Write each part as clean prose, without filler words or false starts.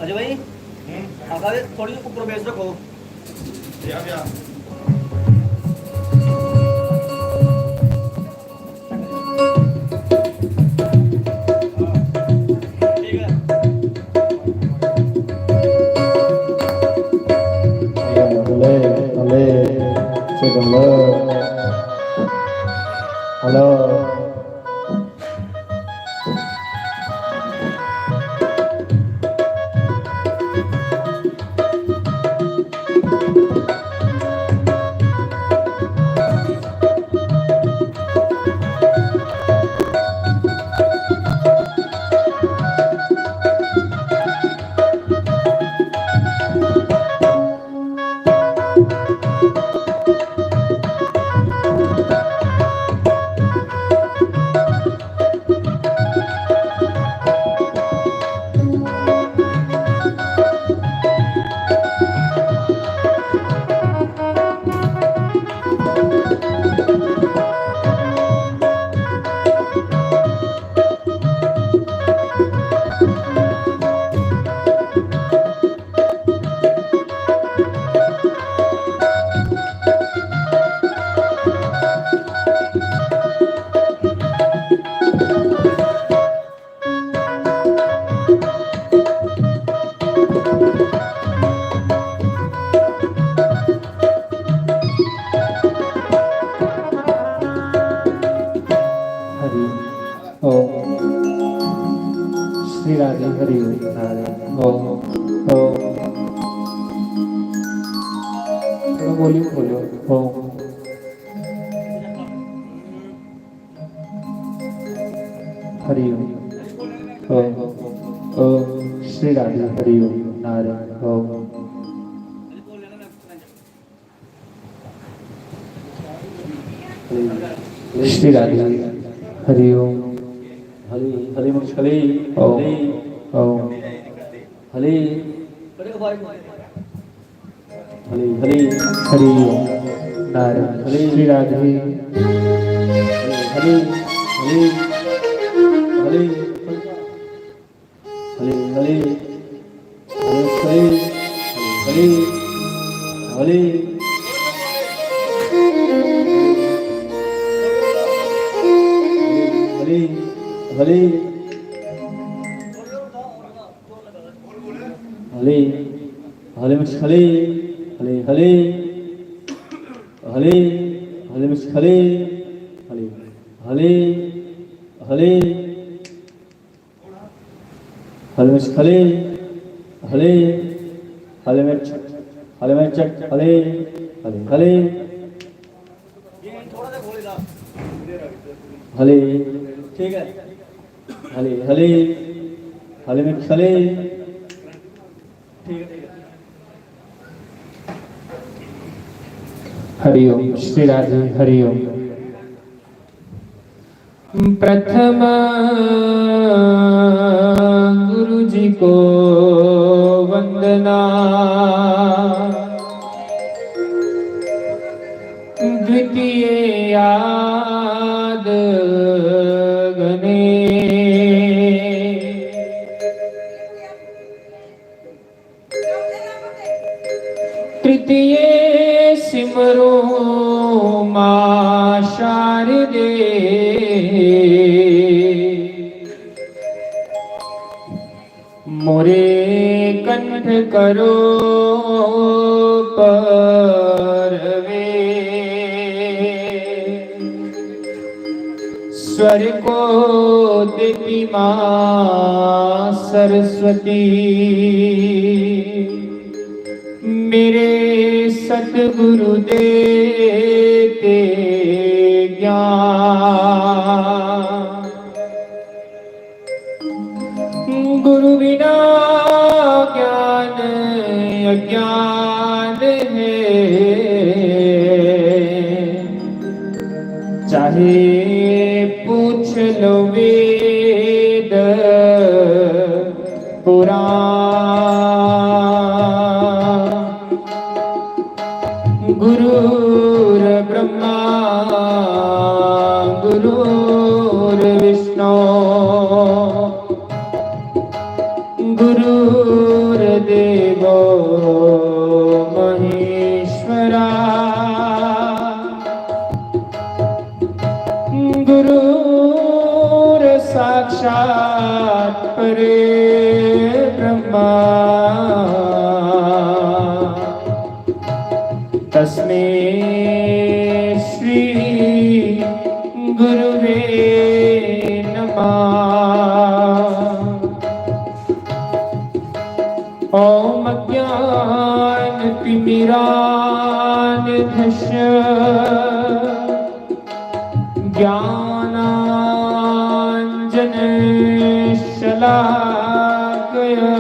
अजय भाई आका थोड़ी ऊपर बेच रखो। या ठीक है। Hello. श्री राधे हरि ओम। थोड़ा वॉल्यूम खोलो। ओम हरि ओम। ओम श्री राधे हरि ओम नारायण ओम। श्री राधे हरि ओम। हली हली मुश्किल ओम ओम हली हली हली हरि ओम नारायण। श्री राधे हली हली हली हली हली हली हली हली हली हली हली हली मुश्किल हली हली हली हली मुश्किल हली हली हली हली मुश्किल हली हली मिर्च हली मिर्च हली हली हली हली ठीक है हली हली हली मिर्च हली ठीक है। हरि ओम। श्री राधे हरि ओम। प्रथम गुरु जी को वंदना, द्वितीय आद गणे, तृतीय सिमरो मां शारदे, मोरे कंठ करो परवे, स्वर को देती मां सरस्वती, मेरे सतगुरु देते ज्ञान, गुरु बिना ज्ञान अज्ञान है, चाहे पूछ लो वेद पुराण, गुरुर ब्रह्मा गुरुर विष्णु गुरुर्देवो महेश्वरा गुरुर् साक्षात् परब्रह्मा तस्मै श्री गुरुवे नमः। ॐ अज्ञानतिमिरान्धस्य ज्ञानाञ्जनशलाकया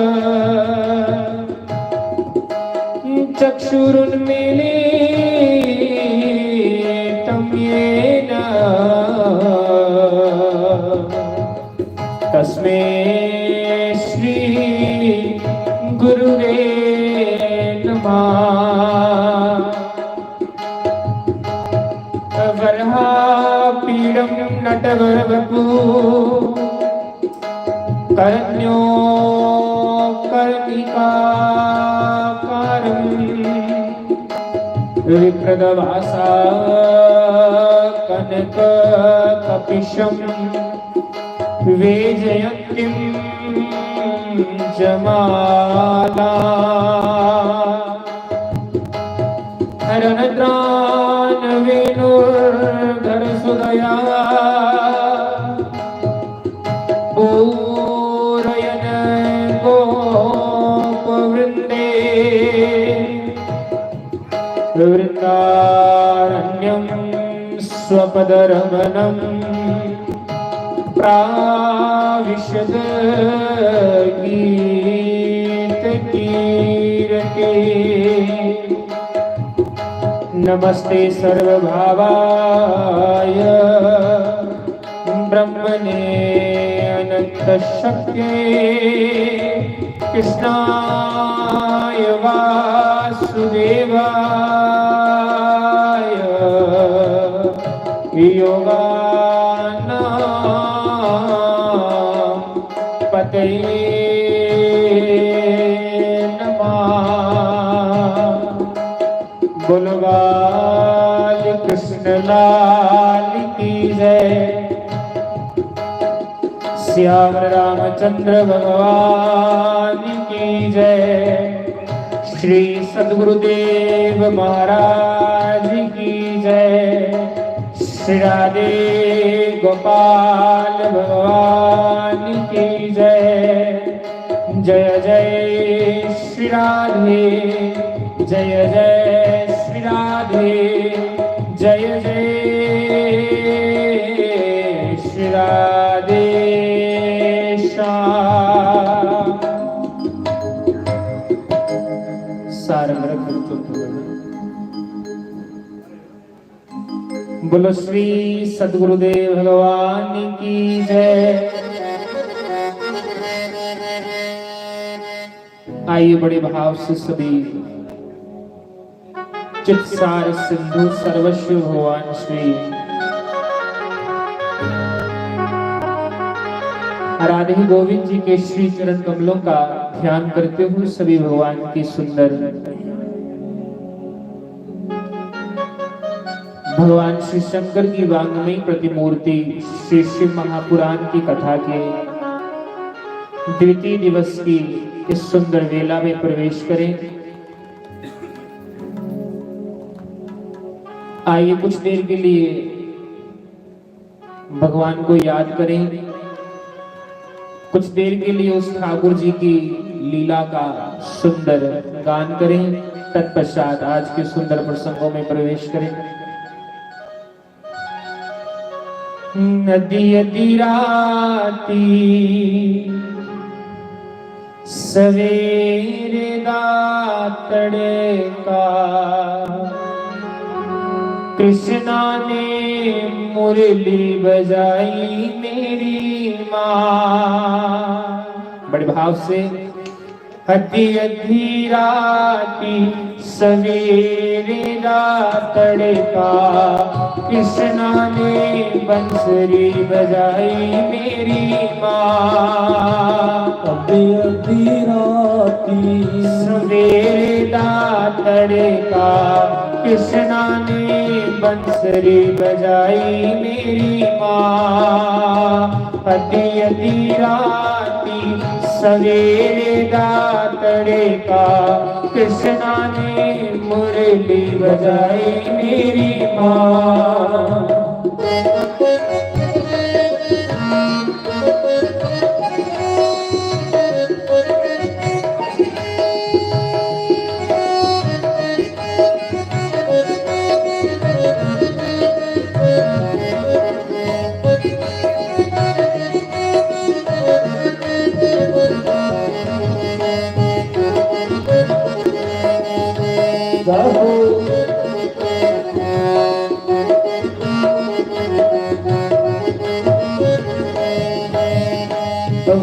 चक्षुरुन्मीलितं येन तस्मै श्री गुरुवे नमः। वराहपीडं नटवरवपु कर्ण्यो कर्णिकाकारं विप्रदवासा कनककपिशं वेजयन्तीं जमाला रणद्रानवेणुर्धरसुदया पूरयन् गोपवृन्दे वृन्दारण्यं स्वपदरमणं प्राविशद गीतकीरते। नमस्ते सर्वभावाय ब्रह्मणे अनन्तशक्त्यै कृष्णाय वासुदेवाय योगानां पतये बोलो बाल कृष्ण लाल की जय। श्याम रामचंद्र भगवान की जय। श्री सद्गुरुदेव महाराज की जय। श्री राधे गोपाल भगवान की जय। जय जय श्री राधे जय जय श्री राधे जय जय श्री राधे श्याम। बोलो श्री सद्गुरुदेव भगवान की जय। आइए बड़े भाव से सभी चित्सार सिंधु सर्वस्व भगवान श्री राधे गोविंद जी के श्री चरण कमलों का ध्यान करते हुए सभी भगवान की सुंदर भगवान श्री शंकर की वांग्मयी प्रतिमूर्ति श्री शिव महापुराण की कथा के द्वितीय दिवस की इस सुंदर वेला में प्रवेश करें। आइए कुछ देर के लिए भगवान को याद करें। कुछ देर के लिए उस ठाकुर जी की लीला का सुंदर गान करें। तत्पश्चात आज के सुंदर प्रसंगों में प्रवेश करें। नदी अधी राती सवेरे दातड़े का कृष्णा ने मुरली बजाई मेरी माँ। बड़े भाव से अधी अधी राती सवेरे दा तड़का कृष्णा ने बंसरी बजाई मेरी माँ। अधी अधी राती सवेरे दा तड़का कृष्णा ने बंसरी बजाई मेरी माँ। अधी अधी राती सवेरे दा तड़का कृष्णा ने मुरली बजाई मेरी माँ।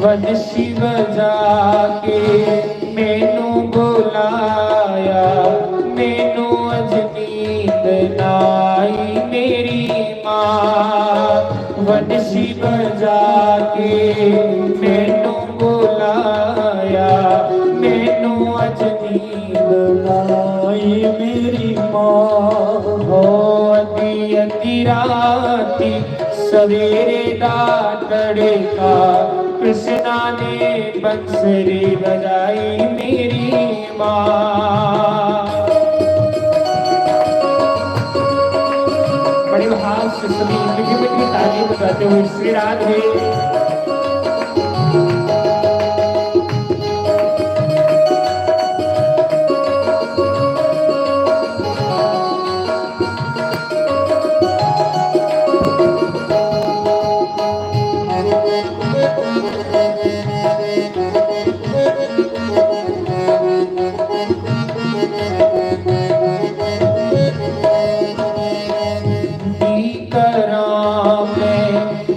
वंशी बजा के मैनू बुलाया मैनू अज नींद नाई मेरी माँ। वंशी बजा के मैनू बुलाया मैनू अज नींद नाई मेरी माँ। हो अधी अधी राती सवेरे दा तड़का कृष्णा ने बंसरी बजाई मेरी माँ। बड़े भाव से सभी मीठी मीठी ताली बजाते हुए श्री राधे।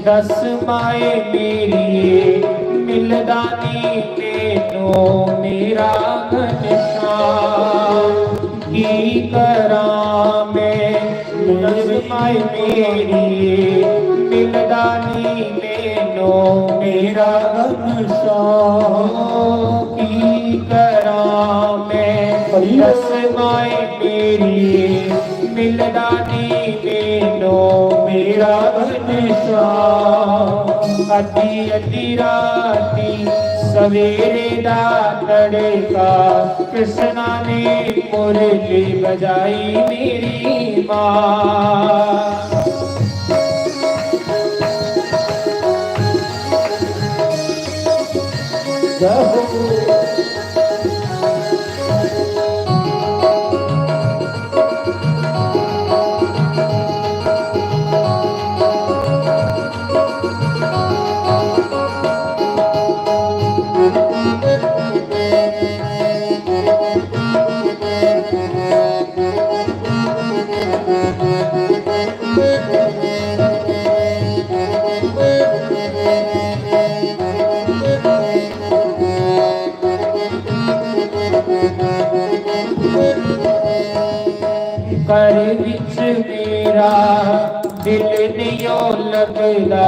दस माए मेरी मिलदानी मैनू मेरा घनश्याम। की करा मैं दस माए मेरी मिलदानी मैनू मेरा घनश्याम। की करा मैं दस माए मेरी मिलदानी मैनू मेरा घनश्याम। अधी अधी राती सवेरे दा तड़का कृष्णा ने मुरली बजाई मेरी माँ। कर विच मेरा दिल नियो लगदा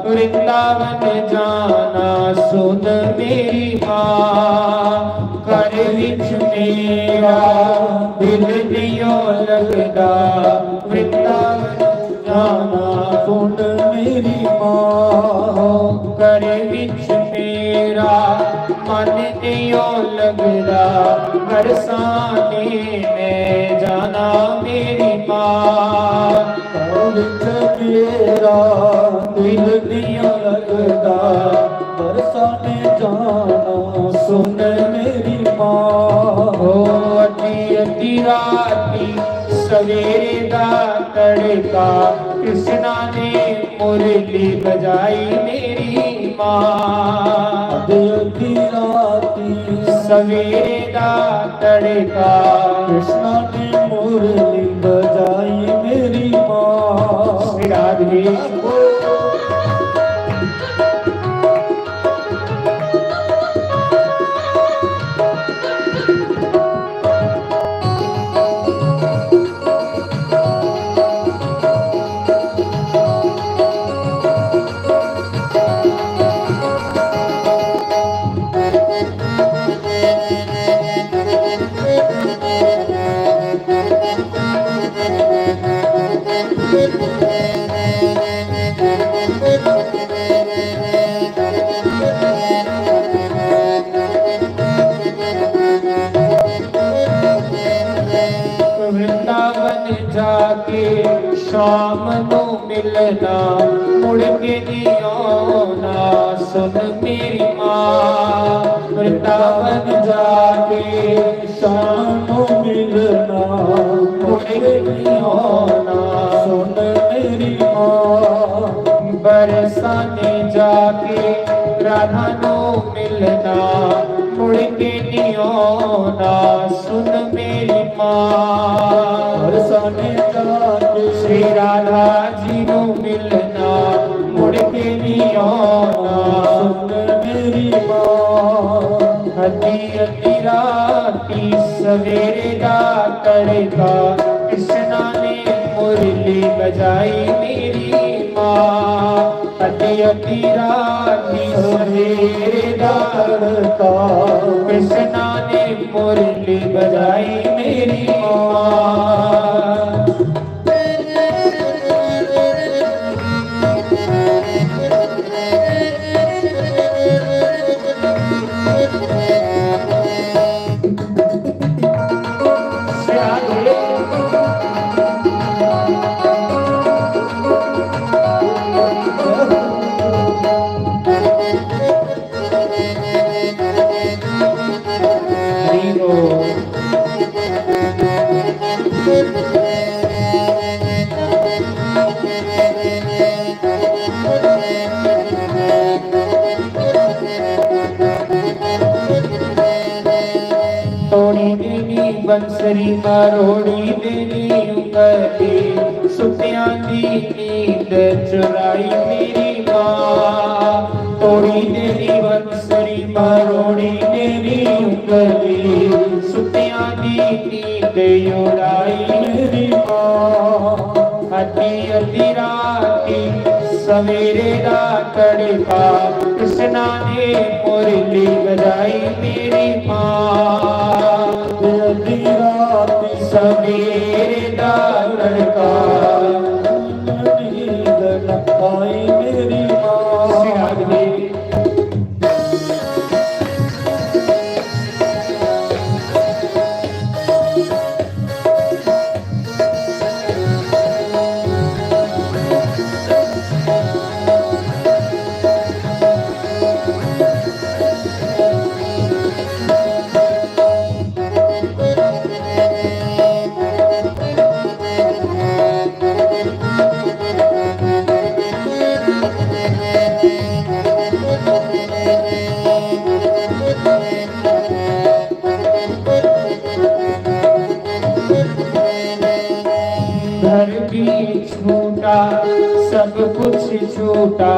वृंदावन जाना सुन मेरी माँ। कर विच मेरा दिल नियो लगदा वृंदावन जाना सुन मेरी माँ। कर विच मेरा मन नियो लगदा बरसाने में जाना मेरी माँ। मेरा दिल दिया लगदा बरसाने जाना सुन मेरी माँ। हो अधी अधी राती सवेरे दा तड़का कृष्णा ने मुरली बजाई मेरी माँ। अधी राती सवेरे दा तड़का कृष्णा ने मुरली बजाई मेरी माँ। श्री राधे। मिलना मुड़ के नहीं आना सुन मेरी माँ वृंदावन जाके शाम को मिलना मुड़ के नहीं आना सुन मेरी माँ। बरसाने जाके राधा नो मिलना मुड़ के नहीं आना सुन मेरी माँ। बरसाने जाके श्री राधा जी नो मिलना मुड़ के नहीं आना सुन मेरी माँ। अधी अधी राती सवेरे दा तड़का कृष्णा ने मुरली बजाई मेरी माँ। अधी अधी राती सवेरे दा तड़का कृष्णा ने मुरली बजाई मेरी माँ। तोड़ी देनी बंसरी मरोड़ी देनी उंगली सुतियां दी नींद चुराई मेरी माँ। तोड़ी देनी बंसरी मरोड़ी देनी उंगली सुतियां दी नींद उड़ाई मेरी माँ। अधी अधी राती सवेरे दा तड़का कृष्णा ने मुरली बजाई मेरी माँ। अधी राती सवेरे दा तड़का नींद नपाई मेरी माँ। सिराधे घर भी छूटा सब कुछ छूटा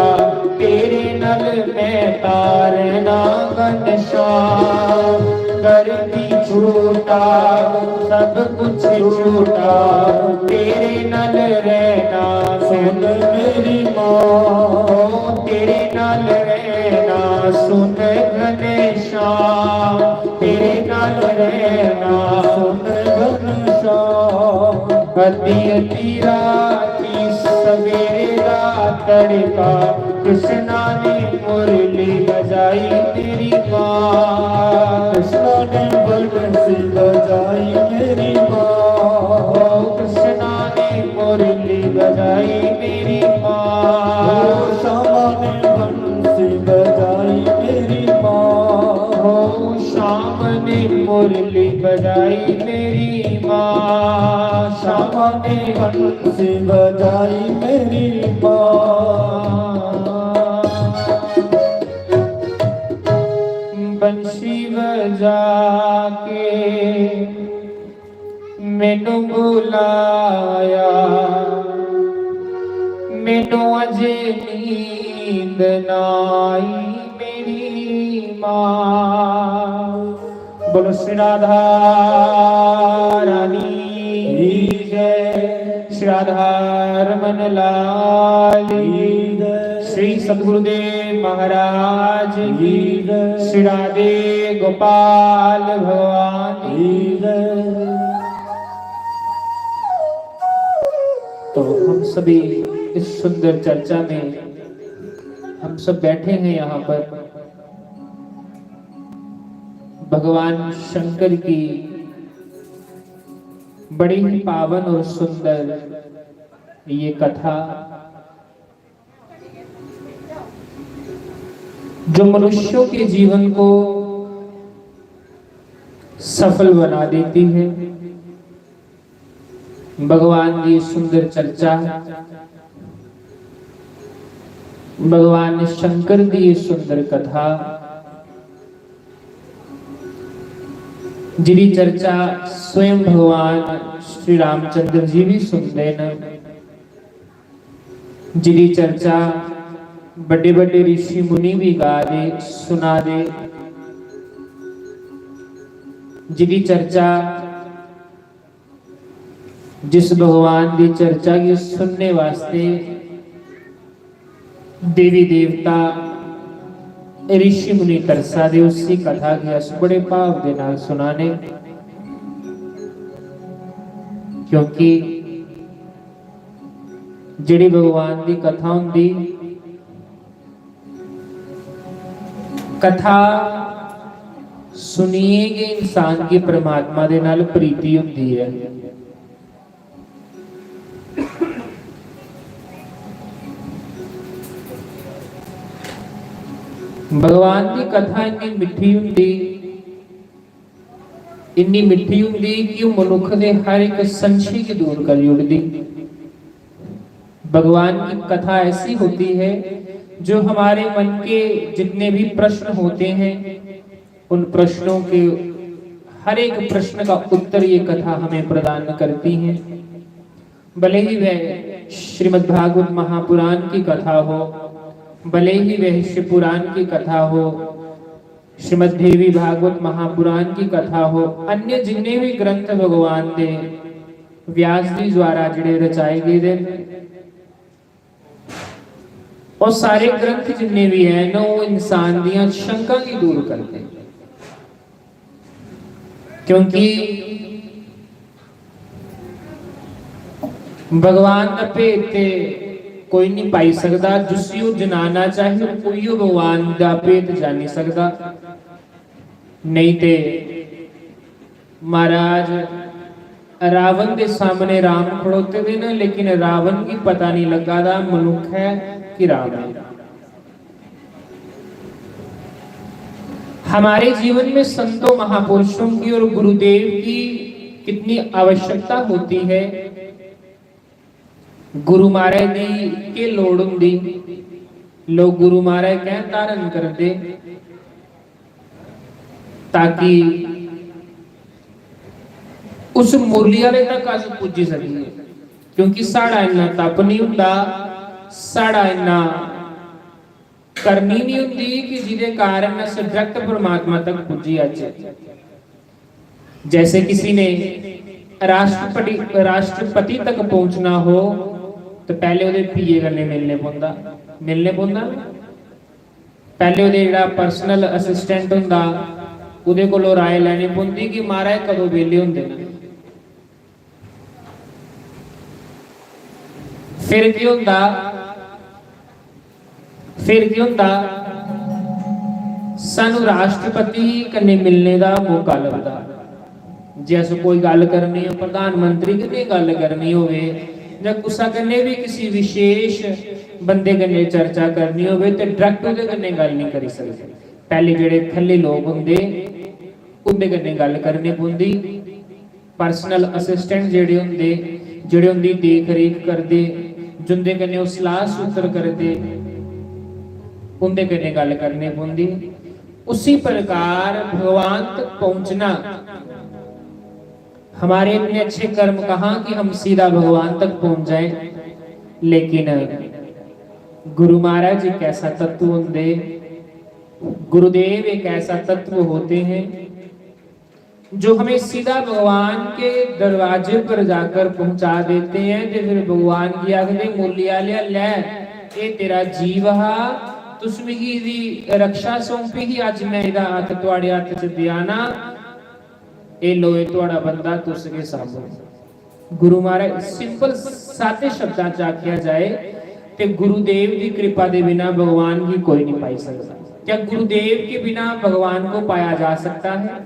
तेरे नल में तारना घनश्याम। घर भी छूटा सब कुछ छूटा तेरे नल रहना सुन मेरी माँ। तेरे नल रहना सुन घनश्याम तेरे नल रहना सुन घनश्याम। अधी अधी राती सवेरे दा तड़का कृष्णा ने मुरली बजाई मेरी माँ। कृष्णा ने बंसी बजाई मेरी माँ। कृष्णा ने मुरली बजाई मेरी माँ। श्यामा ने बंसी बजाई मेरी माँ। शाम ने मुरली बजाई मेरी माँ। श्यामा ने बंसी बजाई मेरी माँ। बंसी बजा के मैनू बुलाया मैनू अजे नींद ना आई मेरी माँ। बोलो श्री राधा रानी की जय। श्री राधा रमन लाल की जय। श्री सद्गुरुदेव महाराज की जय। श्री राधे गोपाल भगवान की जय। तो हम सभी इस सुंदर चर्चा में हम सब बैठे हैं यहाँ पर भगवान शंकर की बड़ी ही पावन और सुंदर ये कथा जो मनुष्यों के जीवन को सफल बना देती है। भगवान की सुंदर चर्चा, भगवान शंकर की सुंदर कथा, जिहदी चर्चा स्वयं भगवान श्री रामचंद्र जी भी सुनते हैं, जिहदी चर्चा बड़े बड़े ऋषि मुनि भी गा दे सुना दे, जिहदी चर्चा जिस भगवान की चर्चा की सुनने वास्ते देवी देवता ऋषि मुनि तरसा दे, उसी कथा की अस बड़े भाव के नाल सुनाने, क्योंकि जिहड़ी भगवान की कथा हुंदी, कथा सुनिए कि इंसान की परमात्मा दे नाल प्रीति हुंदी है। भगवान की कथा इन्नी मिठी हुंदी, इन्नी मिठी हुंदी कि मनुख दे हर एक संशय की दूर कर उड़दी। भगवान की कथा ऐसी होती है जो हमारे मन के जितने भी प्रश्न होते हैं, उन प्रश्नों के हर एक प्रश्न का उत्तर ये कथा हमें प्रदान करती है। भले ही वह श्रीमद् भागवत महापुराण की कथा हो, भले ही वह शिव पुराण की कथा हो, श्रीमद् देवी भागवत महापुराण की कथा हो, अन्य जितने भी ग्रंथ भगवान दे व्यास जी द्वारा जिहड़े रचाए गए हैं, और सारे ग्रंथ जितने भी हैं ना, वो इंसान दियां शंका की दूर करते हैं। क्योंकि भगवान का भेद ते कोई नहीं पाई सकता, जिसियो जनाना चाहे कोई भगवान का भेद जानी सकता। नहीं ते महाराज रावण के सामने राम खड़ोते थे ना, लेकिन रावण की पता नहीं लगा था मनुख है कि राम है। हमारे जीवन में संतों महापुरुषों की और गुरुदेव की कितनी आवश्यकता होती है। गुरु महाराज दी के लोड़ हुंदी, लोग गुरु महाराज कह धारण करते, ताकि उस मुरली वाले तक अस पुजी सकीए। क्योंकि साड़ा इन्ना तप नहीं हुंदा, साड़ा इन्ना करनी नहीं हुंदी कि जिहदे कारण अस डायरेक्ट परमात्मा तक पुजी जाए। जैसे किसी ने राष्ट्रपति तक पहुंचना हो तो पहले उहदे पीए कन्नै मिलने पौंदा पहले उहदे जिहड़ा पर्सनल असिस्टेंट हुंदा उहदे कोलों राय लैनी पौंदी कि महाराज कदों वेले हुंदे ने। फिर की हुंदा सानू राष्ट्रपति कन्नै मिलने का मौका लगदा। जे अस कोई गल करनी हो, प्रधानमंत्री कन्नै गल करनी होवे जां कुसा कन्नै भी किसी विशेष बंदे कन्नै चर्चा करनी होवे ते डायरेक्ट उहदे कन्नै गल नहीं करी सकदे। पहले जिहड़े थल्ले लोग हुंदे उहदे कन्नै गल करनी पौंदी। पर्सनल असिस्टेंट जिहड़े हुंदे उंदी देख रेख करदे, जिंदे कन्नै उह सलाह सूत्र करदे, उनके कन्नै गल करनी पौंदी। उसी प्रकार भगवान तक पहुंचना, हमारे इतने अच्छे कर्म कहां कि हम सीधा भगवान तक पहुंच जाए। लेकिन गुरु महाराज एक ऐसा तत्व होंगे, गुरुदेव एक ऐसा तत्व होते हैं जो हमें सीधा भगवान के दरवाजे पर जाकर पहुंचा देते हैं। तो फिर भगवान की आखदे मूलिया ले ये तेरा जीव हा, तुस मिगी इहदी रक्षा सौंपी ही, अज मैं इहदा हत्थ तुहाडे हत्थ च दिया ना, ये लोए तुहाडा बंदा तुस के सामने। गुरु महाराज सिंपल सादे शब्दां च आख्या जाए ते गुरुदेव की कृपा के बिना भगवान की कोई नहीं पाई सकता। क्या गुरुदेव के बिना भगवान को पाया जा सकता है?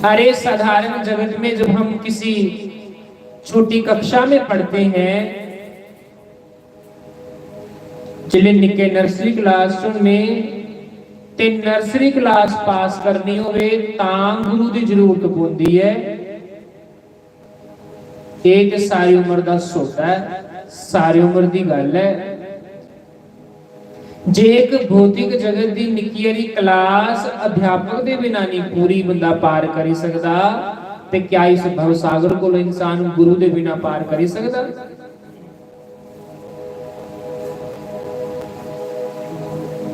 अरे साधारण जगत में जब हम किसी छोटी कक्षा में पढ़ते हैं जिले निके नर्सरी क्लास चों ने ते नर्सरी क्लास पास करनी होवे तां गुरु की जरूरत पौंदी है। एक सारी उम्र का सोता है, सारी उम्र की गल है। जे एक भौतिक जगत की निक्की हारी क्लास अध्यापक के बिना नहीं पूरी बंदा पार कर सकता, ते क्या इस भवसागर को इंसान गुरु के बिना पार कर सकता?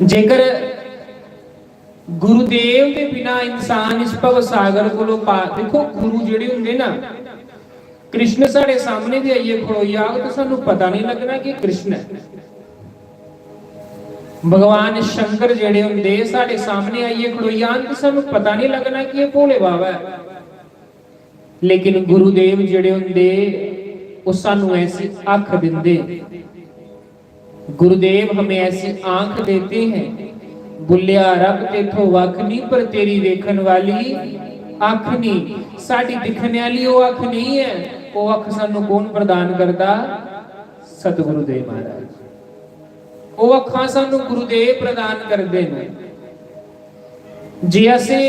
जेकर गुरुदेव के बिना इंसान इस भवसागर को पार, देखो गुरु जेडे होंगे ना, कृष्ण साढ़े सामने भी आइए खड़ोई आग तो सानू पता नहीं लगना कि कृष्ण है। भगवान शंकर जेडे होंगे साढ़े सामने आइए खड़ोई आग तो सानू पता नहीं लगना कि ये भोले बाबा है। लेकिन गुरुदेव जेडे होंगे वो सानू ऐसी अख देंदे, गुरुदेव हमें ऐसी आंख देते हैं, बुलिया रब तेथों वख नहीं पर तेरी वेखन वाली अख नहीं। साडी दिखने वाली वो अख नहीं है, वो अख सानू कौन प्रदान करता? सतगुरुदेव महाराज। वो अखां सानू गुरुदेव प्रदान करते हैं। जे असे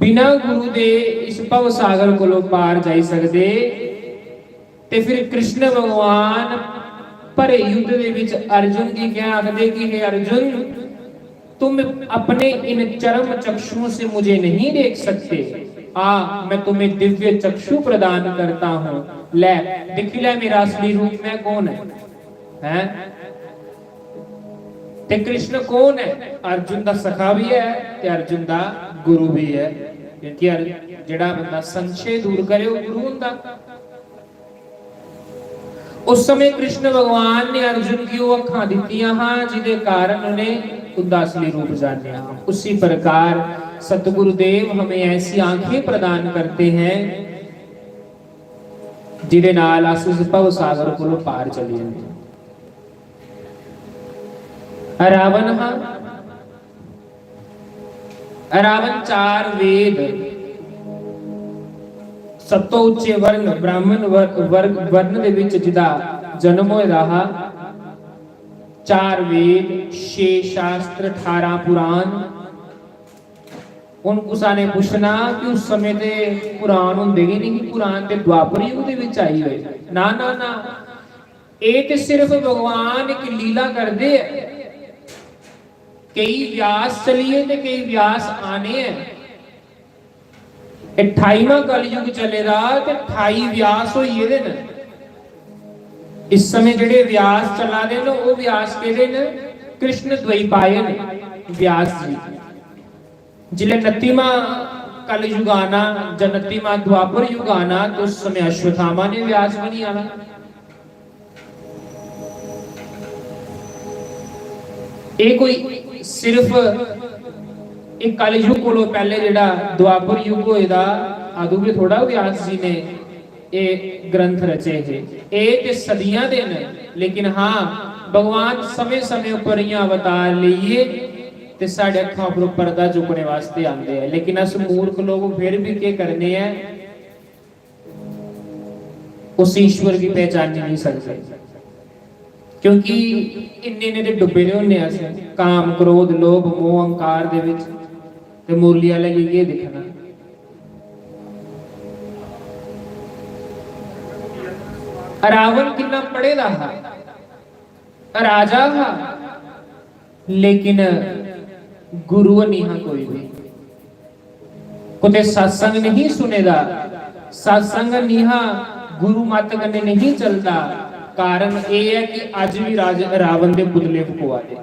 बिना गुरु दे इस भव सागर को पार जा सकते, ते फिर कृष्ण भगवान भरे युद्ध दे विच अर्जुन की क्या आखदे कि हे अर्जुन, तुम अपने इन चरम चक्षुओं से मुझे नहीं देख सकते, मैं तुम्हें दिव्य चक्षु प्रदान करता हूं। ले दिख ले मेरा असली रूप मैं कौन है, हैं? ते कृष्ण कौन है? अर्जुन का सखा भी है ते अर्जुन का गुरु भी है, क्योंकि जेड़ा बंदा संशय दूर करे वो गुरु हुंदा। उस समय कृष्ण भगवान ने अर्जुन की वो अखां दित्तियां हां जिदे कारण उन्हें उनका असली रूप जानिया। उसी प्रकार सतगुरुदेव हमें ऐसी आंखें प्रदान करते हैं जिदे नाल अस उस भव सागर को पार चली जाते। रावण रावण 4 वेद, सब तो उच्चे वर्ण ब्राह्मण वर्ण दे विच जिदा जन्म होया हा। 4 वेद, 6 शास्त्र, 18 पुराण। उन कुसा ने पूछना कि उस समय ते पुराण हुंदे ही नहीं, पुराण ते द्वापर युग दे विच आई होए। ना ना ना, ये ते सिर्फ भगवान एक लीला करदे है। कई व्यास चलिए ते कई व्यास आने हैं। 28वां कलयुग चलेगा ते 28 व्यास होइए दे न। इस समय जेडे व्यास चला दे न वो व्यास केड़े न? कृष्ण द्वैपायन व्यास जी। जिले 29वां कलयुग आना या 29वां द्वापर युग आना तो उस समय अश्वत्थामा ने व्यास बनी आना। ये कोई सिर्फ एक कलयुग को पहले जेड़ा द्वापर युग होएदा आदू भी थोड़ा व्यास जी ने ये ग्रंथ रचे है। ये ते सदियां दे न, लेकिन हाँ भगवान समय समय पर यहाँ अवतार लिए ते साढ़े अखां पर पर्दा चुकने वास्ते आते हैं। लेकिन अस मूर्ख लोग फिर भी क्या करने हैं, उस ईश्वर की पहचान नहीं सकते, क्योंकि इन्ने ने डुबे होने काम क्रोध लोभ मोह अहंकार दे विच, ते मुरली वाले ये दिखना। रावण कितना पढ़ेदा हा, राजा हा, लेकिन गुरु नहीं हा कोई भी। कुते सत्संग नहीं सुनेदा, सत्संग नहीं हा, गुरु मत कन्ने नहीं चलता। कारण ये है कि अज भी रावण के पुतले फुकवा दे,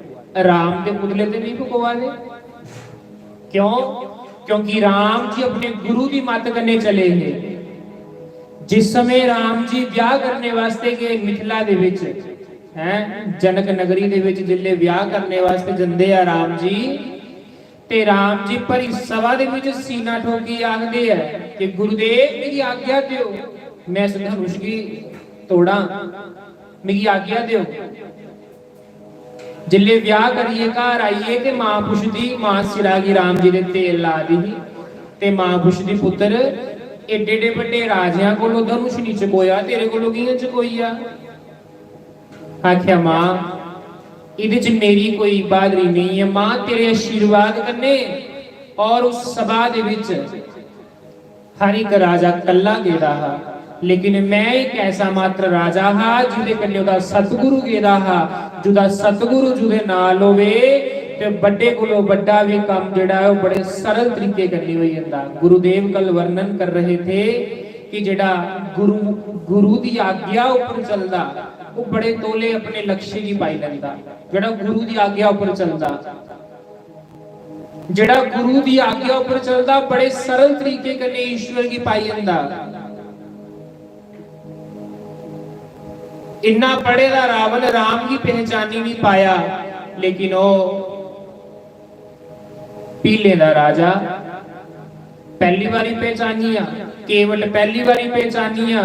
राम के पुतले तो नहीं फुकवा दे। क्यों? क्योंकि राम जी अपने गुरु की मत करने चले हैं। जिस समय राम जी ब्याह करने वास्ते गए मिथिला दे विच, हैं जनक नगरी दे विच जिले ब्याह करने वास्ते जंदे आ राम जी, ते राम जी परी सभा दे विच सीना ठोकी आखदे है कि गुरुदेव मेरी आज्ञा दियो, मैं इस धनुष की तोड़ा, मेरी आज्ञा दियो। जिले ब्याह करिए घर आइए ते मां पुछदी, मां सिरागी राम जी दे तेल ला दी ते मां पुछदी पुत्र एडे एडे बड़े राजियां कोलों धनुष नहीं चकोया, तेरे कोलों कियां चकोईया? आख्या मां इहदे च मेरी कोई बहादुरी नहीं है मां तेरे आशीर्वाद कन्ने। और उस सभा दे विच हर एक राजा कल्ला गेदा हा, लेकिन मैं एक ऐसा मात्र राजा हा जिहदे कन्ने उहदा सतगुरु गेदा हा। जुदा सतगुरु जुदे नाल होवे ते बड़े कोलों बड़ा भी काम जिहड़ा है वो बड़े सरल तरीके कन्ने हो जांदा। गुरुदेव कल वर्णन कर रहे थे कि जिहड़ा गुरु गुरु दी आज्ञा ऊपर चलदा वो बड़े तोले अपने लक्ष्य की पाई लैंदा। जिहड़ा गुरु दी आज्ञा ऊपर चलदा, जिहड़ा गुरु दी आज्ञा ऊपर चलदा बड़े सरल तरीके कन्ने ईश्वर की पाई लैंदा। इन्ना पढ़े दा रावण राम की पहचानी नहीं पाया, लेकिन वो पीले दा राजा पहली बारी पहचानिया, केवल पहली बारी पहचानिया,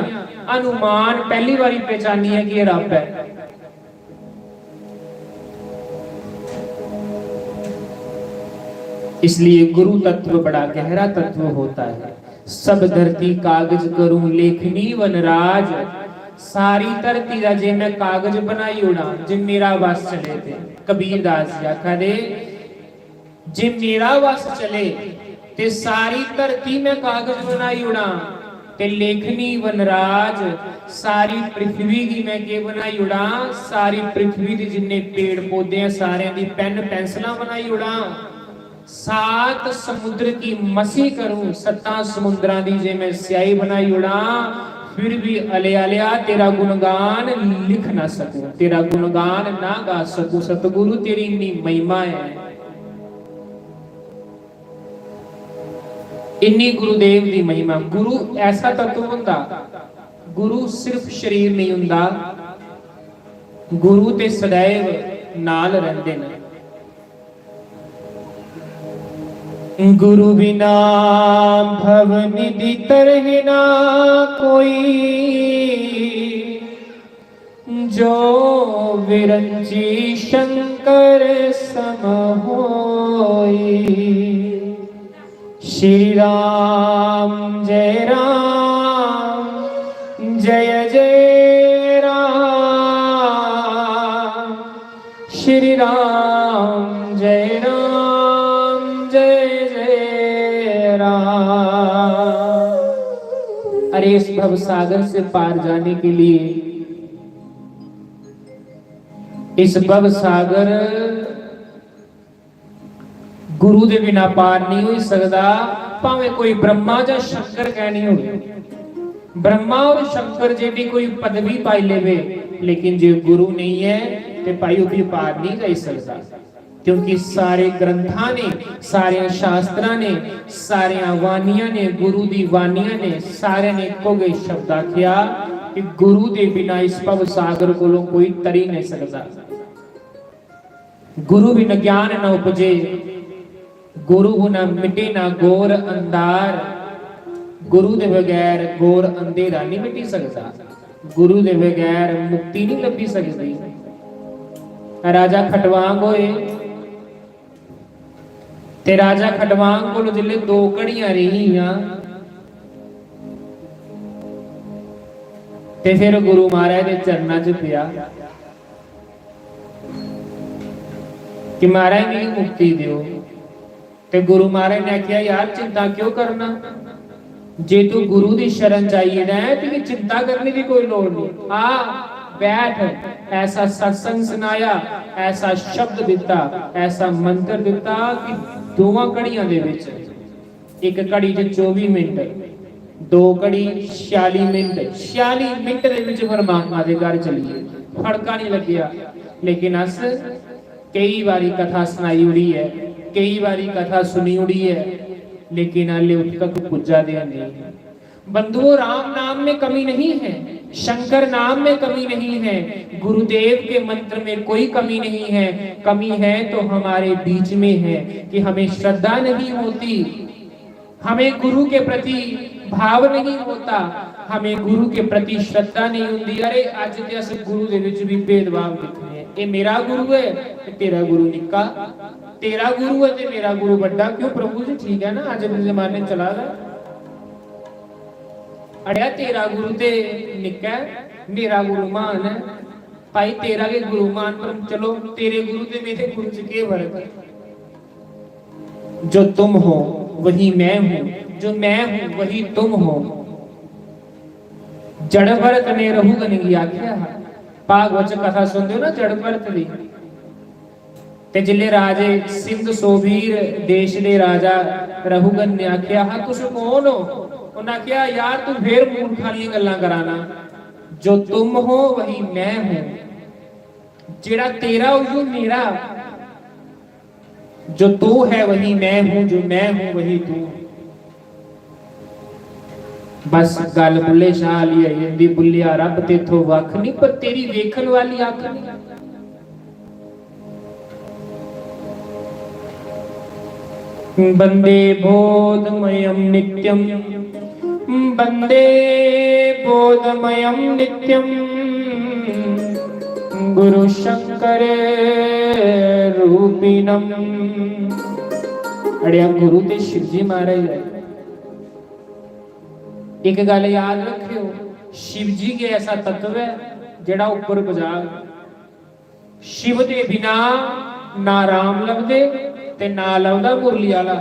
अनुमान पहली बारी पहचानिया कि रब है। इसलिए गुरु तत्व बड़ा गहरा तत्व होता है। सब धरती कागज करूं लेखनी वनराज, सारी धरती दा जे मैं कागज बनाई उड़ा जे मेरा वस चले थे। कबीर दास जी आखा दे जे मेरा वस चले ते सारी धरती में कागज बनाई उड़ा ते लेखनी वनराज, सारी पृथ्वी की मैं के बनाई उड़ा। सारी पृथ्वी के जिन्ने पेड़ पौधे हैं सारे दी पेन पेंसिलां बनाई उड़ा। सात समुद्र की मसी करूं, सत्ता समुद्रां दी जे मैं स्याही बनाई उड़ा। फिर भी अलिया तेरा गुणगान लिख ना सकूं, तेरा गुणगान ना गा सकूं। सतगुरु तेरी इतनी महिमा है, इन्नी गुरुदेव दी महिमा। गुरु ऐसा तत्व हुंदा, गुरु सिर्फ शरीर नहीं हुंदा, गुरु ते सदैव नाल रहंदे ने। गुरु बिना भव निधि तरहि ना कोई, जो विरंची शंकर सम होई। श्री राम जय जय राम, श्री राम जय जय राम। अरे इस भव सागर से पार जाने के लिए, इस भव सागर गुरु दे बिना पार नहीं हो सकता। भावें कोई ब्रह्मा या शंकर कहनी हो, ब्रह्मा और शंकर जेडी कोई पदवी पाई लेवे, लेकिन जो गुरु नहीं है तो भाई वो भी पार नहीं जा सकता। क्योंकि सारे ग्रंथां ने, सारे शास्त्रां ने, सारे वानियां ने, गुरु दी वानियां ने सारे ने एको गए शब्द आख्या कि गुरु दे बिना इस भव सागर कोलों कोई तरी नहीं सकता। गुरु बिना ज्ञान न उपजे, गुरु न मिटे ना घोर अंधार। गुरु दे बगैर घोर अंधेरा नहीं मिटी सकता, गुरु दे बगैर मुक्ति नहीं लभी सकती। राजा खटवांग होए ते राजा खटवांग कोल जिले दो घड़ियां रहियां ते फिर गुरु महाराज दे चरनां च पिया कि महाराज मेरी मुक्ति दियो। ते गुरु महाराज ने आख्या यार चिंता क्यों करना, जे तू गुरु दी शरण चाहिए ना तो चिंता करने की कोई लोड़ नहीं। आ बैठ, ऐसा सत्संग सुनाया, ऐसा शब्द दिता, ऐसा मंत्र दिता कि दोवां घड़ियां दे विच, एक घड़ी च 24 मिनट, दो घड़ी 46 मिनट, 46 मिनट दे विच परमात्मा दे घर चलिए, फड़का नहीं लग्या। लेकिन अस कई बारी कथा सुनाई उड़ी है, कई बारी कथा सुनी उड़ी है, लेकिन हाले उस तक पुज्जा दे नहीं। बंधुओं, राम नाम में कमी नहीं है, शंकर नाम में कमी नहीं है, गुरुदेव के मंत्र में कोई कमी नहीं है। कमी है तो हमारे बीच में है कि हमें श्रद्धा नहीं होती, हमें गुरु के प्रति भाव नहीं होता, हमें गुरु के प्रति श्रद्धा नहीं होती। अरे अज ते अस गुरु दे विच भी भेदभाव दिखने, ये मेरा गुरु है ते तेरा गुरु निक्का, तेरा गुरु है ते मेरा गुरु बड़ा। क्यों प्रभु जी ठीक है ना, अज के जमाने चला रहा। अड़िया तेरा गुरु ते निक्का है, मेरा गुरु महान है। भाई तेरा के गुरु मान पर चलो तेरे गुरु ते मेरे गुरु च के फर्क है? जो तुम हो वही मैं हूं, जो मैं हूं वही तुम हो। जड़ भरत ने रहूगन की आख्या भागवत कथा सुनते हो ना जड़ भरत दी ते जिले राजे सिंध सोभीर देश दे राजा रहूगन ने आख्या हा तुस कौन हो? उन्हें आख्या यार तू फिर मूर्खां दी गल्लां कराना, जो तुम हो वही मैं हूं, जेड़ा तेरा वही मेरा, जो तू है वही मैं हूं, जो मैं हूं वही तू। बस गल बुले शाह ली आई बुलिया रब तेथों वख नहीं पर तेरी वेखन वाली अख नहीं। बंदे बोधमयम नित्यम, बंदे बोधमयम नित्यम, गुरु शंकर रूपिणम। अड़िया गुरु ते शिव जी महाराज एक गल याद रखियो, शिव जी के ऐसा तत्व है जेड़ा ऊपर बजा। शिव दे बिना ना राम लभदे ते ना लभदा मुरली वाला,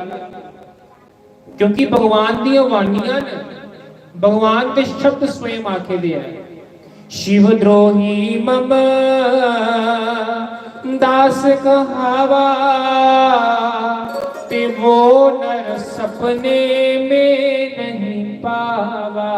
क्योंकि भगवान दी वाणियां ने, भगवान ते शब्द स्वयं आखे दे है। शिव द्रोही मम दास कहावा, ते वो नर सपने में नहीं पावा।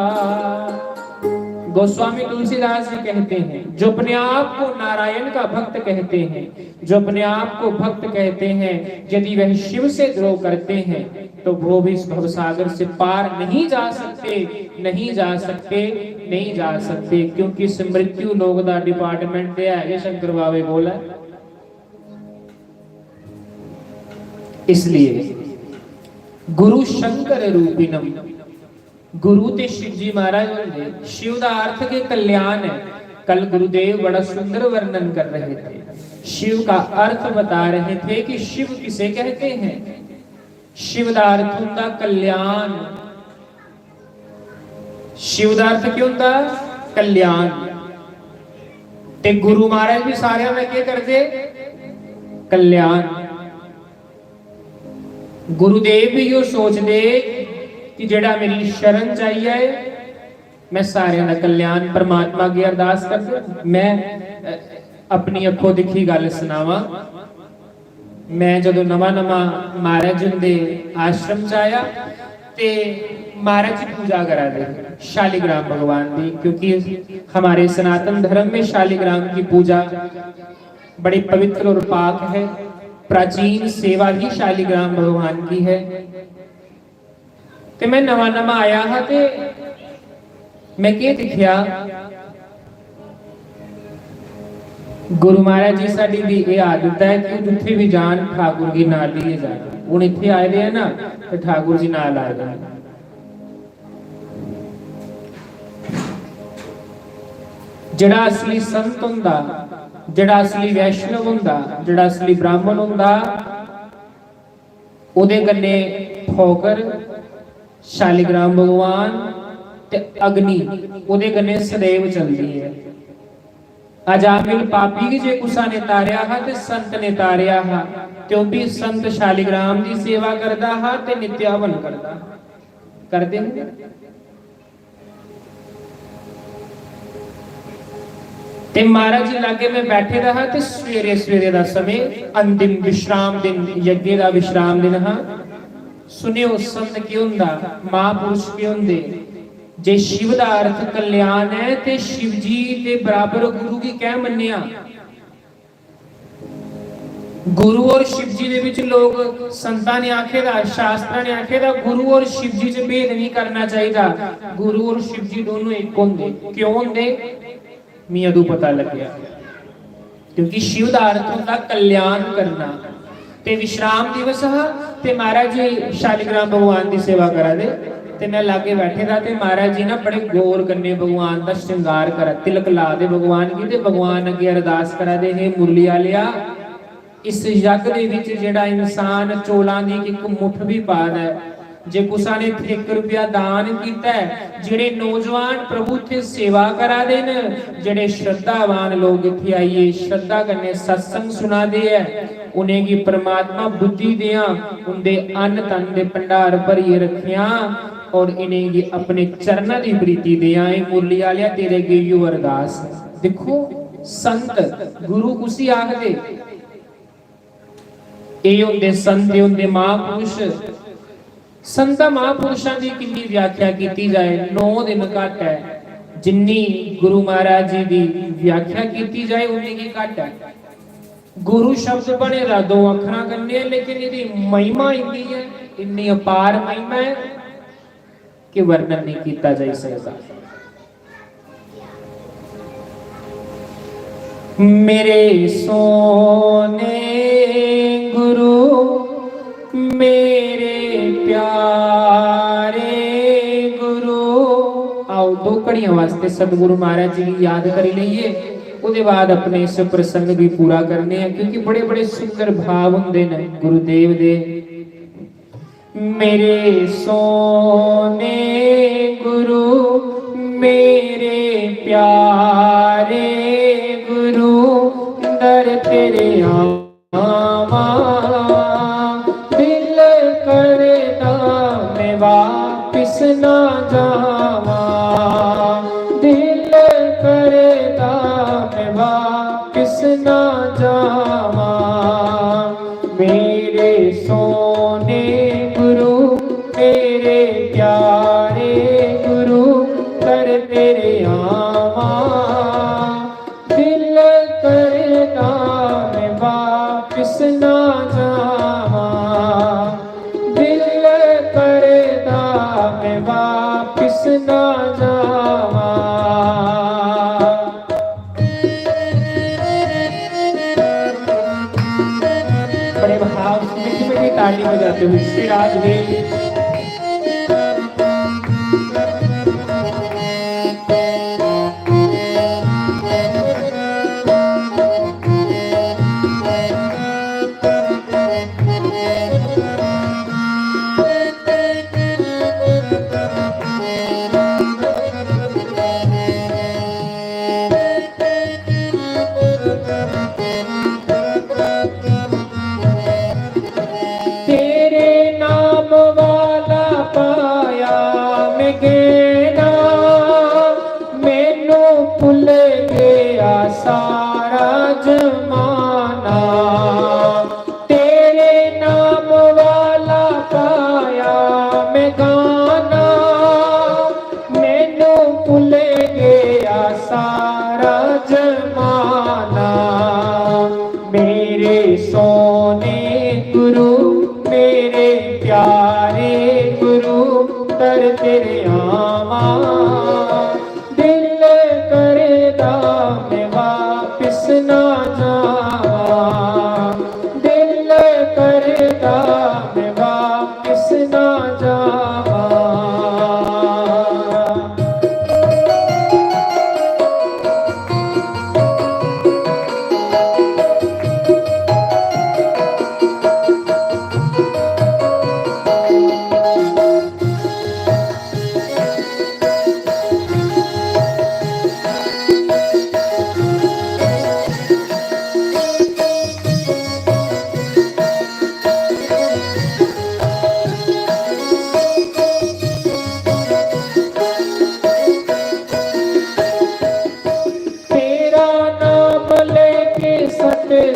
गोस्वामी तुलसीदास जी कहते हैं जो अपने आप को नारायण का भक्त कहते हैं, जो अपने आप को भक्त कहते हैं, यदि वह शिव से द्रोह करते हैं तो वो भी इस भवसागर से पार नहीं जा सकते, नहीं जा सकते, नहीं जा सकते, क्योंकि इस मृत्यु लोक दा डिपार्टमेंट है ये शंकर बाबे बोला। इसलिए गुरु शंकर रूपिणम, गुरु ते शिव जी महाराज होंगे। शिव का अर्थ के कल्याण है। कल गुरुदेव बड़ा सुंदर वर्णन कर रहे थे, शिव का अर्थ बता रहे थे कि शिव किसे कहते हैं। शिव का अर्थ होता कल्याण, शिव का अर्थ क्यों होता कल्याण। ते गुरु महाराज भी सारे में क्या करते कल्याण। गुरुदेव भी यो सोचते कि जेड़ा मेरी शरण चाहिए मैं सारे का कल्याण परमात्मा की अरदास कर। मैं अपनी अखों दिखी गल सुनावा। मैं जदों नवा नवा महाराज दे आश्रम च आया ते महाराज जी पूजा करा दे शालिग्राम भगवान की, क्योंकि हमारे सनातन धर्म में शालिग्राम की पूजा बड़ी पवित्र और पाक है। प्राचीन सेवा ही शालिग्राम भगवान की है। ते मैं नवा नवा आया हा ते मैं क्या दिखिया, गुरु महाराज जी साडी दी ये आदत है कि जिथे भी जान ठाकुर जी नाल लिए जाना। हुण इत्थे आए दे ना ते ठाकुर जी नाल आ जाए। जेड़ा असली संत हुंदा, जेड़ा असली वैष्णव हुंदा, जेड़ा असली ब्राह्मण हुंदा, ओदे कन्ने ठोकर शालिग्राम भगवान ते अग्नि ओदे कन्ने सदैव चलदी है। अजामिल पापी की जे कुसा ने तारिया हा ते संत ने तारिया हा, त्यो भी संत शालिग्राम दी सेवा करदा हा ते नित्य हवन करदा करदे। ते महाराज जी लागे में बैठे रहा ते सवेरे सवेरे दा समय अंतिम विश्राम दिन, यज्ञ दा विश्राम दिन हा। सुनियो संत क्यों हुंदा, महापुरुष क्यों हुंदे। जे शिव दा अर्थ कल्याण है ते शिव जी दे बराबर गुरु की क्या मन्निया। गुरु और शिव जी दे विच लोग संतां ने आखे दा, शास्त्रां ने आखे दा गुरु और शिव जी च भेद नहीं करना चाहिए। गुरु और शिव जी दोनों एक होंदे। क्यों होंदे मियां दू पता लग गया, क्योंकि शिव दा अर्थ होंदा कल्याण करना। ते विश्राम दिवस हा ते महाराज जी शालिग्राम भगवान की सेवा करा दे ते मैं लागे बैठे था ते महाराज जी ना बड़े गौर करने भगवान का श्रृंगार करा, तिलक ला दे भगवान की ते भगवान अगे अरदास करा दे, हे मुरली वालिया इस जग दे विच जेड़ा इंसान चोलां दी एक मुठ भी पा है, जे कुसा ने 1 रुपया दान किया है, जेड़े नौजवान प्रभु थे सेवा करा देन, जेड़े श्रद्धावान लोग इत्थे आइए श्रद्धा कन्ने सत्संग सुना दे है, उन्हें की परमात्मा बुद्धि दिया, उनके अन्न तन दे भंडार भरिए रखिया और इन्हें की अपने चरणों की प्रीति दिया। मुरली आलिया तेरे गे यू अरदास। देखो संत गुरु उसी आखदे, ये होंदे संत, ये होंदे महापुरुष। संत महापुरुषों की कितनी व्याख्या की जाए 9 दिन घट है, जिन्नी गुरु महाराज जी की व्याख्या की जाए उन्नी की घट है। गुरु शब्द बने 2 अखरा करने, लेकिन यदि महिमा इतनी है, इतनी अपार महिमा है कि वर्णन नहीं किया जा सकता। मेरे सोने गुरु मेरे प्यारे गुरु। आओ 2 घड़ियां वास्ते सतगुरु महाराज जी की याद कर लीए, उसके बाद अपने इस प्रसंग भी पूरा करने हैं, क्योंकि बड़े बड़े सुंदर भाव होंगे ने गुरुदेव दे। मेरे सोने गुरु मेरे प्यारे गुरु, दर तेरे आवा दिल करता मैं वापिस ना जावा, दिल करता मैं वापिस ना जावा। मेरे सोने गुरु मेरे प्यारे गुरु, कर तेरे आवा दिल करता मैं वापिस ना जावा, दिल करता मैं वापिस ना जावा। बड़े भाव से मीठी मीठी ताली बजाते हुए श्री राजवीर। सारा जमाना तेरे नाम वाला पाया मैं गाना, मैनू भुल गया सारा जमाना। मेरे सोने गुरु मेरे प्यारे गुरु, कर तेरे आवा दिल करदा मैं वापिस ना जावा, दिल करदा मैं वापिस ना जावा।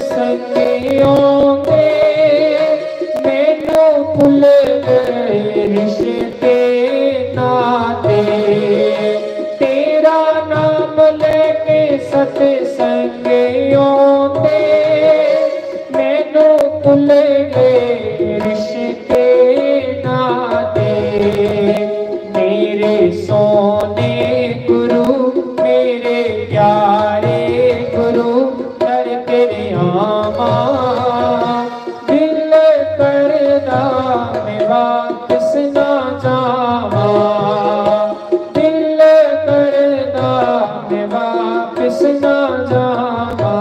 संगियोंगे मैनू भुल गए रिश्ते नाते, तेरा नाम लेके सतसंगियोंगे मैनू भुल गए रिश्ते नाते। मेरे सोने गुरु मेरे प्यारे गुरु, कर तेरे आवा दिल करदा मैं वापिस ना जावा, दिल करदा मैं वापिस ना जावा।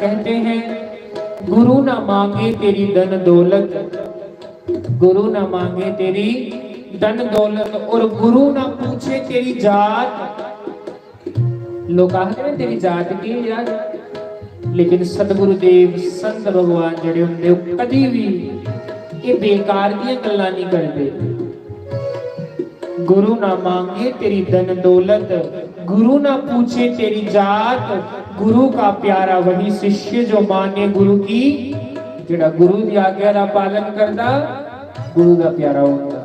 कहते हैं गुरु ना मांगे तेरी धन दौलत, गुरु ना मांगे तेरी धन दौलत और गुरु ना पूछे तेरी जात। लोग कहते हैं तेरी जात की यार, लेकिन सतगुरुदेव संत भगवान जड़े होंगे कभी भी ये बेकार दी गल्लां नहीं करते। गुरु ना मांगे तेरी धन दौलत, गुरु ना पूछे तेरी जात, गुरु का प्यारा वही शिष्य जो माने गुरु की, जेड़ा गुरु की आज्ञा का पालन करता गुरु का प्यारा होता।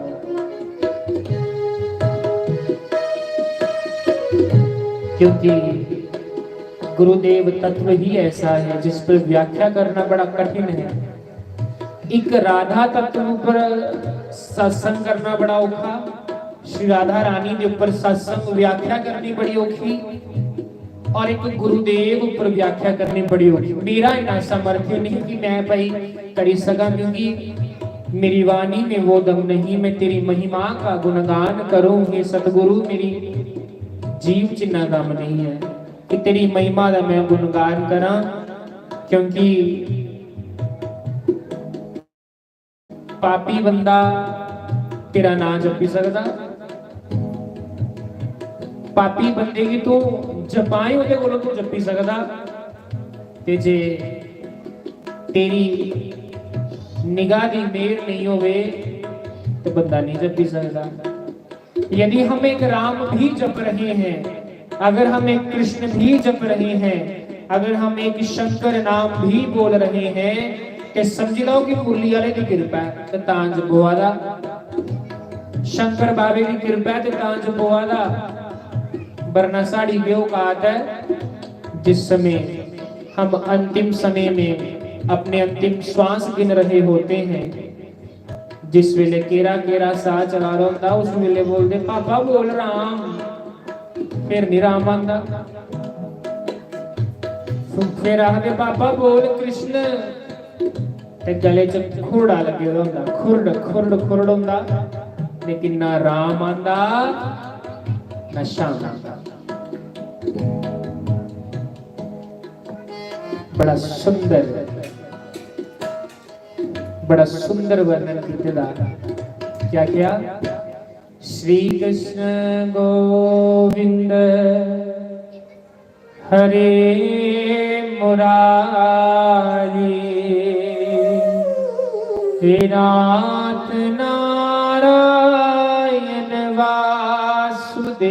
क्योंकि गुरुदेव तत्व ही ऐसा है जिस पर व्याख्या करना बड़ा कठिन है। एक राधा तत्व पर सत्संग करना बड़ा औखा, श्री राधा रानी के ऊपर सत्संग व्याख्या करनी बड़ी औखी, और एक गुरुदेव ऊपर व्याख्या करनी बड़ी औखी। मेरा इतना सामर्थ्य नहीं कि मैं भाई कर सका, क्योंकि मेरी वाणी में वो दम नहीं मैं तेरी महिमा का गुणगान करूं। हे सतगुरु मेरी जीव चिन्ना दम नहीं है कि तेरी महिमा का मैं गुणगान करा, क्योंकि पापी बंदा तेरा नाम जपी सकता, पापी बंदे की तू जपाए ਉਹਦੇ ਕੋਲੋਂ तू जपी सकता, ते जे तेरी निगाह की मेहर नहीं होवे तो बंदा नहीं जपी सकता। यदि हम एक राम भी जप रहे हैं, अगर हम एक कृष्ण भी जप रहे हैं, अगर हम एक शंकर नाम भी बोल रहे हैं, तो समझ लो कि मुरली वाले की कृपा है तो तां जपोआ दा, शंकर बाबे की कृपा है तो तां जपोआ दा। वरना साड़ी बेऔकात है जिस समय हम अंतिम समय में अपने अंतिम श्वास गिन रहे होते हैं, जिस वेले केरा केरा सा चला रहा होता उस वेले बोलते पापा बोल राम, फिर नहीं राम आंदा, फिर आखते पापा बोल कृष्ण, ते गले च खुरड़ा लगे होंदा, खुरड़ खुरड़ खुरड़ होंदा, लेकिन ना राम आंदा ना श्याम आंदा। बड़ा सुंदर वर्णन किया। क्या क्या? श्री कृष्ण गोविंद हरे मुरारी, हे नाथ नारायण वासुदेवा,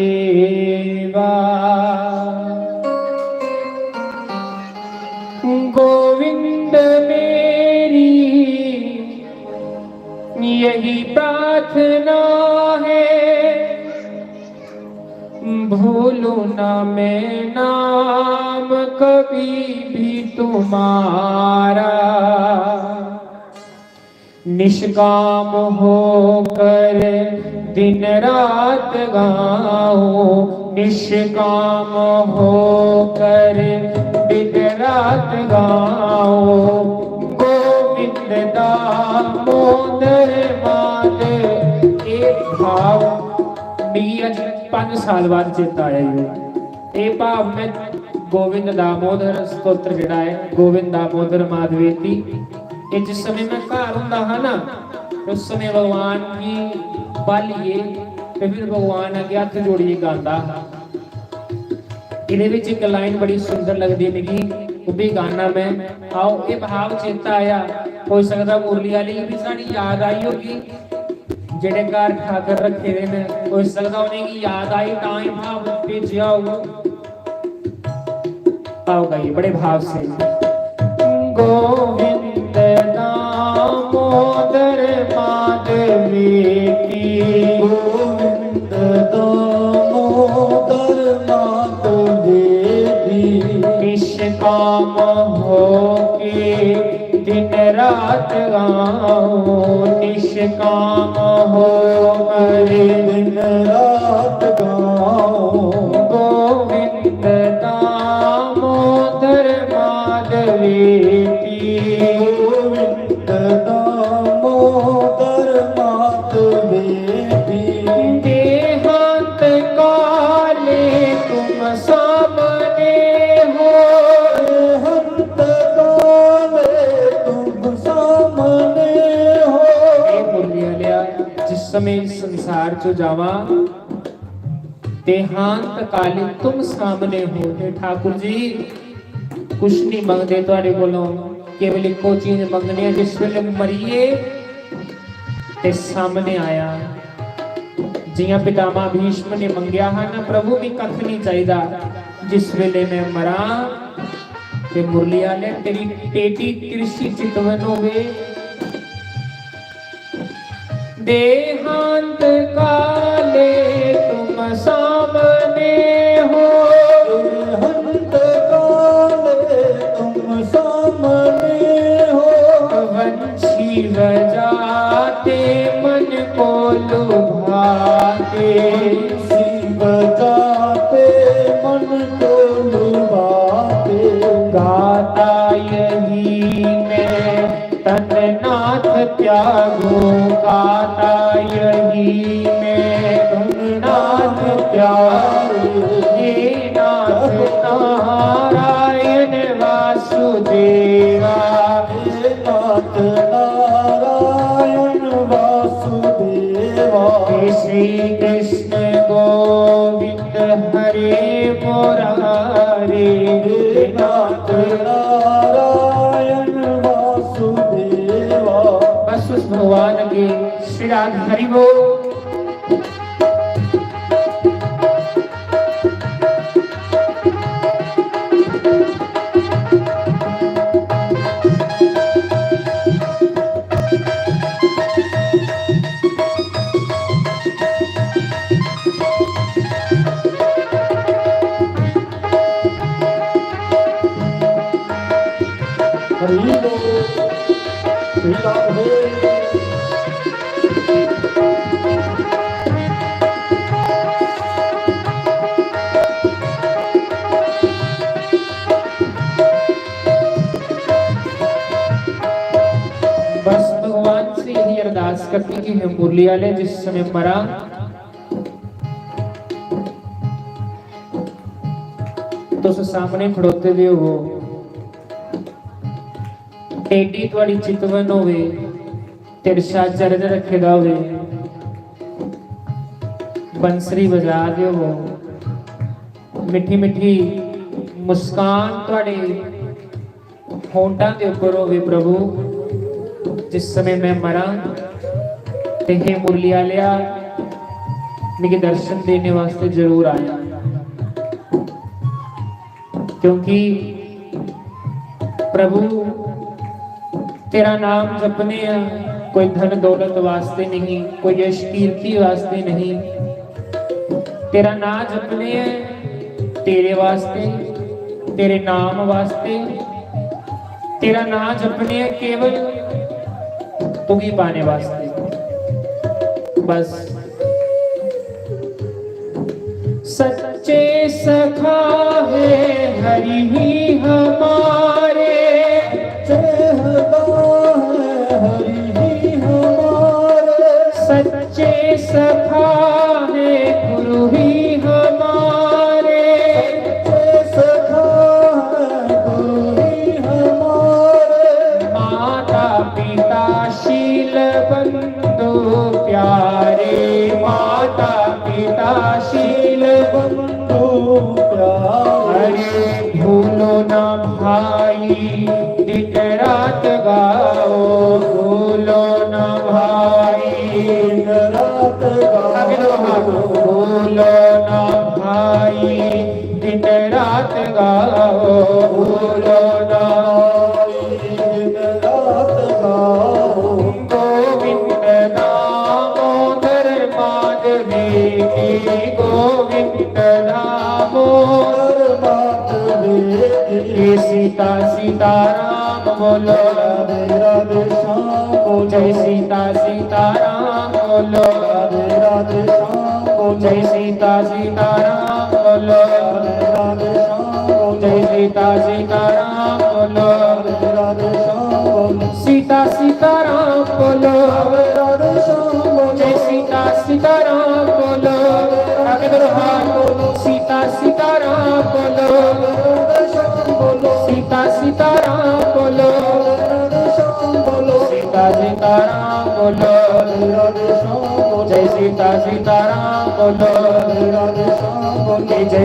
गोविंद मेरी यही प्रार्थना है, भूलूं ना मैं नाम कभी भी तुम्हारा, निष्काम होकर दिन रात गाऊं, निष्काम होकर दिन रात गाऊं, गोविंद दामोदर माधव। एक भाव मेरी अज 5 साल बाद चेता आया ये भाव में गोविंद दामोदर स्तोत्र जिहड़ा है गोविंद दामोदर माधवेति, ये जिस समय मैं घर हुंदा हां ना उस समय भगवान की बालिए ते फिर भगवान अगे हथ जोड़िए गांदा। इहदे विच एक लाइन बड़ी सुंदर लगदी मिगी, वो भी गाना मैं। आओ ये भाव चेता आया, हो सकदा मुरली वाली भी साडी याद आई होगी, जेड़े घर ठाकर रखे दे ने हो सकदा उन्हें की याद आई तां ही भाव भेजिया होगा। आओ गाइए बड़े भाव से। गोविंद दामोदर माधवेति, गोविंद दामोदर माधवेति, निष्काम होके दिन रात गाऊं, निष्काम हो करे दिन रात गाऊं, गोविंद दामोदर माधवेति, गोविंद दामोदर माधवेति, देहांत काले तुम सामने हो, देहांत समय संसार चो जावा देहांत काली तुम सामने हो। ते ठाकुर जी कुछ नहीं मंगते तुहाडे कोलों, केवल इको चीज मंगने जिस वेले मरीए ते सामने आया। जियां पितामह भीष्म ने मंगया है ना प्रभु भी कख नहीं चाहिदा, जिस वेले मैं मरा ते मुरलिया ने तेरी टेटी तिरछी चितवन होवे। देहांत काले तुम सामने हो, देहांत काले तुम सामने हो। वंशी बजाते मन को लुभाते, वंशी बजाते मन को लुभाते। गाता यही मैं तन नाथ त्यागो, गाता यही मैं तन नाथ त्यागो। हे नाथ नारायण वासुदेवा, हे नाथ नारायण वासुदेवा। हे श्री कृष्ण गोविंद हरे मुरारे। हे नाथ नारायण वासुदेवा। बस उस भगवान के श्री राग हरि बोल। हरि बोल, श्री राधे। बस भगवान से यही अरदास करती कि हे मुरली वाले जिस समय मरा तो उस सामने खड़ोते हुए हो, टेडी तुहाडी चितवन होवे, तिरछा चरज रखेदा होवे, बंसरी बजा दे हो, मिठी मिठी मुस्कान तुहाडे होंठां दे उपर होवे प्रभु। जिस समय मैं मरा ते हे मुरली वालिया मेरे दर्शन देने वास्ते जरूर आया, क्योंकि प्रभु तेरा नाम जपने कोई धन दौलत वास्ते नहीं, कोई यश कीर्ति वास्ते नहीं, तेरा नाम जपने तेरे वास्ते, तेरे नाम वास्ते, तेरा नाम जपने केवल तू ही पाने वास्ते। बस सच्चे सखा है हरि ही हमारे, हरि ही हमारे। सच्चे सखा है गुरु ही हमारे, सखा है गुरु ही हमारे। माता पिता शील बंधु प्यारे, माता पिता शील बंधु प्यारे। अरे भूलो ना भाई दिन रात गाओ, भूलो ना भाई दिन रात गाओ। भूलो ना भाई दिन रात गाओ, भूलो ना दिन रात गाओ। गोविंद दामोदर माधवी, गोविंद दामोदर ये सीता सीताराम बोलो, राधे राधे श्याम बोलो। जय सीता सीताराम बोलो, राधे राधे श्याम बोलो। जय सीता सीताराम बोलो, राधे राधे श्याम बोलो। जय सीता सीताराम बोलो, राधे राधे श्याम बोलो। सीता सीताराम बोलो, राधे श्याम बोलो। जय सीता सीताराम बोलो, आगे बढ़ो हाथ, सीता सीताराम बोलो, राधे श्याम बोलो। सीता सीताराम बोलो, राधे श्याम बोलो। सीता सीताराम बोलो, राधे श्याम बोलो।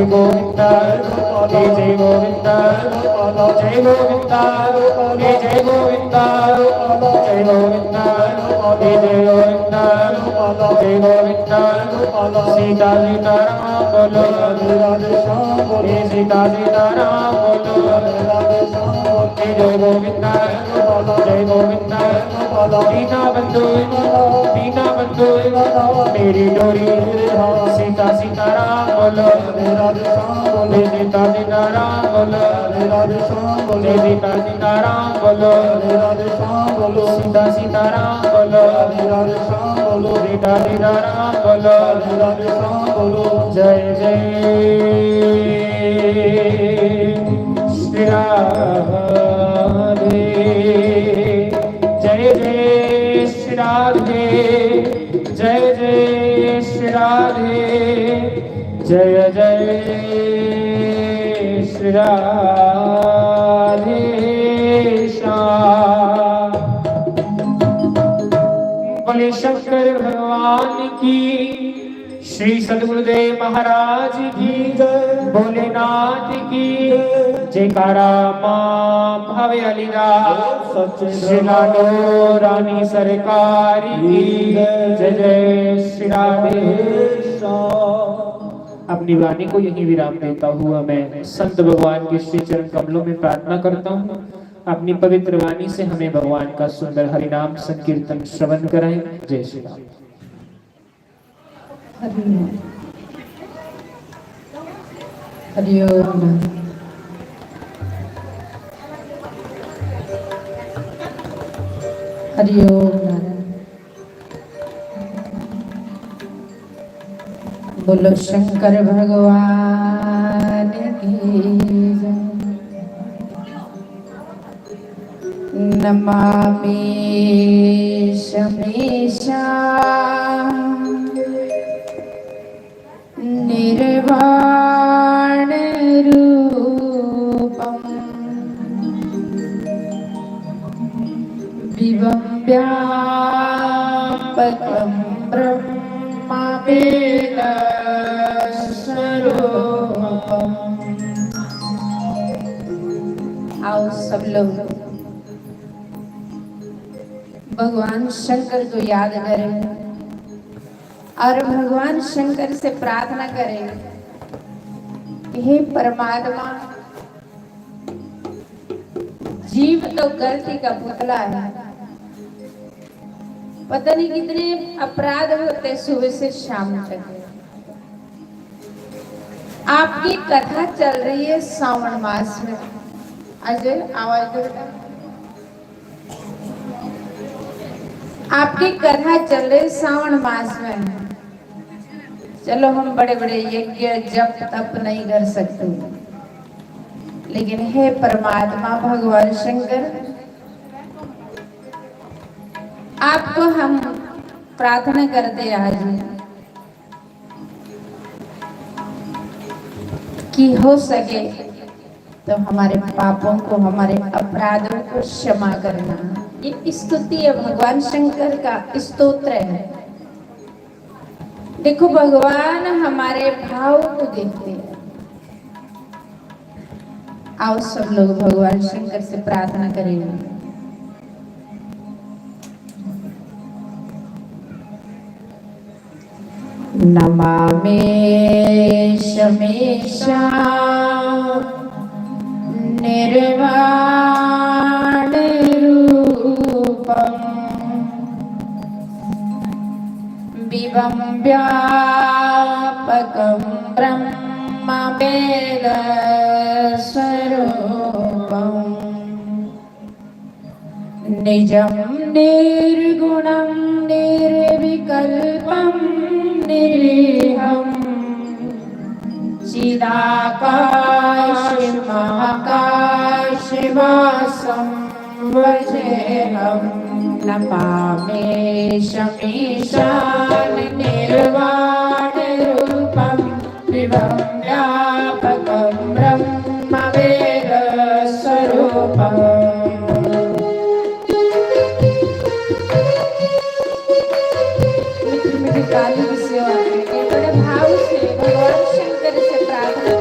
गोविंद हे जय गोविंद जय गोविंद हे जय गोविंद जय गोविंद हे जय गोविंद जय गोविंद सीता सीताराम बोलो हे सीता सीताराम बोलो हे जय गोविंद जय गोविंद दीना बंधु मेरी डोरी सीता सीताराम बोलो हे सीता सीताराम बोलो हे सीता सीताराम बोलो सीता सीताराम बोलो सीता सीताराम बोलो जय जय श्री राधे जय जय श्री राधे जय जय श्री राधे जय जय श्री राधे श्याम। बोले शंकर भगवान की श्री सद्गुरुदेव महाराज की भोलेनाथ की जयकारा मां भावे अलीदास श्री लाडो रानी सरकार की जय जय श्री राधे। अपनी वाणी को यही विराम देता हुआ मैं संत भगवान के श्री चरण कमलों में प्रार्थना करता हूँ अपनी पवित्र वाणी से हमें भगवान का सुंदर हरिनाम संकीर्तन श्रवण कराएं। जय श्री राम। हरिओम हरिओम। बोलो शंकर भगवान की जय। नमामि शमीशा निर्वाण रूपम विवं व्यापकं ब्रह्मवेदस्वरूपम्। आओ सब लोग भगवान शंकर को याद करें और भगवान शंकर से प्रार्थना करें, हे परमात्मा, जीव तो गलती का पुतला है, पता नहीं कितने अपराध होते सुबह से शाम तक। आपकी कथा चल रही है सावन मास में। अजय आवाज दो। आपकी कथा चल रही सावन मास में। चलो हम बड़े बड़े यज्ञ जप तप नहीं कर सकते, लेकिन हे परमात्मा भगवान शंकर, आपको हम प्रार्थना करते आज कि हो सके तो हमारे पापों को, हमारे अपराधों को क्षमा करना। ये स्तुति है, भगवान शंकर का स्तोत्र है। देखो भगवान हमारे भाव को देखते हैं। आओ सब लोग भगवान शंकर से प्रार्थना करेंगे। नमामि शमीशा निर्वाण रूपम विवं व्यापकं ब्रह्मवेदस्वरूपम् निजं निर्गुणं निर्विकल्पं निरीहम् चिदाकाशमहाकाशवासं भजेऽहं। नमामि शमीशान निर्वाणरूपं विभं व्यापकं ब्रह्मवेदस्वरूपम्। काली की सेवा बड़े भाव से भगवान शंकर से प्रार्थना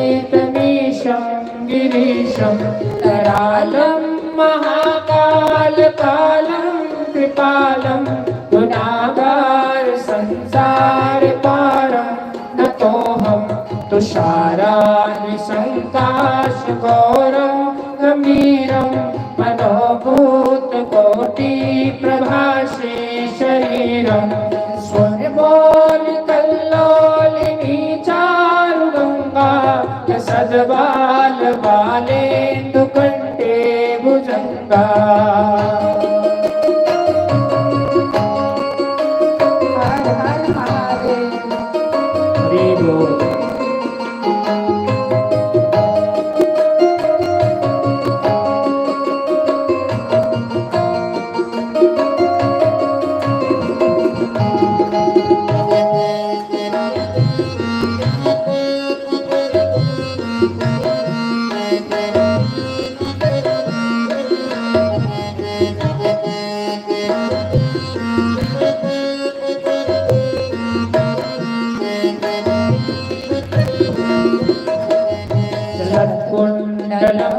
समेतमीशं गिरीशं करालं महाकालकालं कृपालं गुणागार संसार पारं नतोऽहं तुषारादिसङ्काशघोरं गम्भीरं मनोभूतकोटिप्रभासे शरीरं स्वर्णमौलिकल्लोलिनी चारुगङ्गा सद्बालबालेन्दुकण्ठे भुजङ्गा हर हर महादेव। हरि बोल। कुण्डलं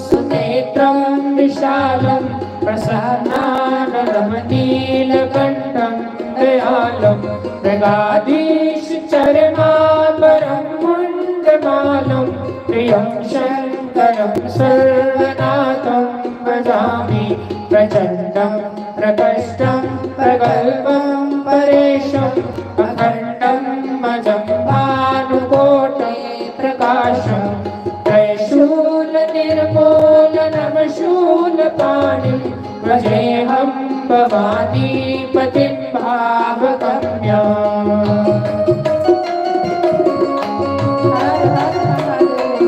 सुनेत्रं विशालं प्रसन्नाननं नीलकण्ठं दयालं मृगाधीशचरणाम्बरं मुण्डमालं प्रियं शङ्करं सर्वनाथं भजामि प्रचण्डं प्रकष्टं प्रगल्भं परेशम् अखण्डं मजं भानुकोटे प्रकाशम् त्रैशूलनिर्मूलनमशूलपाणिं व्रजेऽहं भवानी पतिं भावगम्याम्। हर हर महादेव।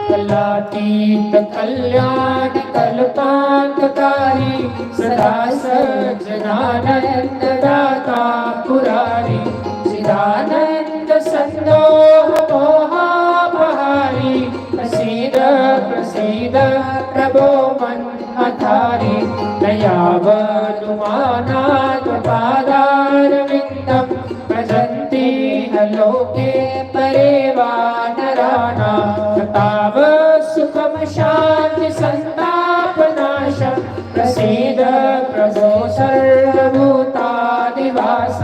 कलातीत कल्याण कल्पान्तकारी सदा सज्जनानन्ददाता पुरारी चिदानन्द सन्दोह मोहापहारी प्रसीद प्रसीद प्रभो मन्मथारी दयावलुमानात्पादारविन्दं भजन्ति न लोके परे वा नराणां ताव सुखम शांति संतापनाश प्रसीद प्रभो सर्वभूतादिवास।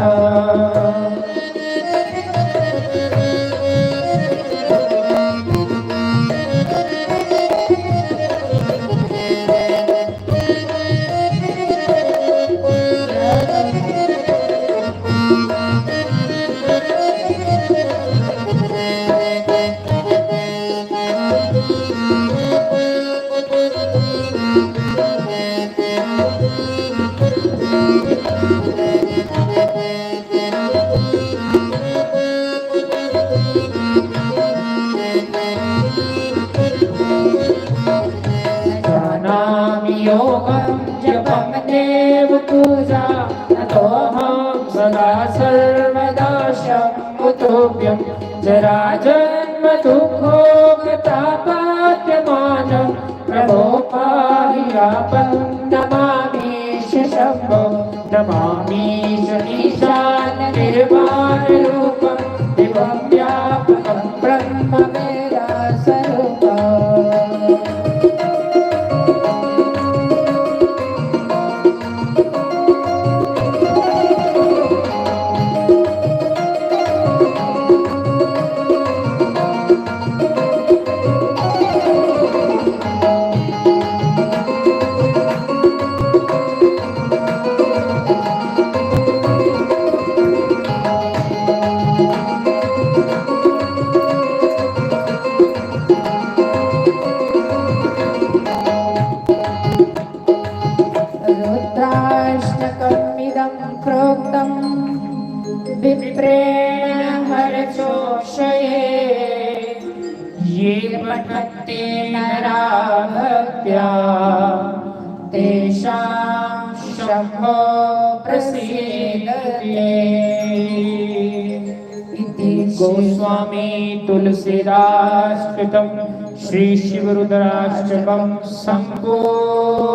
योगं जपं देव पूजा नतोऽहं सदा सर्वदा शम्भुतोऽभ्यं जराजन्म दुःखोगतापाद्यमानं प्रभो पाहि आपं नमामीश शम्भो नमामीश ईशान निर्वाणरूपं दिवं व्यापकं ब्रह्मवेदा स्वरूपम्। मोक्षये ये पठन्ते नरा भक्त्या तेषां शम्भो प्रसीदते। इति गोस्वामी तुलसीदास कृतं श्री शिवरुद्राष्टकं संपूर्णम्।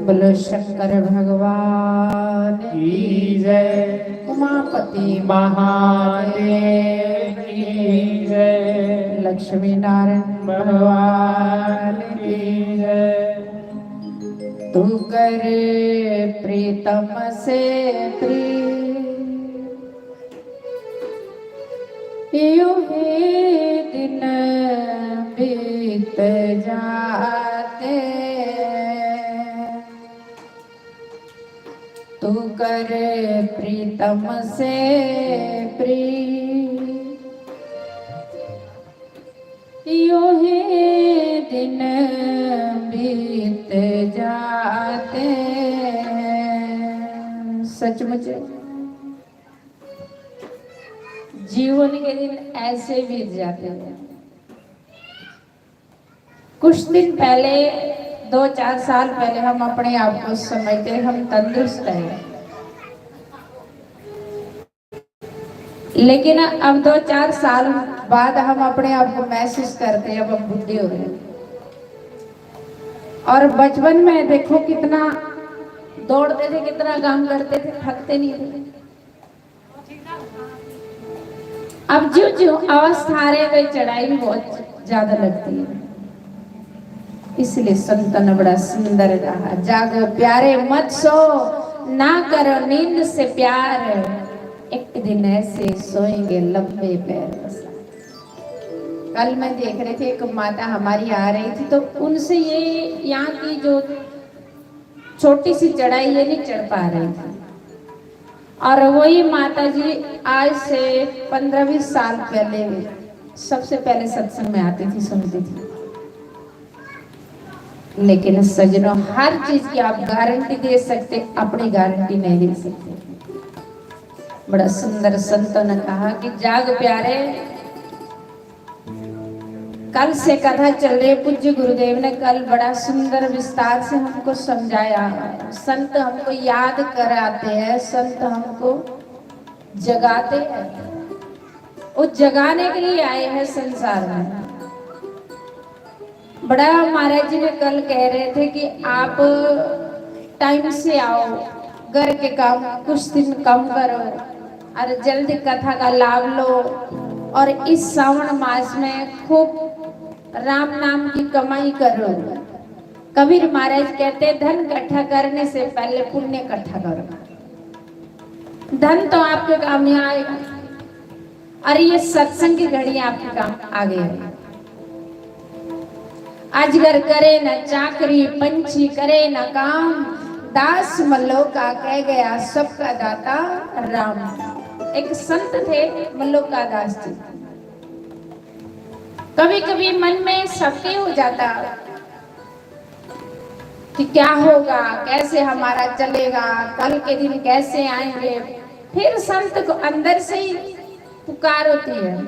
बोलो शंकर भगवान की जय, उमापति महादेव की जय, लक्ष्मी नारायण भगवान की जय। तू करे प्रीतम से प्रीत यूं ही दिन बीत जाते। तू करे प्रीतम से प्रीत यूं ही दिन बीत जाते। सचमुच जीवन के दिन ऐसे बीत जाते हैं। कुछ दिन पहले 2-4 साल पहले हम अपने आप को समझते हम तंदुरुस्त हैं, लेकिन अब 2-4 साल बाद हम अपने आप को महसूस करते हैं अब हम बुढ़े हो गए। और बचपन में देखो कितना दौड़ते थे, कितना काम करते थे, थकते नहीं थे। अब जो जो अवस्था आ रही है चढ़ाई भी बहुत ज्यादा लगती है। इसलिए संत ने बड़ा सुंदर कहा, जागो प्यारे मत सो, ना करो नींद से प्यार, एक दिन ऐसे सोएंगे लंबे पैर पसार। कल मैं देख रही थी, एक माता हमारी आ रही थी तो उनसे ये यहाँ की जो छोटी सी चढ़ाई ये नहीं चढ़ पा रही थी। और वही माता जी आज से 15-20 साल पहले सबसे पहले सत्संग में आती थी, सुनती थी। लेकिन सजनों, हर चीज की आप गारंटी दे सकते, अपनी गारंटी नहीं दे सकते। बड़ा सुंदर संतों ने कहा कि जाग प्यारे, कल से कथा चल रही, पूज्य गुरुदेव ने कल बड़ा सुंदर विस्तार से हमको समझाया। संत हमको याद कराते हैं, संत हमको जगाते हैं, वो जगाने के लिए आए हैं संसार में। बड़ा महाराज जी ने कल कह रहे थे कि आप टाइम से आओ, घर के काम कुछ दिन कम करो और जल्दी कथा का लाभ लो। और इस श्रावण मास में खूब राम नाम की कमाई करो। कबीर महाराज कहते धन इकट्ठा करने से पहले पुण्य इकट्ठा करो। धन तो आपके काम में आएगा और ये सत्संग की घड़ी आपके काम आ गई। अजगर करे न चाकरी, पंछी करे न काम, दास मल्लो का कह गया सबका दाता राम। एक संत थे, मल्लो का दास थे। कभी कभी मन में सबके हो जाता कि क्या होगा, कैसे हमारा चलेगा, कल के दिन कैसे आएंगे। फिर संत को अंदर से ही पुकार होती है।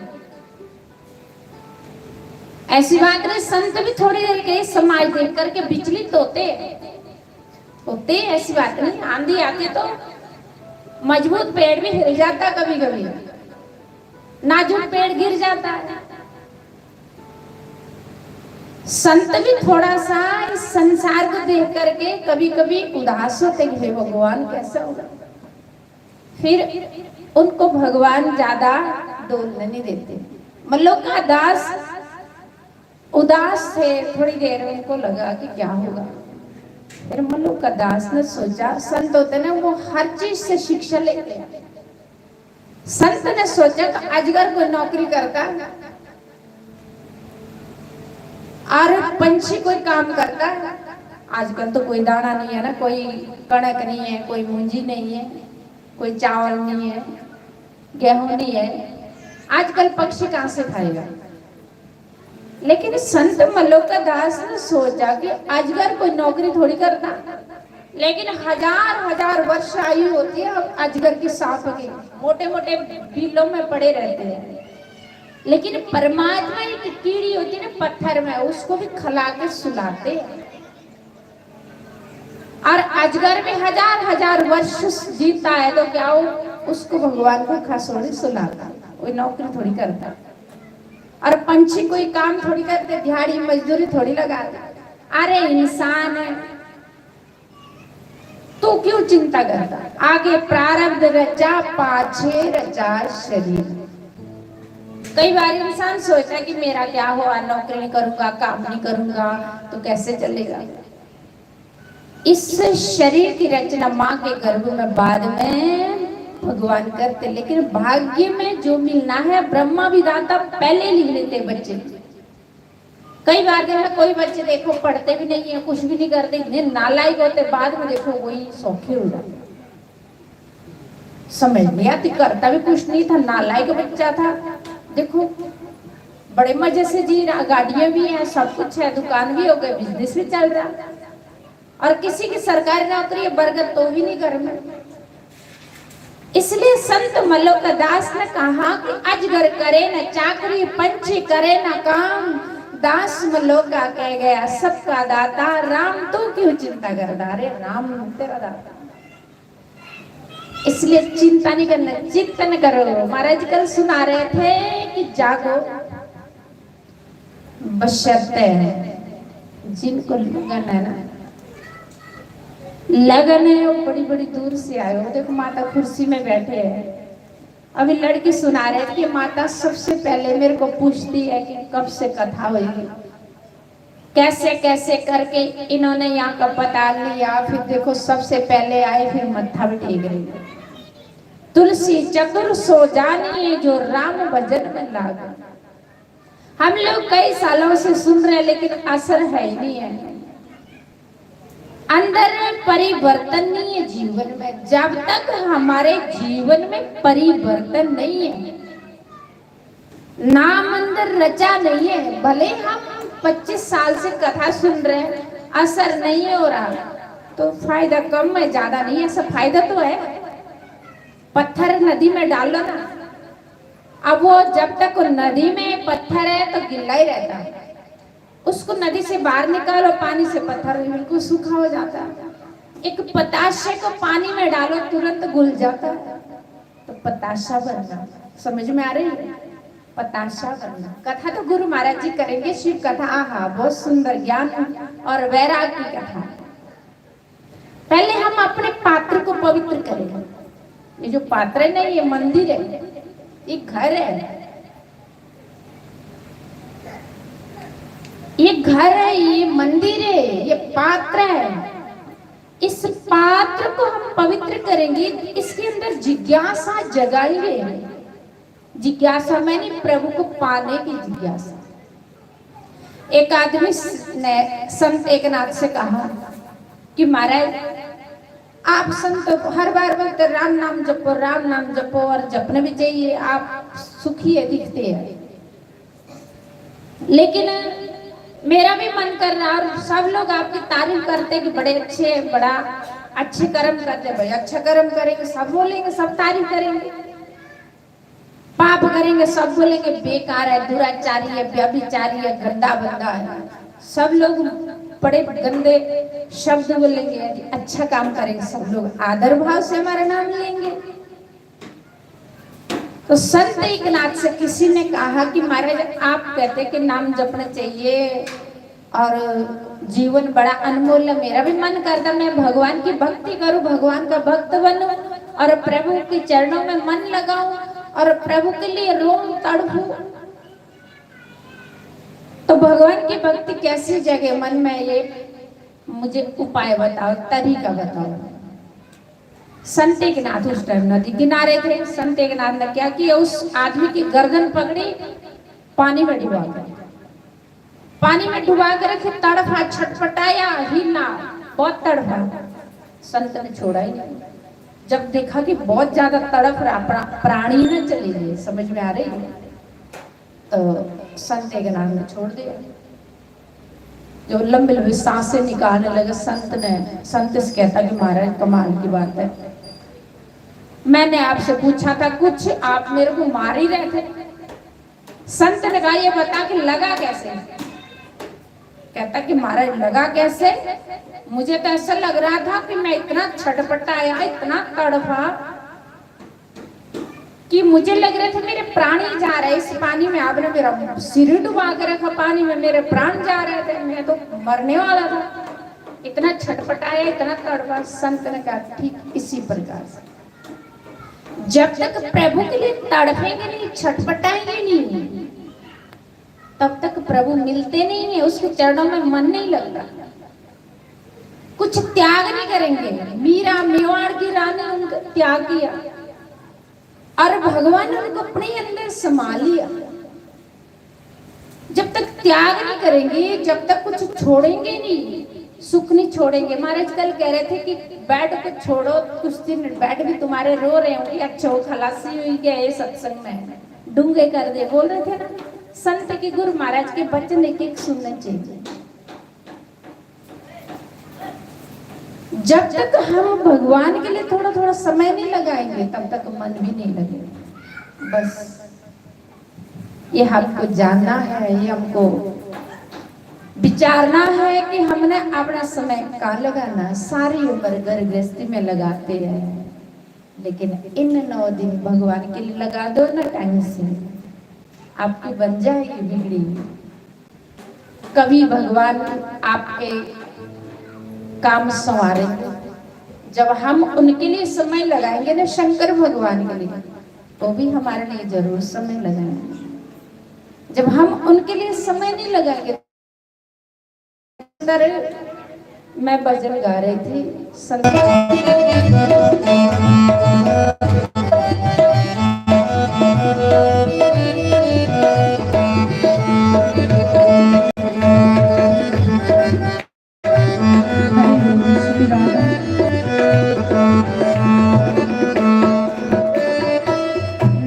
ऐसी बात नहीं, संत भी थोड़ी देर के समाज देख करके विचलित होते ऐसी बात नहीं। आंधी आती तो मजबूत पेड़ भी हिल जाता, कभी कभी नाजुक पेड़ गिर जाता है। संत भी थोड़ा सा इस संसार को देख करके कभी कभी उदास होते कि हे भगवान कैसा होगा। फिर उनको भगवान ज्यादा डोलने नहीं देते। मल्लो का दास उदास थे, थोड़ी देर उनको लगा कि क्या होगा। फिर मल्लो का दास ने सोचा, संत होते ना वो हर चीज से शिक्षा लेते हैं। संत ने सोचा कि अजगर कोई नौकरी करता और पंछी कोई काम करता है। आजकल तो कोई दाना नहीं है ना, कोई कणक नहीं है, कोई मूंजी नहीं है, कोई चावल नहीं है, गेहूं नहीं है। आजकल पक्षी कहां से खाएगा। लेकिन संत मल्लो का दास ने सोचा कि अजगर कोई नौकरी थोड़ी करता, लेकिन हजार हजार वर्ष आयु होती है अजगर की, सांप की, मोटे मोटे बिलों में पड़े रहते हैं। लेकिन परमात्मा एक कीड़ी होती है ना पत्थर में, उसको भी खिला के सुलाते हैं। और अजगर भी हजार हजार वर्ष जीता है तो क्या हो, उसको भगवान को खसोड़ी सुलाता, कोई नौकरी थोड़ी करता। और पंछी कोई काम थोड़ी करते, दिहाड़ी मजदूरी थोड़ी लगाते। अरे इंसान है, तू क्यों चिंता करता? आगे प्रारब्ध रचा, पाछे रचा शरीर। कई बार इंसान सोचता है कि मेरा क्या हुआ, नौकरी नहीं करूंगा, काम नहीं करूंगा तो कैसे चलेगा। इस शरीर की रचना माँ के गर्भ में बाद में भगवान करते, लेकिन भाग्य में जो मिलना है ब्रह्मा विधाता पहले लिख लेते बच्चे। कई बार देखा कोई बच्चे देखो पढ़ते भी नहीं है, कुछ भी नहीं करते, इतने नालायक होते, बाद में देखो वही सौखे हो जाते। समझ नहीं आती, करता भी कुछ नहीं था, नालायक बच्चा था। देखो बड़े मजे से जी रहा, गाड़ियां भी हैं, सब कुछ है, दुकान भी हो गई, बिजनेस भी चल रहा। और किसी की सरकारी नौकरी है, बरगद तो भी नहीं घर में। इसलिए संत मल्लोकदास ने कहा कि अजगर करे न चाकरी, पंछी करे न काम, दास मल्लोका कह गया सबका दाता, राम तू क्यों चिंता करता? अरे राम तेरा दाता। इसलिए चिंता नहीं करना, चिंतन करो। महाराज कल सुना रहे थे कि जागो बशर्ते जिनको लगन है ना, लगन है, वो बड़ी बड़ी दूर से आए हो। देखो माता कुर्सी में बैठे हैं। अभी लड़की सुना रहे थे कि माता सबसे पहले मेरे को पूछती है कि कब से कथा होगी, कैसे कैसे करके इन्होंने यहाँ का पता लिया। फिर देखो सबसे पहले आए, फिर मत्था भी टेक रही। तुलसी चतुर सो जानी जो राम भजन में लागा। हम लोग कई सालों से सुन रहे हैं लेकिन असर है ही नहीं है। अंदर परिवर्तन नहीं है जीवन में। जब तक हमारे जीवन में परिवर्तन नहीं है, नाम अंदर रचा नहीं है, भले हम 25 साल से कथा सुन रहे हैं, असर नहीं हो रहा, तो फायदा कम है, ज्यादा नहीं है। सब फायदा तो है। पत्थर नदी में डालो ना, अब वो जब तक नदी में पत्थर है तो गिल्ला ही रहता है। उसको नदी से बाहर निकालो, पानी से पत्थर बिल्कुल सूखा हो जाता है। एक पताशे को पानी में डालो, तुरंत घुल जाता है। तो पताशा बनना, समझ में आ रही है? पताशा बनना। कथा तो गुरु महाराज जी करेंगे, शिव कथा, आहा बहुत सुंदर ज्ञान और वैराग की कथा। पहले हम अपने पात्र को पवित्र करेंगे। ये जो पात्र नहीं, ये मंदिर है, ये घर है, ये घर है, ये मंदिर है, ये पात्र है। इस पात्र को हम पवित्र करेंगे, इसके अंदर जिज्ञासा जगाएंगे। जिज्ञासा मैंने प्रभु को पाने की जिज्ञासा। एक आदमी ने संत एकनाथ से कहा कि महाराज आप संत हर बार बोलते राम नाम जपो, राम नाम जपो, और जपने भी चाहिए, आप सुखी है दिखते हैं, लेकिन मेरा भी मन कर रहा और सब लोग आपकी तारीफ करते कि बड़े अच्छे, बड़ा अच्छे कर्म करते। भाई अच्छा कर्म करेंगे सब बोलेंगे, सब तारीफ करेंगे। पाप करेंगे सब बोलेंगे बेकार है, दुराचारी है, व्यभिचारी है, गंदा बंदा है, सब लोग बड़े गंदे शब्द बोलेंगे। अच्छा काम करेंगे सब लोग आदर भाव से हमारा नाम लेंगे। तो संत एकनाथ से किसी ने कहा कि महाराज आप कहते कि नाम जपना चाहिए और जीवन बड़ा अनमोल है, मेरा भी मन करता मैं भगवान की भक्ति करूं, भगवान का भक्त बनूं और प्रभु के चरणों में मन लगाऊं और प्रभु के लिए रोम तड़पूं। तो भगवान की भक्ति कैसी जगह मन में, ये मुझे उपाय बताओ, तरीका बताओ। संत एकनाथ उस टाइम नदी किनारे थे। संत एकनाथ ने क्या किया, उस आदमी की गर्दन पकड़ी, पानी में डुबा कर, पानी में डुबा कर फिर तड़फा, छटपटाया, हिला, बहुत तड़फा। संत ने छोड़ा ही नहीं। जब देखा कि बहुत ज्यादा तड़फ रहा, प्राणी न चली गई, समझ में आ रही है, तो संत एकनाथ ने छोड़ दिया। जो लंबी लंबी सांसें निकालने लगे। संत से कहता कि महाराज कमाल की बात है, मैंने आपसे पूछा था कुछ, आप मेरे को मार ही रहे थे। संत ने कहा ये बता कि लगा कैसे? कहता कि महाराज लगा कैसे, मुझे तो ऐसा लग रहा था कि मैं इतना छटपटाया, इतना तड़पा कि मुझे लग रहे थे मेरे प्राण ही जा रहे इस पानी में। आपने मेरा सिर डुबा कर रखा पानी में, मेरे प्राण जा रहे थे, मैं तो मरने वाला था, इतना छटपटाया, इतना तड़पा। संत ने कहा ठीक इसी प्रकार से जब तक प्रभु के लिए तड़पेंगे नहीं, छटपटाएंगे नहीं, तब तक प्रभु मिलते नहीं है, उसके चरणों में मन नहीं लगता, कुछ त्याग नहीं करेंगे। मीरा मेवाड़ की रानी उनका त्याग किया और भगवान ने उनको अपने अंदर समा लिया। जब तक त्याग नहीं करेंगे, जब तक कुछ छोड़ेंगे नहीं, सुख नहीं छोड़ेंगे। महाराज कल कह रहे थे कि बेड को छोड़ो, कुछ दिन बेड भी तुम्हारे रो रहे होंगे, अच्छा वो खलासी हुई क्या ये सत्संग में डूंगे कर दे, बोल रहे थे ना। संत के गुरु महाराज के वचन एक एक सुनने चाहिए। जब तक हम भगवान के लिए थोड़ा थोड़ा समय नहीं लगाएंगे, तब तक मन भी नहीं लगेगा। बस ये हमको जानना है, ये हमको विचारना है कि हमने अपना समय कहाँ लगाना। सारी उम्र घर गृहस्थी में लगाते हैं, लेकिन इन 9 दिन भगवान के लिए लगा दो ना टाइम से, आपकी बन जाएगी बिगड़ी। कभी भगवान आपके काम संवारेंगे जब हम उनके लिए समय लगाएंगे ना। शंकर भगवान के लिए वो भी हमारे लिए जरूर समय लगाएंगे। जब हम उनके लिए समय नहीं लगाएंगे। मैं भजन गा रही थी,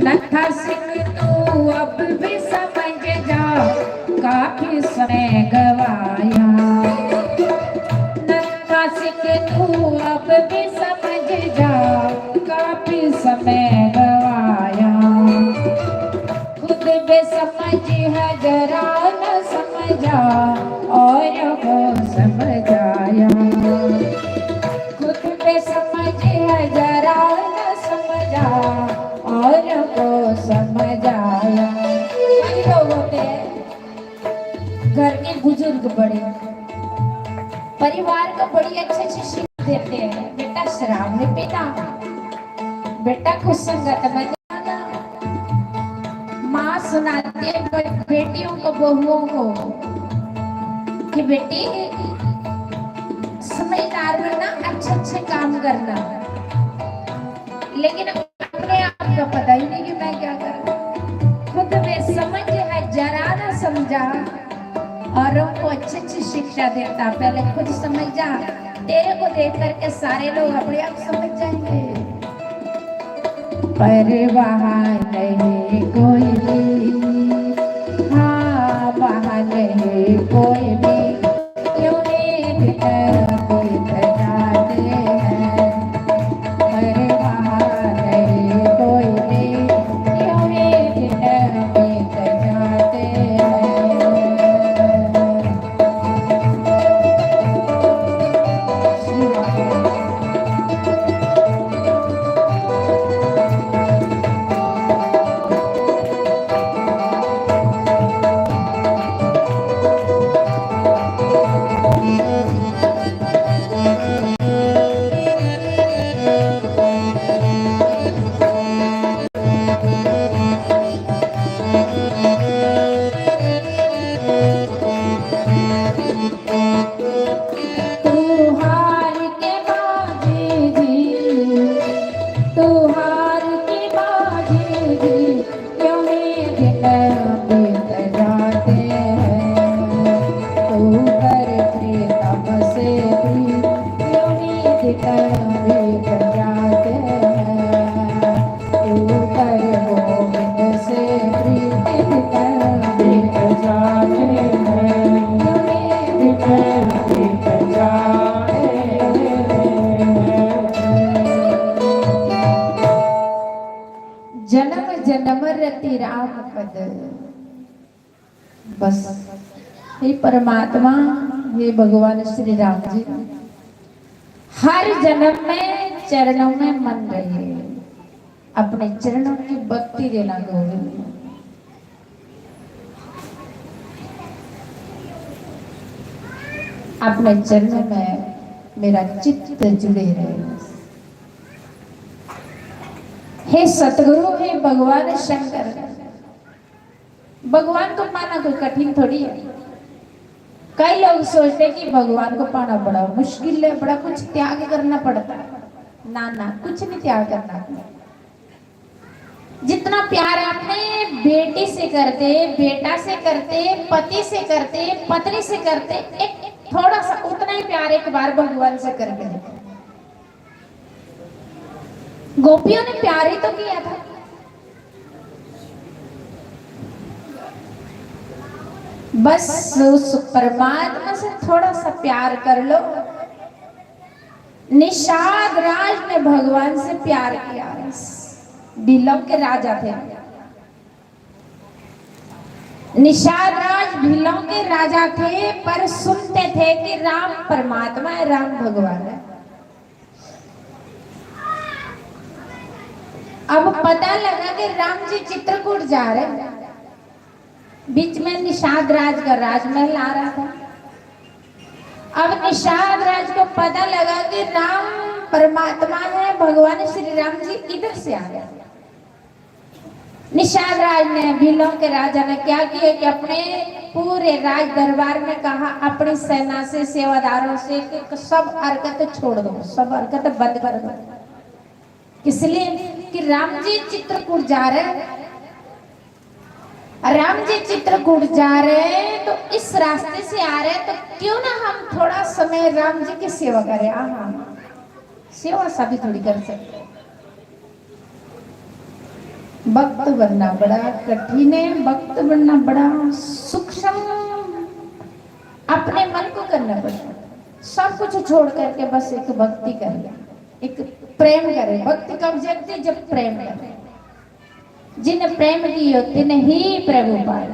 नथा सिंह तू अब भी समझ जा, काफी समय गवाया। नथा सिंह तू अब भी समझ जा, काफी समय गवाया। खुद बेसमझ है जरा न समझा, और को समझाया। खुद बेसमझ है जरा न समझा, और को समझाया। कई लोग होते हैं घर के बुजुर्ग बड़े, परिवार को बड़ी अच्छी शिक्षा देते हैं, बेटा शराब नहीं पीना, बेटा कुछ संगत में जाना। माँ सुनाती है बेटियों को, बहुओं को कि बेटी समझदार बनना, अच्छे अच्छे काम करना। लेकिन अपने आप को पता ही नहीं कि मैं क्या करूं। खुद में समझ है जरा ना समझा, और उनको अच्छी अच्छी शिक्षा देता। पहले खुद समझ जा, तेरे को देख करके सारे लोग अपने आप समझ जाएंगे। पर वहाँ नहीं कोई भी, हाँ वहाँ नहीं कोई भी, क्यों भीतर जाते हैं। पर वहाँ नहीं कोई भी, क्यों भीतर जाते हैं। जन्म जन्म रति राम पद। बस हे परमात्मा, हे भगवान श्री राम जी, हर जन्म में चरणों में मन रहे, अपने चरणों की भक्ति देना गोविंद। अपने चरणों में मेरा चित्त जुड़े रहे। हे सतगुरु, हे भगवान शंकर, भगवान को पाना कोई कठिन थोड़ी है। कई लोग सोचते हैं कि भगवान को पाना बड़ा मुश्किल है, बड़ा कुछ त्याग करना पड़ता है। ना ना, कुछ नहीं त्याग करना। जितना प्यार आपने बेटी से करते, बेटा से करते, पति से करते, पत्नी से करते, एक थोड़ा सा उतना ही प्यार एक बार भगवान से करके देखो। गोपियों ने प्यार ही तो किया था। बस उस परमात्मा से थोड़ा सा प्यार कर लो। निषाद राज ने भगवान से प्यार किया। भीलों के राजा थे निषाद राज, भीलों के राजा थे, पर सुनते थे कि राम परमात्मा है, राम भगवान है। अब पता लगा कि राम जी चित्रकूट जा रहे हैं। बीच में निषाद राज का राजमहल आ रहा था। अब निषाद राज को पता लगा कि राम परमात्मा है, भगवान श्री राम जी इधर से आ गए। निषाद राज ने, भीलों के राजा ने क्या किया कि अपने पूरे राज दरबार में कहा, अपनी सेना से, सेवादारों से कि सब हरकत छोड़ दो, सब हरकत बंद कर दो। इसलिए कि राम जी चित्रकूट जा रहे हैं। राम जी चित्रकूट जा रहे हैं तो इस रास्ते से आ रहे हैं, तो क्यों ना हम थोड़ा समय राम जी की सेवा करें। हाँ, सेवा सभी थोड़ी कर सकते। भक्त बनना बड़ा कठिन है, भक्त बनना बड़ा सूक्ष्म, अपने मन को करना पड़ता। सब कुछ छोड़ करके बस एक भक्ति करें, एक प्रेम करें। भक्ति कब जगती? जब प्रेम करें। जिन प्रेम की होती नहीं प्रभु पाए।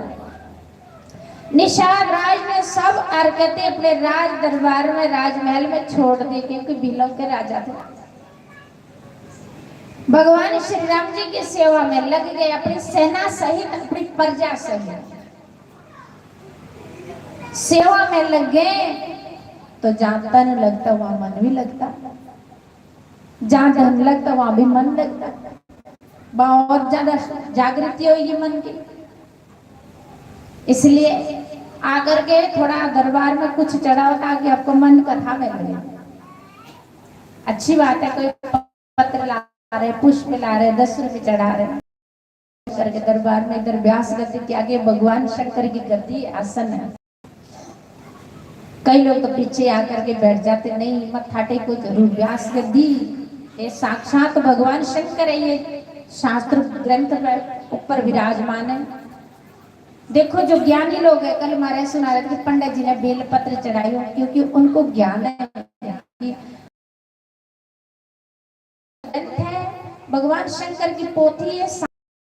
निषाद राज ने सब हरकतें अपने राज दरबार में, राजमहल में छोड़ दी, क्योंकि भीलों के राजा थे। भगवान श्री राम जी की सेवा में लग गए, अपनी सेना सहित, अपनी प्रजा सहित सेवा में लग गए। तो जहां तन लगता वहां मन भी लगता, जहां धन लगता वहां भी मन लगता, और ज्यादा जागृति होगी मन की। इसलिए आकर के थोड़ा दरबार में कुछ चढ़ाओ ताकि आपको मन कथा में लगे। अच्छी बात है, कोई पत्र ला रहे, पुष्प ला रहे, 10 रुपये चढ़ा रहे करके दरबार में। इधर व्यास गति के आगे भगवान शंकर की गति आसन है। कई लोग तो पीछे आकर के बैठ जाते, नहीं मत्था टेको जरूर, व्यास गति ये साक्षात भगवान शंकर है। ये शास्त्र ग्रंथ में ऊपर विराजमान है। देखो जो ज्ञानी लोग है, कल हमारे सुना रहे थे कि पंडित जी ने बेल पत्र चढ़ाई हो, क्योंकि उनको ज्ञान है कि भगवान शंकर की पोथी है,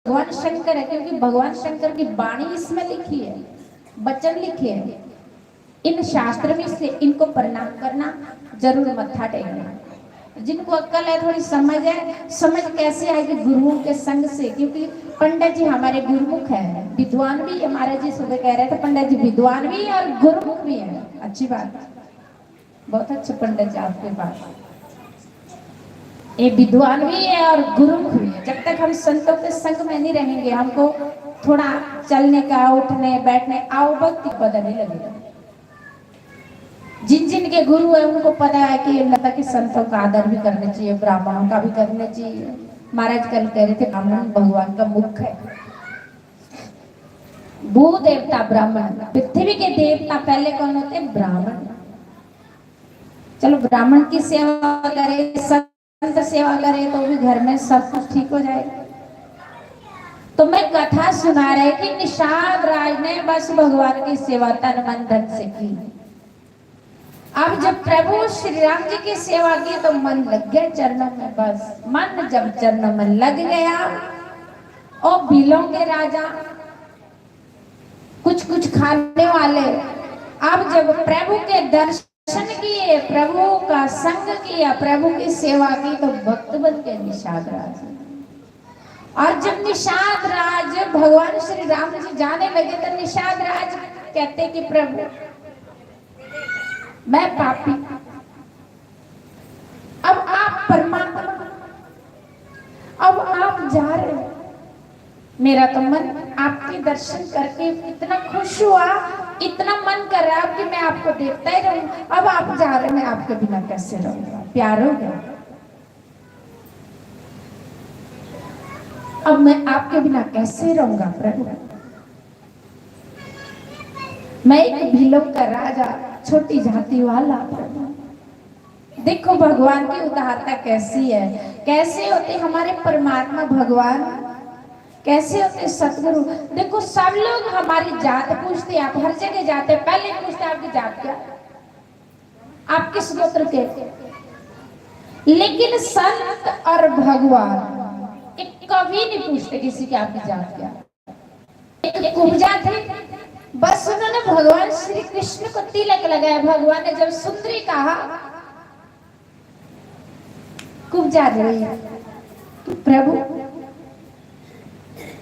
भगवान शंकर है, क्योंकि भगवान शंकर की वाणी इसमें लिखी है, वचन लिखे हैं इन शास्त्र में। इसलिए इनको प्रणाम करना, जरूर मत्था टेकना। जिनको अक्ल है, थोड़ी समझ है, समझ कैसे आएगी? गुरुओं के संग से। क्योंकि पंडित जी हमारे गुरुमुख है, विद्वान भी। हमारे जी सुबह कह रहे थे पंडित जी विद्वान भी और गुरुमुख भी है। अच्छी बात है, बहुत अच्छे पंडित जी आपके पास। ये विद्वान भी है और गुरुमुख भी है। जब तक हम संतों के संग में नहीं रहेंगे, हमको थोड़ा चलने का, उठने बैठने, आओ भक्ति पता नहीं लगेगा। जिन जिन के गुरु है उनको पता है कि लता के संतों का आदर भी करना चाहिए, ब्राह्मणों का भी करना चाहिए। महाराज कल कह रहे थे ब्राह्मण भगवान का मुख है। भू देवता ब्राह्मण, पृथ्वी के देवता पहले कौन होते हैं? ब्राह्मण। चलो ब्राह्मण की सेवा करे, संत सेवा करे तो भी घर में सब कुछ ठीक हो जाएगा। तो मैं कथा सुना रहे कि निषाद राज ने बस भगवान की सेवा तन मन धन से की। अब जब प्रभु श्री राम जी की सेवा की तो मन लग गया चरणों में। बस मन जब चरणों में लग गया और बिलों के राजा, कुछ कुछ खाने वाले। अब जब प्रभु के दर्शन किए, प्रभु का संग किया, प्रभु की सेवा की, तो भक्त बन के निषाद राज। और जब निषाद राज भगवान श्री राम जी जाने लगे तो निषाद राज कहते कि प्रभु मैं पापी, अब आप परमात्मा, अब आप जा रहे हो, मेरा तो मन आपके दर्शन करके इतना खुश हुआ, इतना मन कर रहा है कि मैं आपको देखता ही रहूं। अब आप जा रहे, मैं आपके बिना कैसे रहूंगा? प्यार हो गया। अब मैं आपके बिना कैसे रहूंगा प्रभु? मैं एक भीलों का राजा, छोटी जाति वाला प्रभु। देखो भगवान की उदारता कैसी है, कैसे होते हमारे परमात्मा भगवान, कैसे होते सतगुरु। देखो सब लोग हमारी जात पूछते, आप हर जगह जाते, पहले पूछते आपकी जात क्या, आप किस गोत्र के। लेकिन संत और भगवान एक कभी नहीं पूछते किसी की आपकी जात क्या। एक कुब्जा थे, बस उन्होंने भगवान श्री कृष्ण को तिलक लगाया। भगवान ने जब सुंदरी कहा, कुब्जा रही कि प्रभु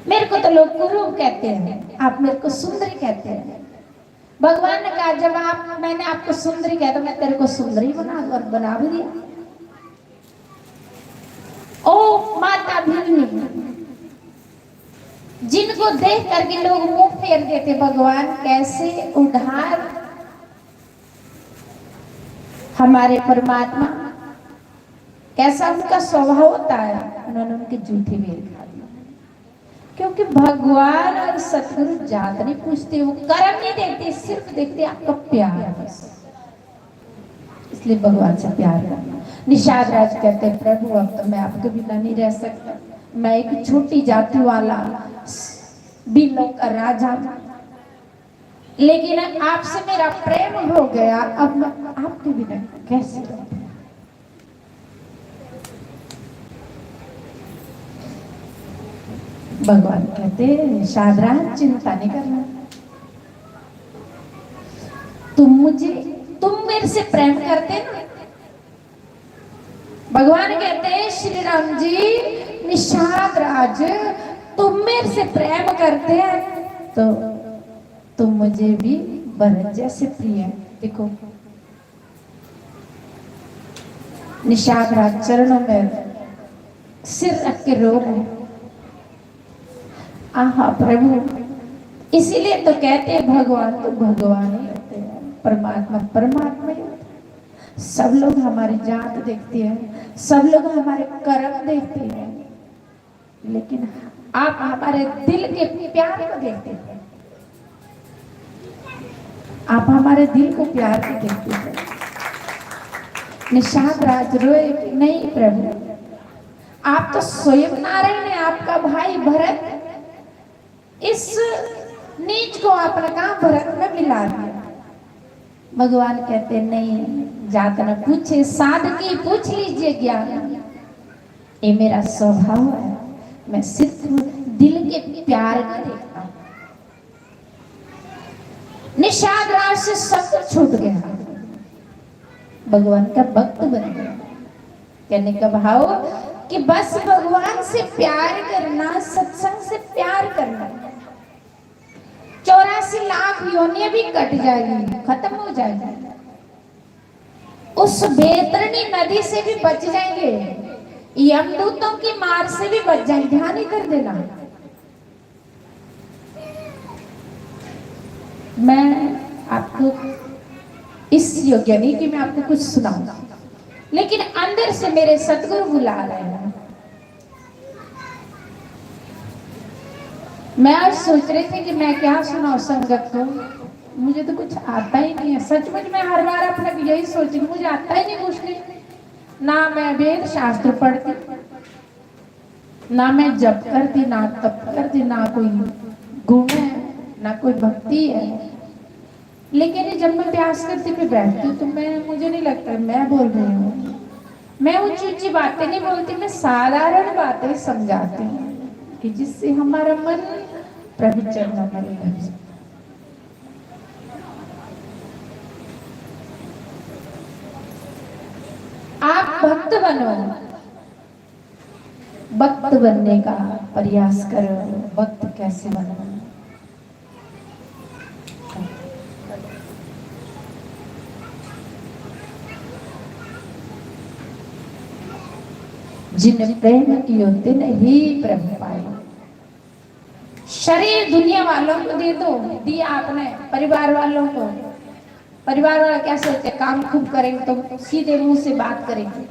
मेरे को तो लोग कुरूप कहते हैं, आप मेरे को सुंदरी कहते हैं। भगवान ने कहा जब मैंने आपको सुंदरी कहा तो मैं तेरे को सुंदरी बना भी दिया। ओ माता भीलनी, जिनको देख करके लोग मुंह फेर देते, भगवान कैसे उधार हमारे परमात्मा, कैसा उनका स्वभाव होता है। उन्होंने उनके जूठे बेर खा दिया, क्योंकि भगवान और सतगुरु जात नहीं पूछते, वो कर्म नहीं देखते, सिर्फ देखते आपका प्यार बस। इसलिए भगवान से प्यार करना। निषाद राज कहते हैं प्रभु अब तो मैं आपके बिना नहीं रह सकता, मैं एक छोटी जाति वाला बिलों का राजा, लेकिन आपसे मेरा प्रेम हो गया, अब मैं आपके बिना कैसे रहूं? भगवान कहते निषाद राज चिंता नहीं करना, तुम मेरे से प्रेम करते ना। भगवान कहते हैं श्री राम जी, निषाद राज तुम मेरे से प्रेम करते हैं तो तुम मुझे भी भरत जैसे प्रिय है। देखो निषाद राज चरणों में सिर रख के रो रहे हैं। आहा प्रभु, इसीलिए तो कहते हैं भगवान तो भगवान ही होते हैं, परमात्मा परमात्मा ही होते हैं। सब लोग हमारी जात देखते हैं, सब लोग हमारे कर्म देखते हैं, लेकिन आप हमारे दिल के प्यार को देखते हैं, आप हमारे दिल को प्यार को देखते हैं। निषाद राज रोए कि नहीं प्रभु, आप तो स्वयं नारायण है, आपका भाई भरत इस नीच को आपने कहा भरत में मिला दिया। भगवान कहते नहीं, जात न पूछे साधकी पूछ लीजिए ज्ञान, ये मेरा स्वभाव है, मैं सिर्फ दिल के प्यार को देखता हूं। निषाद राज से सब कुछ छूट गया, भगवान का भक्त बन गया। कहने का भाव कि बस भगवान से प्यार करना, सत्संग से प्यार करना, 84 लाख योनियां भी कट जाएगी, खत्म हो जाएगी, उस बेतरनी नदी से भी बच जाएंगे, यमदूतों की मार से भी बच जाएंगे। ध्यान ही कर देना। मैं आपको इस योग्य नहीं कि मैं आपको कुछ सुनाऊंगा, लेकिन अंदर से मेरे सतगुरु बुला रहे हैं। मैं आज सोच रही थी कि मैं क्या सुनाऊं संगत को, मुझे तो कुछ आता ही नहीं है। सचमुच मैं हर बार अपना यही सोचती, मुझे आता ही नहीं कुछ नहीं, ना मैं वेद शास्त्र पढ़ती, ना मैं जप करती, ना तप करती, ना कोई गुण है, ना कोई भक्ति है। लेकिन जब मैं प्यास करती पे बैठती हूँ तो मुझे नहीं लगता मैं बोल रही हूँ। मैं ऊंची ऊंची बातें नहीं बोलती, मैं साधारण बातें समझाती हूँ। कि जिससे हमारा मन प्रभु चरणों में लग जाए। आप भक्त बनो, भक्त बनने का प्रयास करो। भक्त कैसे बनो? जिन प्रेम कियो तिन ही प्रभु पाए। शरीर दुनिया वालों को दे दो, दिया आपने परिवार वालों को। परिवार वाले क्या सोचते, काम खूब करेंगे तो सीधे मुंह से बात करेंगे।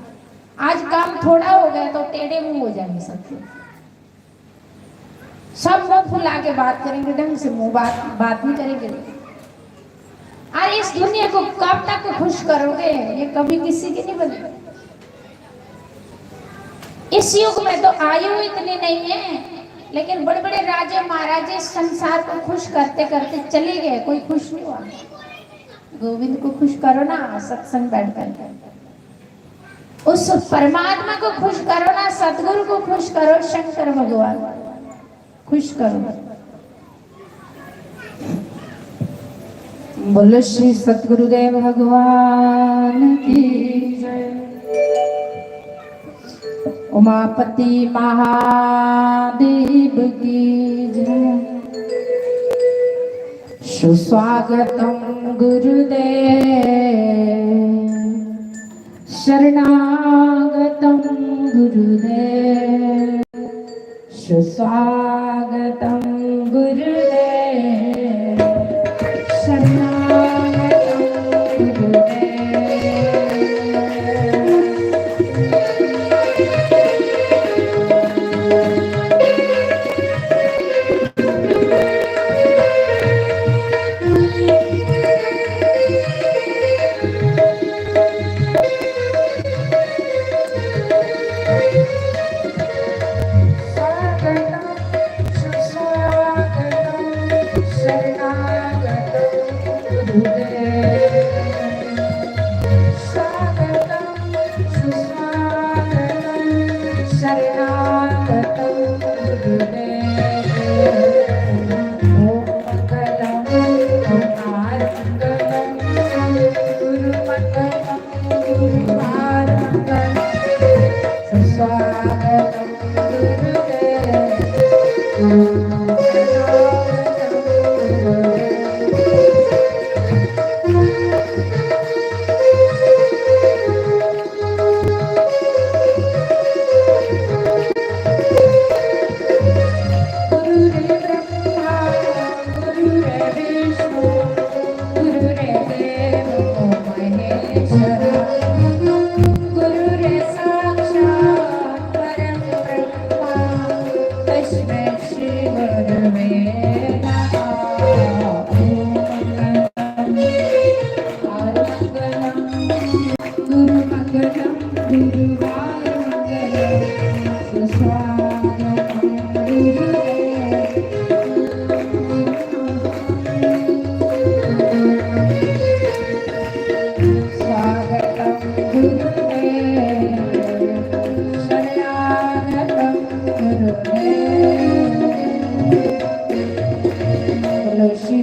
आज काम थोड़ा हो गया तो टेढ़े मुंह हो जाएंगे सबके। सब मुंह फुला के बात करेंगे, ढंग से मुंह बात नहीं करेंगे। अरे इस दुनिया को कब तक खुश करोगे? ये कभी किसी की नहीं बनेगी। इस युग में तो आयु इतनी नहीं है, लेकिन बड़े बड़े राजे महाराजे संसार को खुश करते करते चले गए, कोई खुश नहीं हुआ। गोविंद को खुश करो ना सत्संग बैठ कर, उस परमात्मा को खुश करो ना, सतगुरु को खुश करो, शंकर भगवान खुश करो। बोलो श्री सतगुरुदेव भगवान की जय। उमापति महादेव की जय। सुस्वागतम गुरुदेव, शरणागतम गुरुदेव, सुस्वागतम गुरुदेव, शरणागतम गुरुदेव।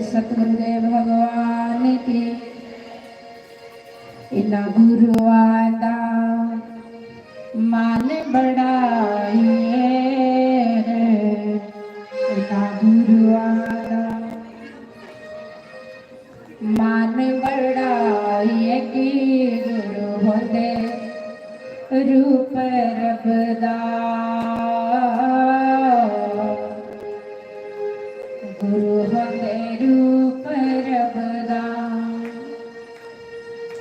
सतगुरुदेव भगवान की। इना गुरुआदा मान बढ़ाइए, इना गुरुआदा मान बढ़ाइए कि गुरु होते रूप रबदा। गुरु होते रूप रबदा।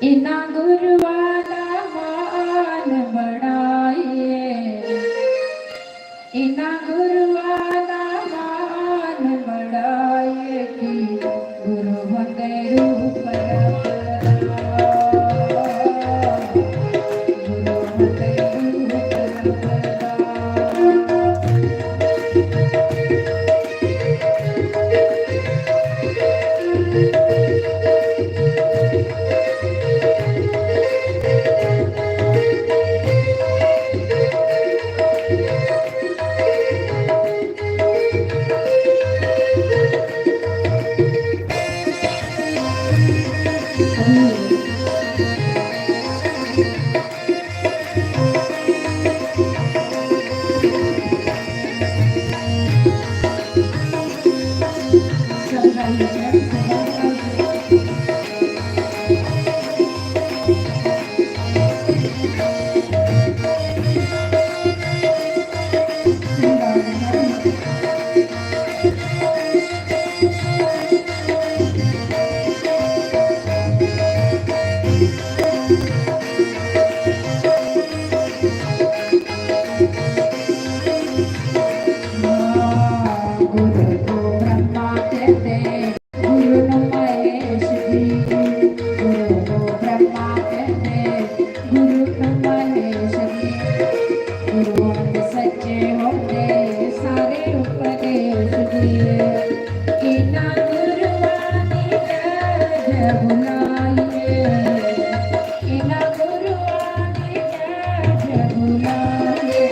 इना गुरुवादा मान बढ़ाइए, इना गुरुवादा मान बढ़ाइए कि गुरु होते रूप रबदा। गुरु होते रूप रबदा। इना गुरुआनी जय बुलाइए, इना गुरुआनी जय बुलाइए,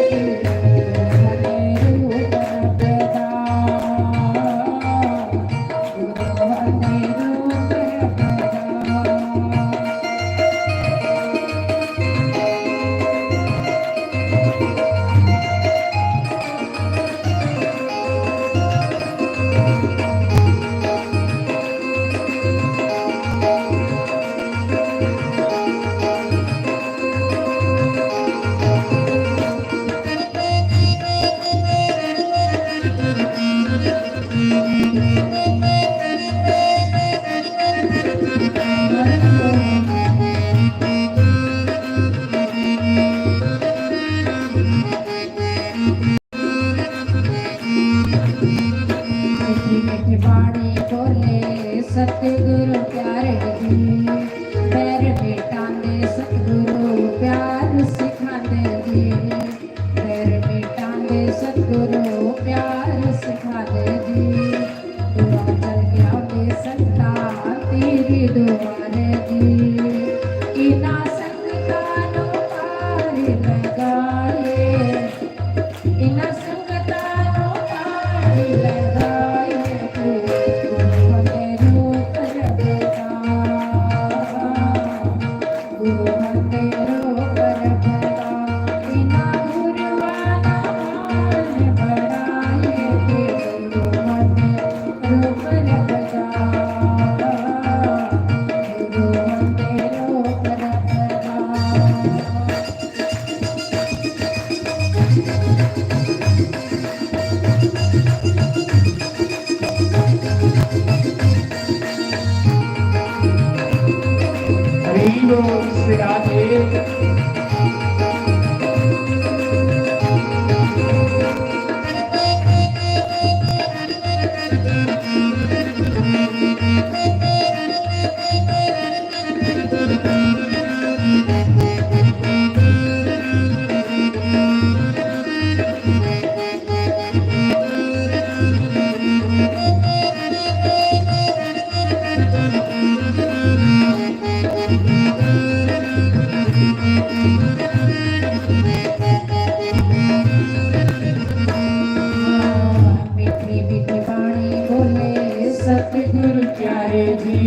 बाणी बोले सतगुरु प्यारे जी, पैर मिटांदे सतगुरु प्यार सिखांदे जी, पैर मिटांदे सतगुरु प्यार सिखांदे जी, दुआ चल गया बे संता तेरी दुआरे जी, इना संगता नो पार लगाए, इना संगता नो पार लगाए, सतगुरु प्यारे जी,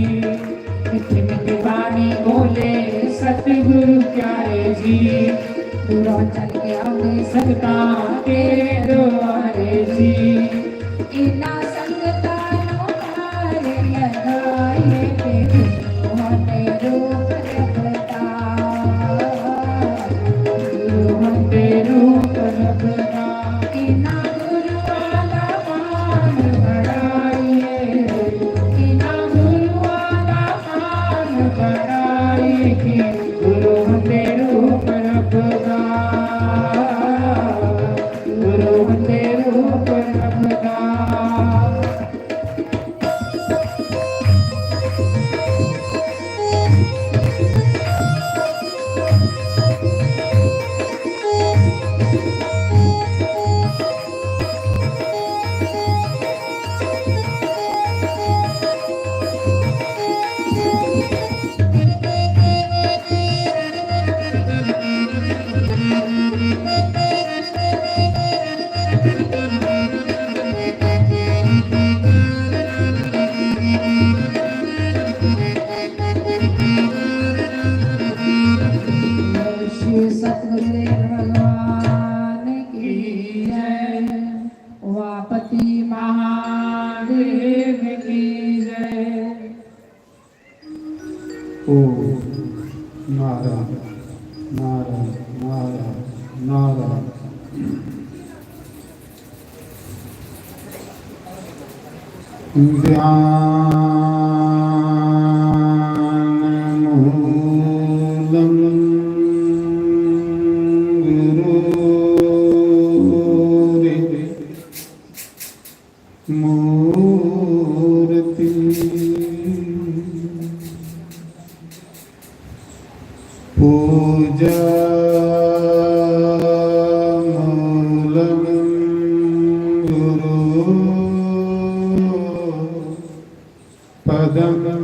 मीठी मीठी बाणी बोले सतगुरु प्यारे जी, दूरों चल के आवे संगता तेरे द्वारे जी, इना संगता नो पार लगाए, मोहने रूप रखता, मोहने रूप रखता, इना गुरु वाला मान बढ़ाइए, इना गुरु वाला मान बढ़ाइए, कि गुरु हमें रूप रखता, गुरु हमें रूप रखता। श्री सतगुरुदेव भगवान की जय, वापति महादेव की जय। ओम नारायण नारायण नारायण नारायण। ध्यानमूलं गुरुर्मूर्ति पूजा मूलं गुरुर्मूर्ति पदम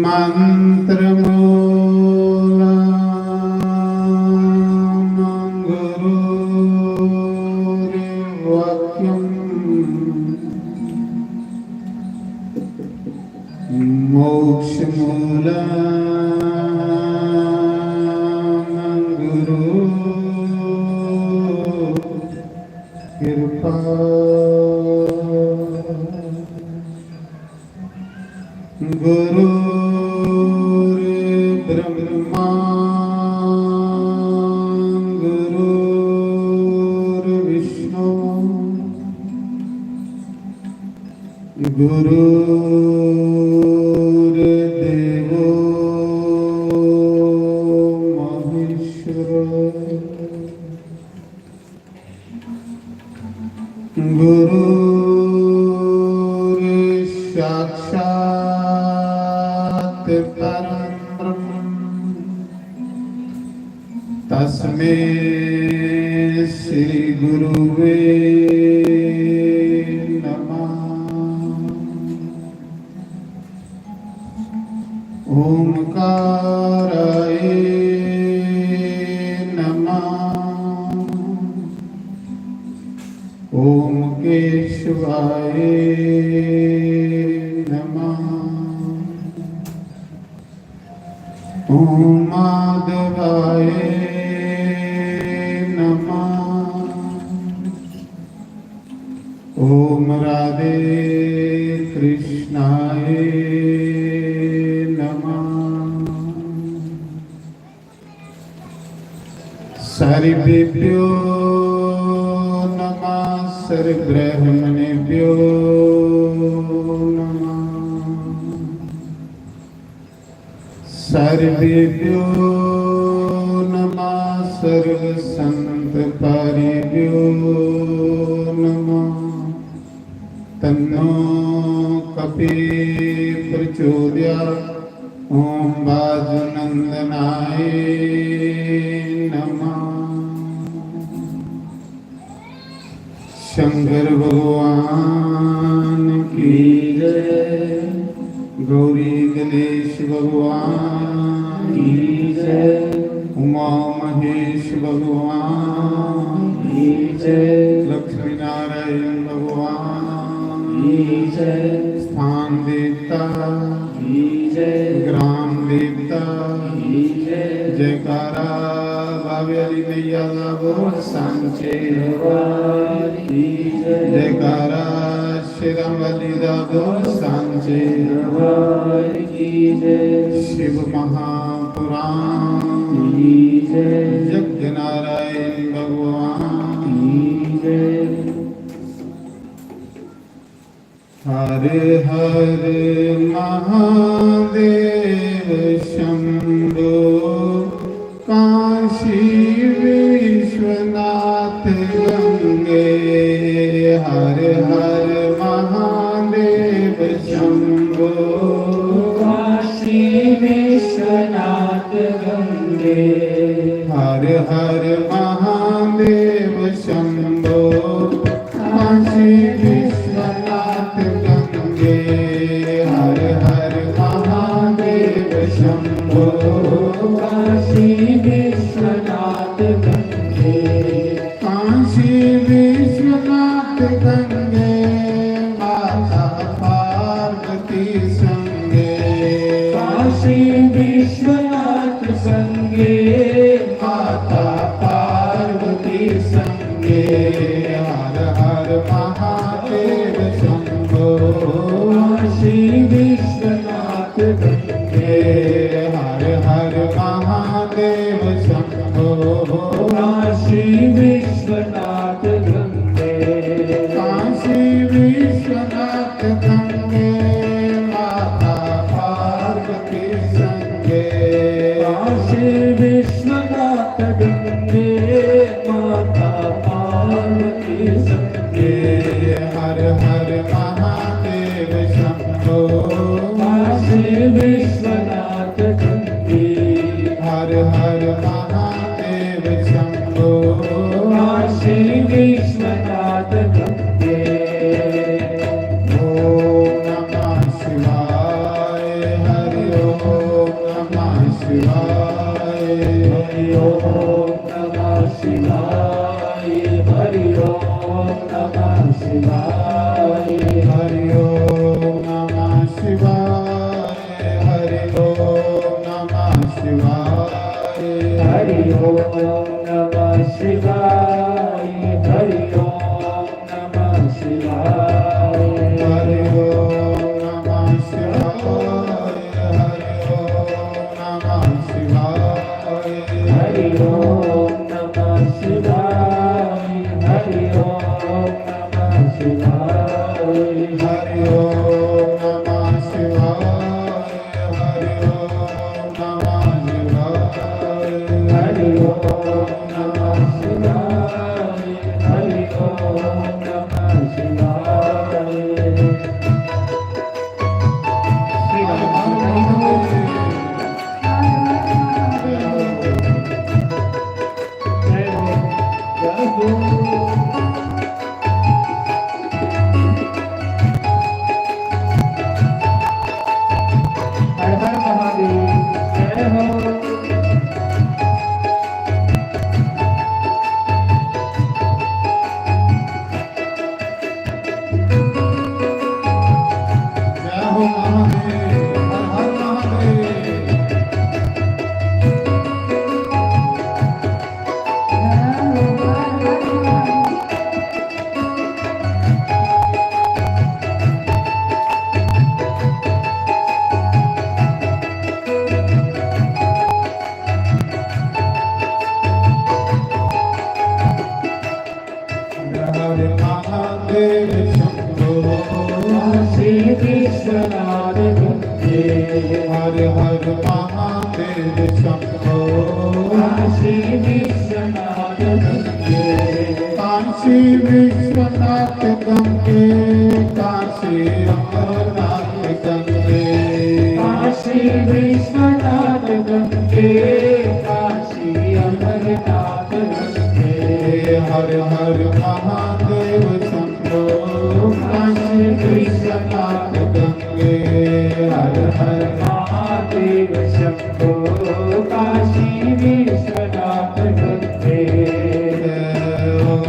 मंत्रमूलम् गुरुर्वाक्यम् मोक्षमूलम् गुरु कृपा गुरुर्ब्रह्मा गुरुर्विष्णु गुरुर्देवो महेश्वर गुरुर्साक्षात् परं ब्रह्म तस्मै श्री गुरुवे नमः। ओंकाराय नमः। ओम केशवाय नमः। ओम माधवाय नमः। ओम राधे कृष्णाय नमः। सर्वेभ्यो नमः। सर्वब्रह्मणेभ्यो नमः। सर्वेभ्यो नमः। सर्वसंतपारेभ्यो नमः। तन्नो कपिः प्रचोदयात्। ओम वाजुनंदनाय नमः। शंकर भगवान की जय। गौरी गणेश भगवान की जय। उमा महेश भगवान की जय। लक्ष्मी नारायण भगवान की जय। स्थान देवता की जय। ग्राम देवता की जय। जयकारा बाबे अली मैया बोल सांचे भगवान की जय। जयकारा श्री राम वाली बोल सांचे भगवान की जय। शिव महापुराण की जय। यज्ञ नारायण भगवान की जय। हर हर महादेव शंभो काशी विश्वनाथ गंगे। हर हर महादेव शंभो काशी विश्वनाथ गंगे। हर हर महादेव शंभो काशी विश्वनाथ गंगे। हर हर महादेव शंभो काशी विश्वनाथ गंगे। काशी विश्वनाथ गंगे। माता पार्वती संगे। काशी विश्वनाथ संगे। माता पार्वती संगे। हर हर महादेव शंभो काशी विश्वनाथ गंगे। हर हर महादेव शंभो काशी विश्वनाथ गंगे। काशी विश्वनाथ गंगे। माता पार्वती संगे। काशी विश्वनाथ गंगे। माता पार्वती संगे। हर हर महादेव शंभो काशी विश्वनाथ गंगे। हर हर महादेव शंभो काशी विश्वनाथ गंगे। नमः शिवाय हरि ओम नमः शिवाय हरि ओम नमः शिवाय हरि ओम नमः शिवाय हरि ओम नमः शिवाय हरि ओम नमः शिवाय हरि ओम नमः शिवाय हरि ओम नमः शिवाय हरि ओम नमः शिवाय हरि ओम नमः शिवाय हरि ओम नमः शिवाय हरि ओम नमः शिवाय हरि ओम नमः शिवाय श्री राम जय हो जय हो हर हर महादेव जय हो जय हो महादेव हर हर महादेव हर महादेव शंभो श्री विश्वनाथ गुप्ते हर हर महादेव शंभो श्री विश्वनाथ गुप्ते काशी विश्वनाथ गंगे काशी अमरनाथ गंगे काशी विश्वनाथ गंगे काशी अमरनाथ गंगे हर हर महादेव शंभो काशी विश्वनाथ गंगे हर हर महादेव शंभो काशी विश्वनाथ गंगे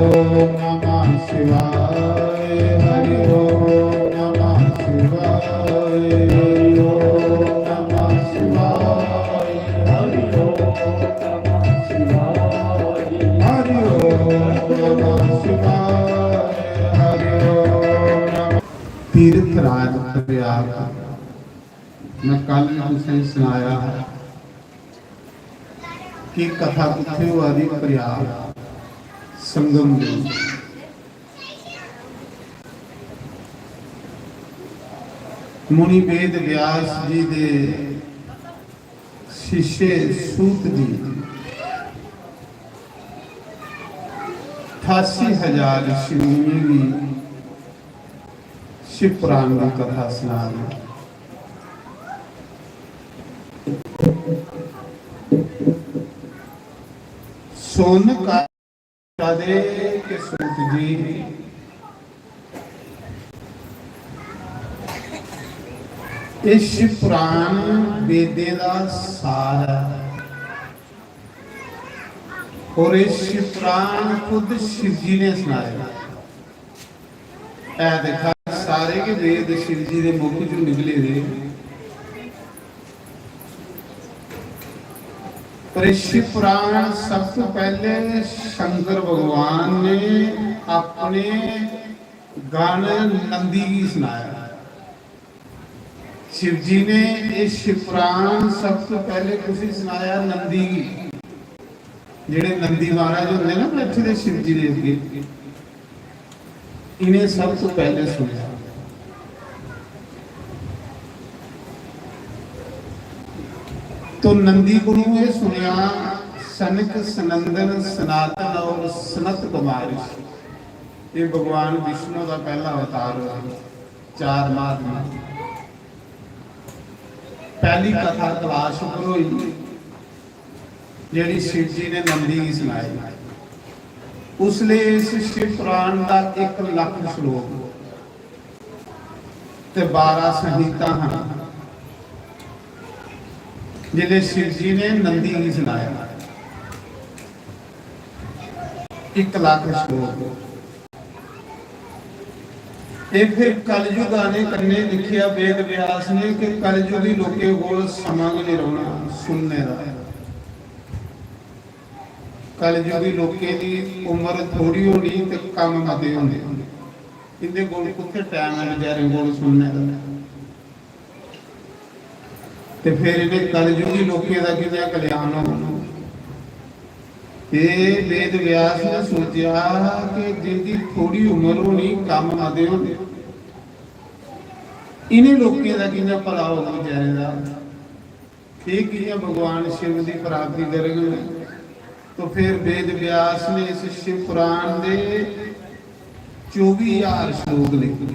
ओम नमः शिवाय हरि ओम नमः शिवाय हरि ओम नमः शिवाय हरि ओम नमः शिवाय हरि ओम नमः शिवाय हरि ओम नमः तीर्थ राज प्रयाग मैं कल तुसें सुनाया है कि कथा किथे वाली प्रयाग संगम में मुनि वेद व्यास जी दे शिष्य सूत जी 88,000 ऋषि की शिव पुराण की कथा सुना रहे सोन का दे के सूत जी इस शिव पुराण वेदे का सार है और इस शिव पुराण खुद शिव जी ने सुनाया ऐ देखा सारे के वेद शिव जी के मुख चों निकले थे पर इस शिव पुराण सब तो पहले शंकर भगवान ने अपने गान नंदी की सुनाया शिव जी ने इस शिव पुराण सब तो पहले कुछ सुनाया नंदी की जेड़े नंदी महाराज होंगे ना बैठे थे शिव जी के अगे इन्हें सब तो पहले सुना तो नंदी गुरु ने सुनिया सनक सनंदन सनातन और सनत कुमार ये भगवान विष्णु का पहला अवतार हुआ 4 माह में पहली कथा तलाश हुई जी शिव जी ने नंदी की सुनाई उसलिए इस शिव पुराण का 1 लाख श्लोक ते 12 संहिता हैं जिले शिव जी ने नंदी की सुनाया 1 लाख श्लोक ਇਹ ਫਿਰ ਕਲਯੁਗਾ ਨੇ ਕੰਨੇ ਲਿਖਿਆ ਵੇਦ ਵਿਆਸ ਨੇ ਕਿ ਕਲਯੁਗੀ ਲੋਕੇ ਕੋਲ ਸਮਾਂ ਨਹੀਂ ਰਹਿਣਾ ਸੁਣਨੇ ਦਾ। ਕਲਯੁਗੀ ਲੋਕੇ ਦੀ ਉਮਰ ਥੋੜੀ ਹੋਣੀ ਤੇ ਕੰਮ ਮਤੇ ਹੁੰਦੇ, ਇਹਦੇ ਕੋਲ ਕਿੱਥੇ ਟਾਈਮ ਹੈ ਵਿਚਾਰੇ ਕੋਲ ਸੁਣਨੇ ਦਾ। ਤੇ ਫਿਰ ਇਹਨੇ ਕਲਯੁਗੀ ਲੋਕੇ ਦਾ ਕਿਹਦਾ ਕਲਿਆਣ ਹੋਣਾ। ਇਹ ਵੇਦ ਵਿਆਸ ਨੇ ਸੋਚਿਆ ਕਿ ਜਿੰਦੀ ਥੋੜੀ ਉਮਰ ਹੋਣੀ ਕੰਮ ਆਦੇ ਹੁੰਦੇ, ਇਹਨੇ ਲੋਕਾਂ ਦਾ ਕਿੰਨਾ ਭਲਾ ਹੋਊਗਾ ਵਿਚਾਰੇ ਦਾ। ਇਹ ਕਿਹਾ ਭਗਵਾਨ शिव ਦੀ ਪ੍ਰਾਪਤੀ ਕਰਨਗੇ। तो फिर वेद व्यास ने इस शिव पुराण दे 24,000 श्लोक लिखे।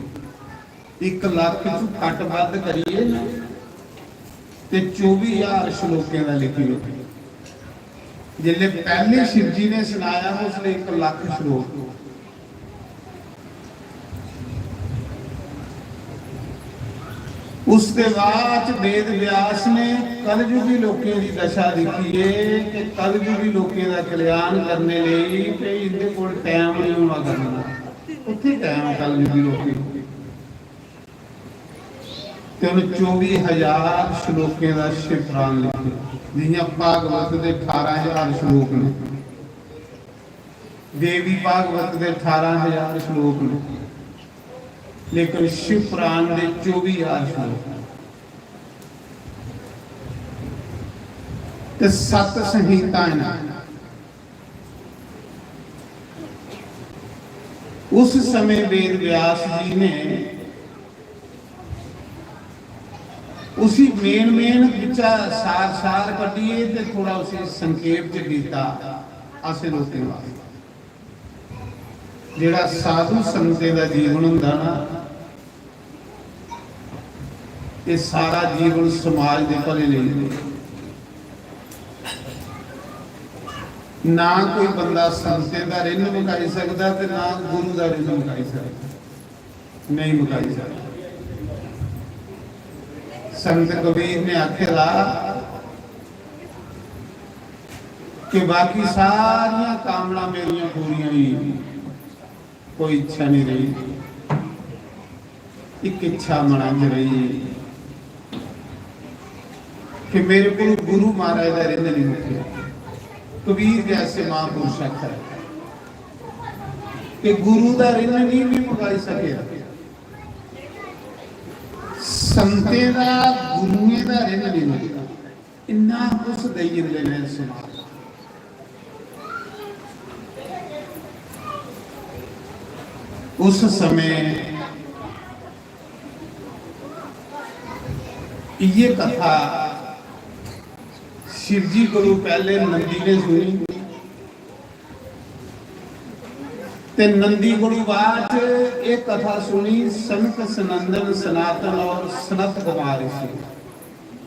1 लाख चों घट वध करिए ना ते 24,000 श्लोकों का लिखी होती। जिले पहले शिव जी ने सुनाया उसने 1 लाख श्लोक। उसके बाद वेद व्यास ने कलयुगी लोगों की दशा लिखी है कि कलयुगी लोगों का कल्याण करने लिए कि इनके कोल टाइम नहीं होना करना। उत्थे टाइम कलयुगी लोगों ते 24,000 श्लोकों का शिव पुराण लिखे। जियां भागवत के 18,000 श्लोक ने, देवी भागवत के 18,000 श्लोक ने, लेकिन शिव पुराण के 24,000 श्लोक ते 7 संहिताएं। उस समय वेद व्यास जी ने उसी मेन विचा सार कढ़िए ते थोड़ा उसे संक्षेप च कीता आसे लोकें वास्ते। जेड़ा साधु संते का जीवन हुंदा ना, ये सारा जीवन समाज के भले लिए। ना कोई बंदा संते का रिण मुकाई सकता ते ना गुरु का रिण मुकाई सकता, नहीं मुकाई सकता। संत कबीर ने आखेला कि बाकी सारिया कामना मेरिया पूरियां ही, कोई इच्छा नहीं रही। एक इच्छा मना च रही कि मेरे को गुरु महाराज का रिण नहीं मुक्या। कबीर जैसे महापुरुष है कि गुरु का रिण नहीं भी मुकाई सके। संते का गुरुए का रिण नहीं मुकता। इन्ना कुछ दई दिंदे ने समाज। उस समय ये कथा शिव जी को पहले नंदी ने सुनी ते नंदी को बाद एक कथा सुनी संत सनंदन सनातन और सनत कुमार ऋषि।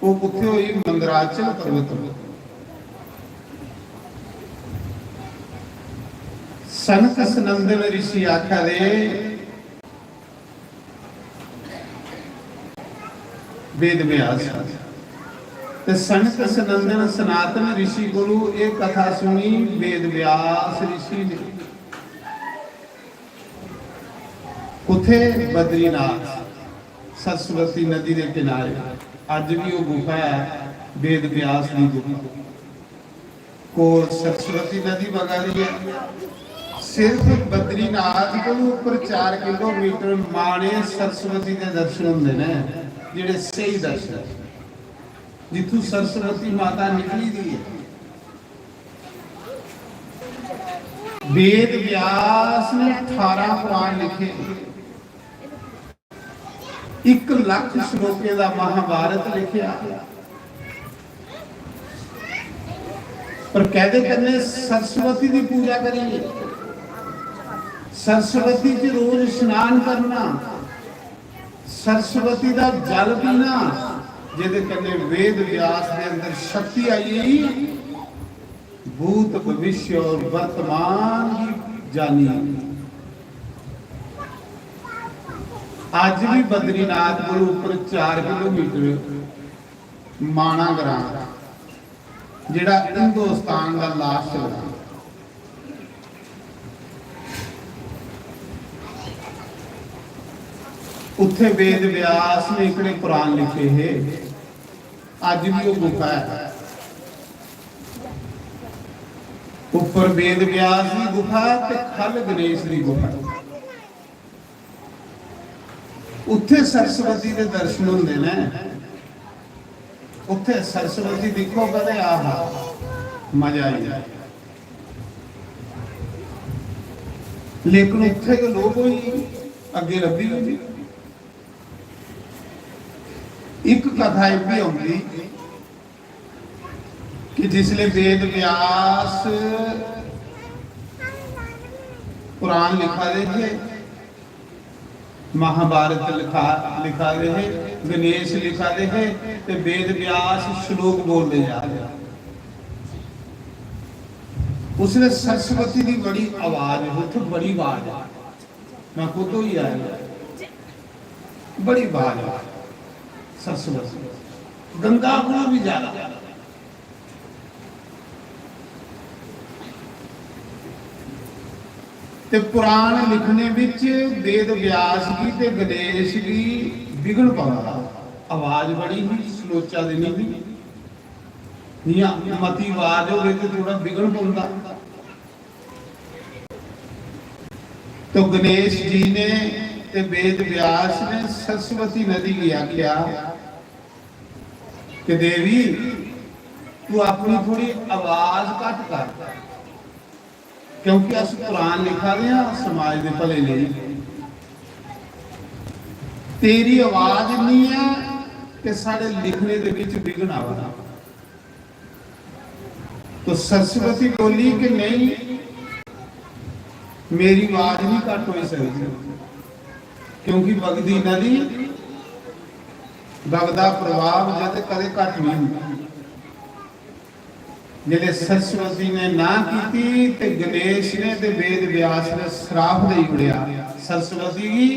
वो कुत्थे हुई मंदराचल पर्वत में। सनत सनंदन ऋषि आख्या दे वेद व्यास ते सनत सनंदन सनातन ऋषि को एक कथा सुनी वेद व्यास ऋषि ने। उथे बद्रीनाथ सरस्वती नदी के किनारे अज भी वो गुफा है वेद व्यास की गुफा कोल सरस्वती नदी बगा रही है। सिर्फ बद्रीनाथ को ऊपर 4 किलोमीटर माने सरस्वती के दर्शन होंगे ने, जिहड़े सही दर्शन जिथों सरस्वती माता निकली दी है। वेद व्यास ने 18 पुराण लिखे, 1 लाख श्लोकों का महाभारत लिखा। पर कहते कहने सरस्वती की पूजा करिए, सरस्वती च रोज स्नान करना, सरस्वती का जल पीना, जिहदे कन्ने वेद व्यास के अंदर शक्ति आई, भूत भविष्य और वर्तमान की जानी। आज भी बद्रीनाथ को ऊपर 4 किलोमीटर माना ग्राम जिहड़ा हिंदुस्तान का लास्ट है। ਉੱਥੇ वेद व्यास ने इकड़े पुराण लिखे है। अज भी वो गुफा है, ऊपर वेद व्यास की गुफा ते खल गणेश की गुफा। उत्थे सरस्वती के दर्शन होंदे ने। उत्थे सरस्वती दिखो कदे आहा मजा आई जाए। लेकिन उत्थे के लोग ही अगे लभी हुई। एक कथा यह भी आती कि जिसले वेद व्यास पुराण लिखा रहे थे, महाभारत लिखा रहे, गणेश लिखा रहे, तो वेद व्यास श्लोक बोलते जा रहे। उसने सरस्वती की बड़ी आवाज है, उठ बड़ी आवाज है, मैं खुद ही आया, बड़ी आवाज है सरस्वती, गंगा गुणा भी ज्यादा। ते पुराण लिखने विच वेद व्यास की ते गणेश की विघन पाਉਂਦਾ। आवाज बड़ी ही सलोचा देनी भी मती आवाज हो तो थोड़ा विघन पाਉਂਦਾ। तो गणेश जी ने ते वेद व्यास ने सरस्वती नदी की आख्या कि देवी तू अपनी थोड़ी आवाज घट कर, क्योंकि अस कुरान लिखा रहे हैं समाज के भले लिए। तेरी आवाज नहीं है कि साढ़े लिखने के विच विघन आवा। तो सरस्वती बोली कि नहीं, मेरी आवाज नहीं घट हो सकती, क्योंकि बगदी नदी बगदा प्रभाव जब कदे घट नहीं होता। जिले सरस्वती ने ना की ते गणेश ने ते वेद व्यास ने श्राप दे उड़िया, सरस्वती की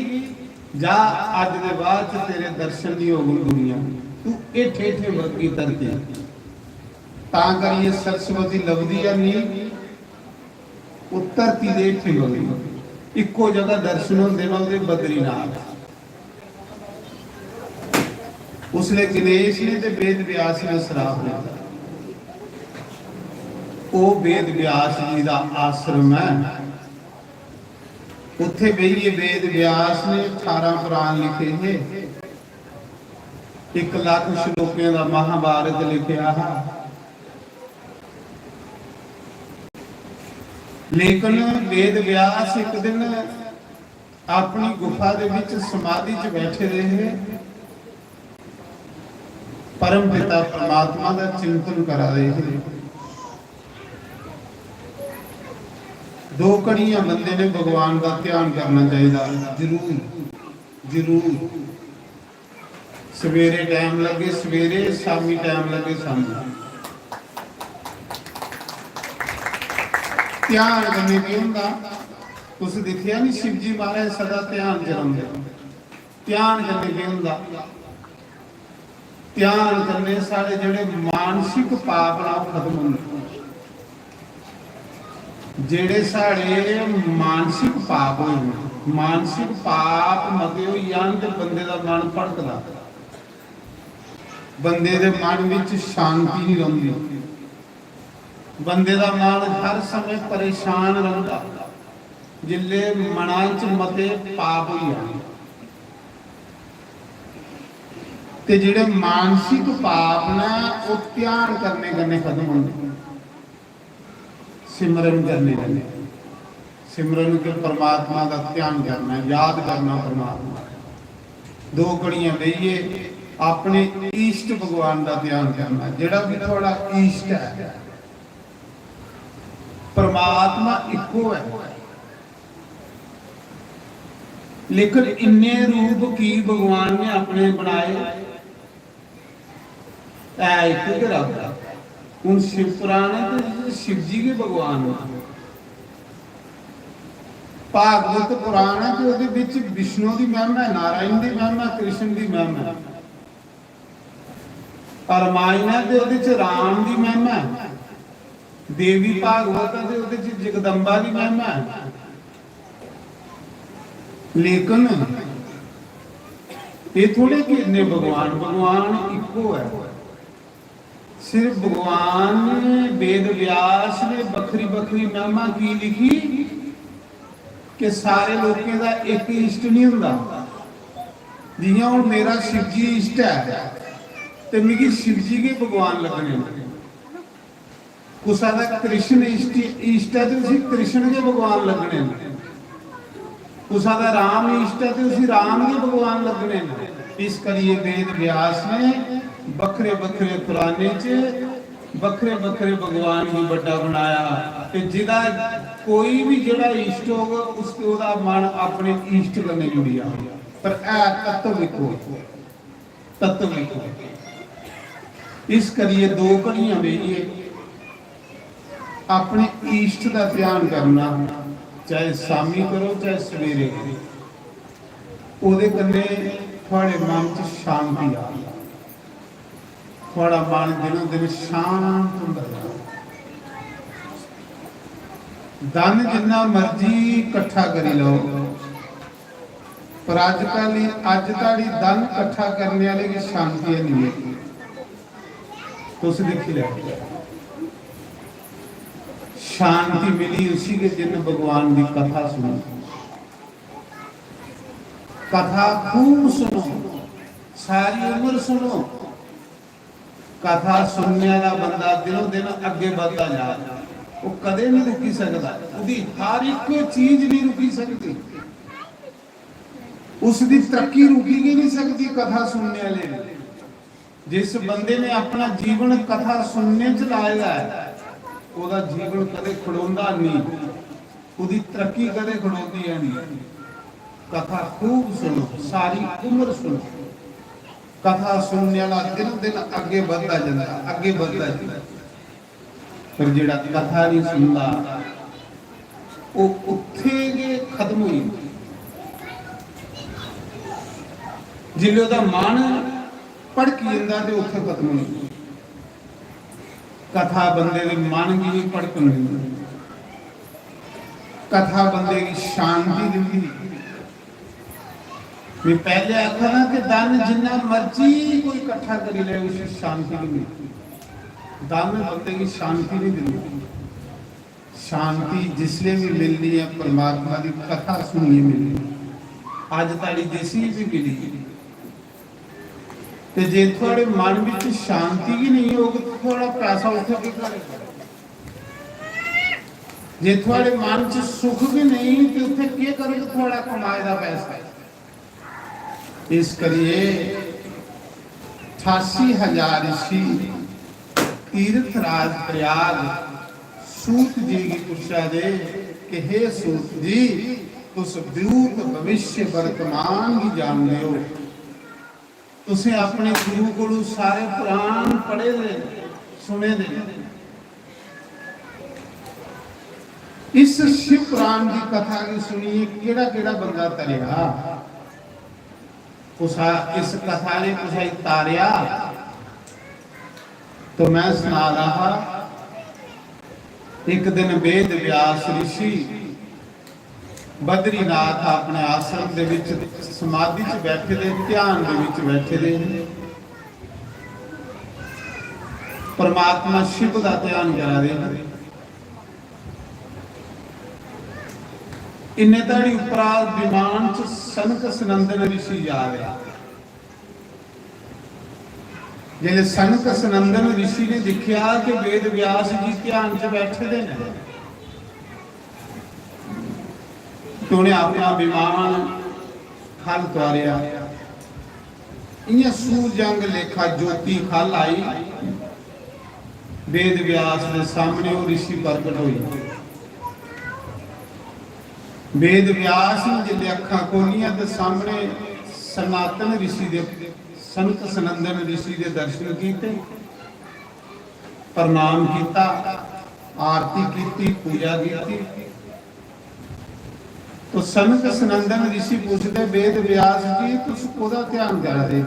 जा अज दे बाद तेरे दर्शन नहीं होगी दुनिया, तू इठे इठे वर्गी तरती। ता कर ये सरस्वती लभदी या नहीं, उत्तरती दे इठे वर्गी इको जगह दर्शन होंदे ने उहदे बद्रीनाथ। उसने गणेश ने ते वेद व्यास ने श्राप दिया। वो वेद व्यास जी का आश्रम है, उत्थे बेहिए वेद व्यास ने 18 पुराण लिखे हैं, 1 लाख श्लोकों का महाभारत लिखा है। लेकिन वेद व्यास एक दिन अपनी गुफा दे विच समाधि च बैठे रहे, परम पिता परमात्मा का चिंतन करा रहे थे। 2 घड़ियां बंदे ने भगवान का ध्यान करना चाहिए, जरूर जरूर। सवेरे टाइम लगे सवेरे, शामी टाइम लगे शामी। ध्यान करने की होंगे, तुस देखिया नहीं शिव जी महाराज सदा ध्यान चलाते। ध्यान करने की होंगे, ध्यान करने सारे जड़े मानसिक पाप ना खत्म होंगे। जेड़े साढ़े मानसिक पाप हो, मानसिक पाप मते हो जान ते बंदे दा मन भड़कदा, बंदे दे मन विच शांति नहीं रहिंदी, बंदे दा मन हर समय परेशान रहंदा। जिले मना च मते पाप हो जान ते जेड़े मानसिक पाप ना वो ध्यान करने कन्ने खत्म होंदे। सिमरन करने लगे, सिमरन के परमात्मा का ध्यान करना, याद करना परमात्मा। 2 घड़ियां बेहिए अपने इष्ट भगवान का ध्यान करना, जेड़ा भी थोड़ा इष्ट है। परमात्मा इको है, लेकिन इन्ने रूप की भगवान ने अपने बनाए, एक रब है। हूँ शिव पुराण है तो शिव जी के भगवान है। भागवत पुराण है तो विष्णु की महिमा है, नारायण की महिमा, कृष्ण की महिमा है। रामायण है तो राम की महिमा है। देवी भागवत है तो जगदम्बा की महिमा है। लेकिन ਇਹ ਥੋੜੇ ਕਿ ਨੇ ਭਗਵਾਨ ਇੱਕੋ ਹੈ। ਸਿਰਫ ਭਗਵਾਨ ਨੇ वेद व्यास ने ਵੱਖਰੀ ਵੱਖਰੀ ਮਹਿਮਾ ਕੀ ਲਿਖੀ ਕਿ ਸਾਰੇ ਲੋਕਾਂ ਦਾ ਇੱਕ ਇਸ਼ਟ ਨਹੀਂ ਹੁੰਦਾ। ਜਿਵੇਂ ਹੁਣ ਮੇਰਾ शिव जी इष्ट है ਤੇ ਮਿਗੀ शिव जी के भगवान लगने, कुसा दा कृष्ण इष्ट है तो उसी कृष्ण के भगवान लगने, कुसा दा राम इष्ट है तो उसी राम के भगवान लगने। इस करिए वेद व्यास ने बखरे बखरे पुराने च बखरे बखरे भगवान भी बड़ा बनाया कि जिदा कोई भी जड़ा इष्ट होगा उसके ओदा मन अपने इष्ट करने जुड़िया, पर ऐ तत्व लिखो। इस करिए दो कड़ियां बेइए अपने इष्ट का ध्यान करना, चाहे शामी करो चाहे सवेरे करो, ओदे कन्ने थोड़े मन च शांति आ, थोड़ा मन दिनों दिन शांत होंदा जाए। धन जिन्ना मर्जी इकट्ठा करी लो, पर अज ताड़ी धन इकट्ठा करने वाले की शांति नहीं है। तुस देखी लो शांति मिली उसी के जिन भगवान की कथा सुनो, कथा खूब सुनो, सारी उम्र सुनो। कथा सुनने वाला बंदा दिनों दिन अगे बढ़ता जा, वो कदे नहीं रुकी सकता, उसकी हर एक चीज नहीं रुकी सकती, उसकी तरक्की रुकी नहीं सकती कथा सुनने वाले। जिस बंदे ने अपना जीवन कथा सुनने च लाया है ਉਹਦਾ जीवन कदे खड़ोंदा नहीं, ਉਹਦੀ तरक्की कदे खड़ोंदी है नहीं। कथा खूब सुनो, सारी उम्र सुनो। कथा सुनने वाला दिन दिन अगे बढ़ता जाता, अगे बढ़ता जाता। पर जिहड़ा कथा नहीं सुनता वो उत्थे गए खत्म हुई। जिल्ले दा मन भड़की जांदा ते उत्थे खत्म हुई। कथा बंदे दे मन की भी भड़कन दिंदी, कथा बंदे की शांति दिंदी। मैं पहले आखा ना कि धन जिन्ना मर्जी कोई इकट्ठा करी ले उसे शांति नहीं मिलती। धन बंदे की शांति नहीं दिंदी। शांति जिसले भी मिलनी है परमात्मा की कथा सुनिए मिलनी। अज ताड़ी देसी भी मिली ते जे थोड़े मन में शांति ही नहीं होगी तो थोड़ा पैसा उठे के करेगा। जे थोड़े मन च सुख भी नहीं तो उठे क्या करोगे, थोड़ा कमाए दा पैसा। इस करिए 88,000 ऋषि तीर्थराज प्रयाग सूत जी की पूछा दे कि हे सूत जी तुस भूत भविष्य वर्तमान भी जान हो। तुसे अपने गुरु को सारे पुराण पढ़े दे सुने दे। इस शिव पुराण की कथा की सुनिए केड़ा केड़ा बंदा तरिया उसा इस कथा ने कुछ तारिया। तो मैं सुना रहा एक दिन वेद व्यास ऋषि बद्रीनाथ अपने आश्रम दे विच समाधि च बैठे दे, ध्यान दे विच बैठे दे, परमात्मा शिव का ध्यान करा दे। इन्ने ताड़ी उपरा विमान च सनक सनंदन ऋषि जा रहा। जिले सनक सनंदन ऋषि ने देखा कि वेद व्यास जी ध्यान च बैठे दे ने, तो उन्हें अपना विमान खल तोरिया। इं सूरजंग लेखा ज्योति खल आई, वेद व्यास के सामने वो ऋषि प्रकट हुई। वेद व्यास ने जिले अखा खोलियां तो सामने सनातन ऋषि दे संत सनंदन ऋषि के दर्शन किए, प्रणाम किया, आरती की, पूजा की। तो संत सनंदन ऋषि पूछते वेद व्यास जी तुस ओदा ध्यान करा दे।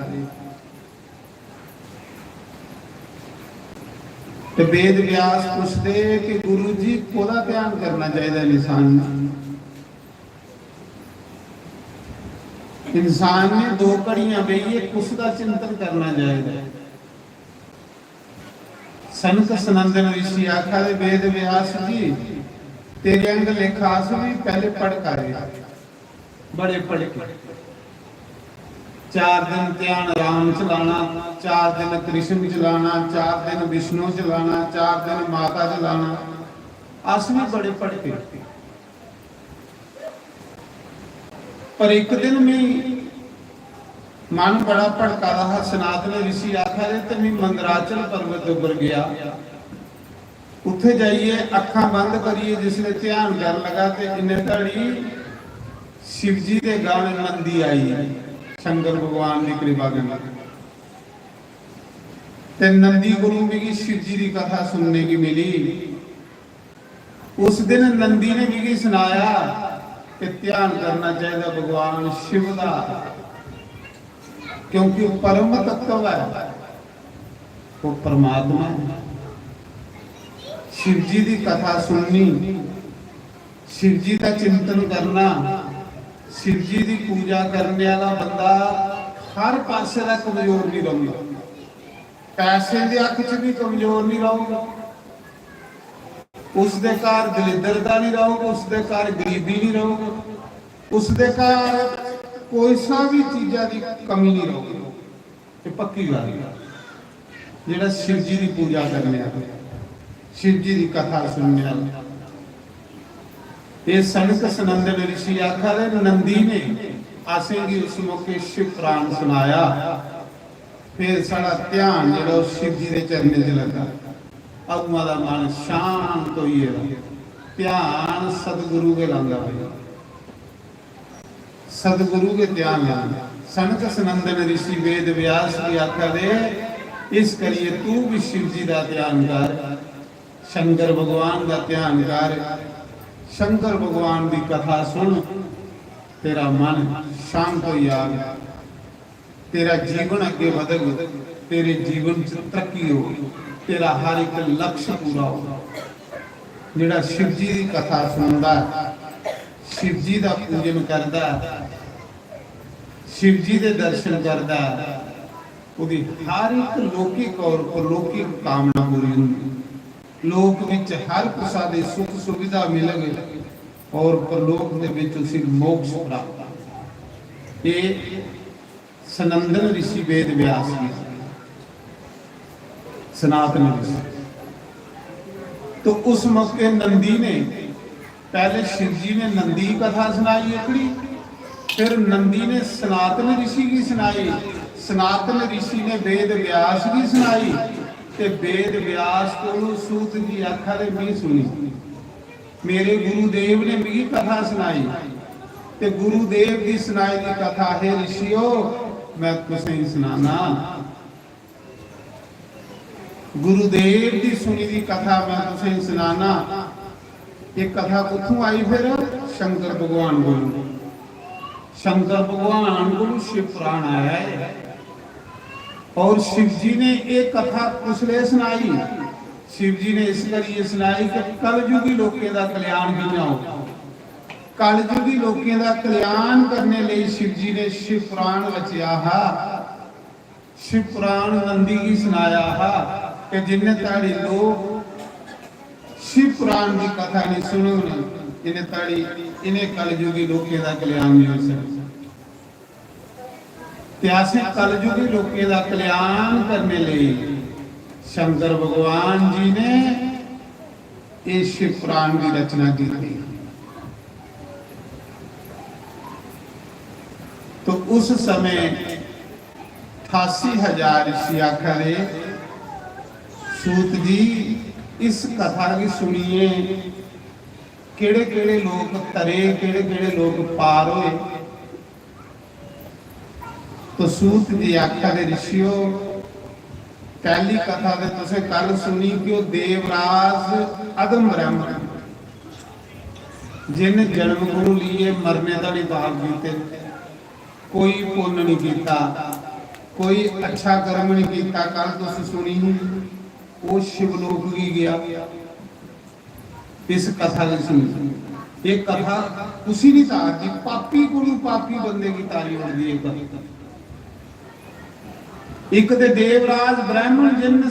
तो वेद व्यास पूछते कि गुरु जी ओदा ध्यान करना चाहिए निशान। इंसान ने दो कड़ियां बही कुछ का चिंतन करना चाहिए। सनक सनंदन ऋषि आखा दे वेद व्यास जी तेरे अंग लेखास भी पहले पढ़ कर बड़े पढ़ के 4 दिन ध्यान राम चलाना, 4 दिन कृष्ण चलाना, 4 दिन विष्णु चलाना, 4 दिन माता चलाना, अस भी बड़े पढ़ के। पर एक दिन में मन बड़ा भड़का रहा। सनातन ऋषि आखा दे ते मैं मंदराचल पर्वत उपर गया, उथे जाइए अखां बंद करिए, जिसने ध्यान कर लगा ते इन्ने धड़ी शिव जी के गाने नंदी आई, शंकर भगवान की कृपा के नाल ते नंदी गुरु भी शिव जी की कथा सुनने की मिली। उस दिन नंदी ने भी सुनाया कि ध्यान करना चाहिए भगवान शिव का, क्योंकि वो परम तत्व है, वो परमात्मा है। शिव जी की कथा सुननी, शिव जी का चिंतन करना, शिव जी की पूजा करने वाला बंदा हर पासे का कमजोर नहीं रहूगा, पैसे के हक च भी कमजोर नहीं रहूगा, उसके घर दलिद्रता नहीं रहूगा, उसके घर गरीबी नहीं रहूगा, उसके घर कोई सा भी चीज़ों की कमी नहीं रहूगी। ये पक्की गल है। जिहड़ा शिव जी की पूजा करने वाला, शिव जी की कथा सुनने वाला, ये सनक सनंदन ऋषि आखा दे नंदी ने आसेंगी उस मौके शिव पुराण सुनाया। फिर सारा ध्यान जो शिव जी के चरणों च लगा, अगुआ का मन शांत होई है, ध्यान सतगुरु के लांदा है, सतगुरु के ध्यान लाना। सनक सनंदन ऋषि वेद व्यास की आखा दे इस करिए तू भी शिव जी का ध्यान कर, शंकर भगवान का ध्यान कर, शंकर भगवान की कथा सुन, तेरा मन शांत हो जाएगा, तेरा जीवन अगे बढ़ेगा, तेरे जीवन च तरक्की होगी, तेरा हर एक लक्ष्य पूरा होगा। जिहड़ा शिव जी की कथा सुनता, शिव जी का पूजन करता, शिव जी के दर्शन करता, उसकी हर एक लौकिक और परलौकिक कामना पूरी होगी। लोक विच हर प्रसा दे सुख सुविधा मिलेगी और परलोक दे विच उसी मोक्ष प्राप्त। ये सनंदन ऋषि वेद व्यास की सनातन ऋषि। तो उस मौके नंदी ने पहले शिव जी ने नंदी कथा सुनाई एकड़ी, फिर नंदी ने सनातन ऋषि की सुनाई, सनातन ऋषि ने वेद व्यास की सुनाई, ते वेद व्यास को सूत जी आखा दे मैं सुनी। मेरे गुरुदेव ने भी कथा सुनाई, ते गुरुदेव की सुनाई की कथा है ऋषियों मैं तुसें सुनाना। गुरुदेव की सुनी दी कथा मैं तुसें सुनाना। ये कथा कुथों आई फिर? शंकर भगवान को, शंकर भगवान को शिव पुराण आया है और शिव जी ने एक कथा उसले सुनाई। शिव जी ने इस करिए सुनाई कि कलयुगी लोकें दा कल्याण कियां हो। कलयुगी लोकें दा कल्याण करने लिए शिव जी ने शिव पुराण रचिया हा। शिव पुराण नंदी की सुनाया हा कि जिन्ने ताड़ी लोग शिव पुराण की कथा नहीं सुनोगे, इन्हें ताड़ी इन्हें कलयुगी लोकें दा कल्याण नहीं हो सकता। त्यासे कलयुगी लोकें दा कल्याण करने लिए शंकर भगवान जी ने इस शिव पुराण की रचना की थी। तो उस समय 88,000 ऋषि आखरे सूत जी इस कथा की सुनिए, केड़े केड़े लोग तरे, केड़े केड़े लोग पार होए। तो सूत जी आखा दे ऋषियों पहली कथा दे तुसे कल सुनी कि वो देवराज अदम ब्रह्म जिन जन्म गुरु लिए मरने का नहीं भाग जीते, कोई पुण्य नहीं किया, कोई अच्छा कर्म नहीं किया। कल तुम सुनी वो शिवलोक की गया। इस कथा की सुनी ये कथा उसी नहीं तारती, पापी को पापी बंदे की तारी होती है। एक ते देवराज ब्राह्मण जिन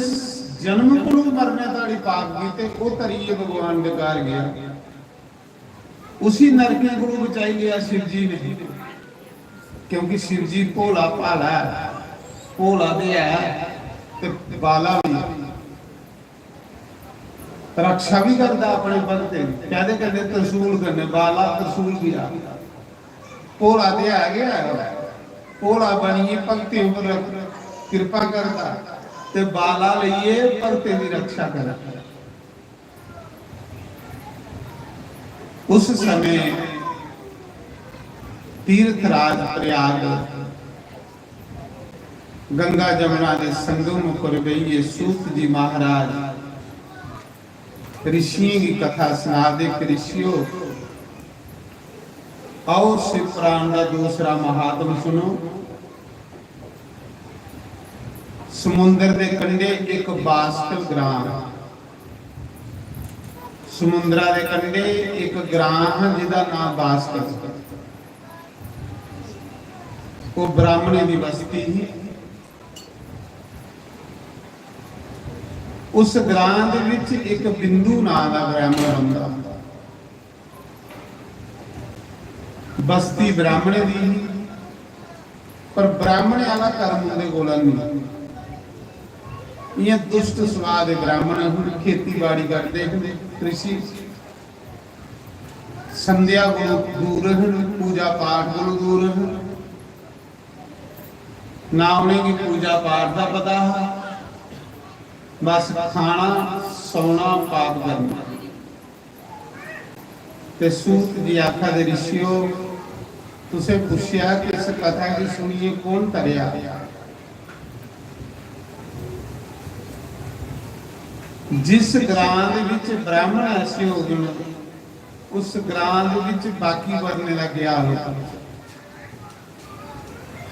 जन्म को मरने ताड़ी पाप की ते वो तरीए भगवान के घर गया, उसी नरके को बचाई गया शिव जी ने, क्योंकि शिव जी भोला भाला है, भोला दे है ते बाला भी रक्षा भी करता अपने भक्त की। कहते कहते तरसूल करने बाला तरसूल भी आ भोला ते आ गया, भोला बनिए भक्ति उपर कृपा करता ते बाला लइए भक्ति की रक्षा कर। उस समय तीर्थराज प्रयाग गंगा जमुना के संगम पर बहिए सूत जी महाराज ऋषियों की कथा सुना दे कि ऋषियों और शिव पुराण का दूसरा महात्म सुनो। समुद्र के कंढे एक बास्कल ग्राम, समुद्रा के कंढे एक ग्राम है जिसका नाम बास्कल, वो ब्राह्मणे की बस्ती ही। उस ग्राम के विच एक बिंदु नाम का ब्राह्मण बंदा, बस्ती ब्राह्मणे दी, पर ब्राह्मणे वाला कर्म उनके कोल नहीं। ये दुष्ट सुभाव के ब्राह्मण हुण खेतीबाड़ी करते हैं, कृषि संध्या को दूर हैं, पूजा पाठ को दूर हैं, ना उन्हें की पूजा पाठ का पता है, बस खाना सौना पाप करना। ते सूत जी आखा दे ऋषियों तुसे पूछया कि इस कथा की सुनिए कौन तरया। जिस ग्राम दे विच ब्राह्मण ऐसे हो गए, उस ग्राम दे विच बाकी वरने दा क्या होता।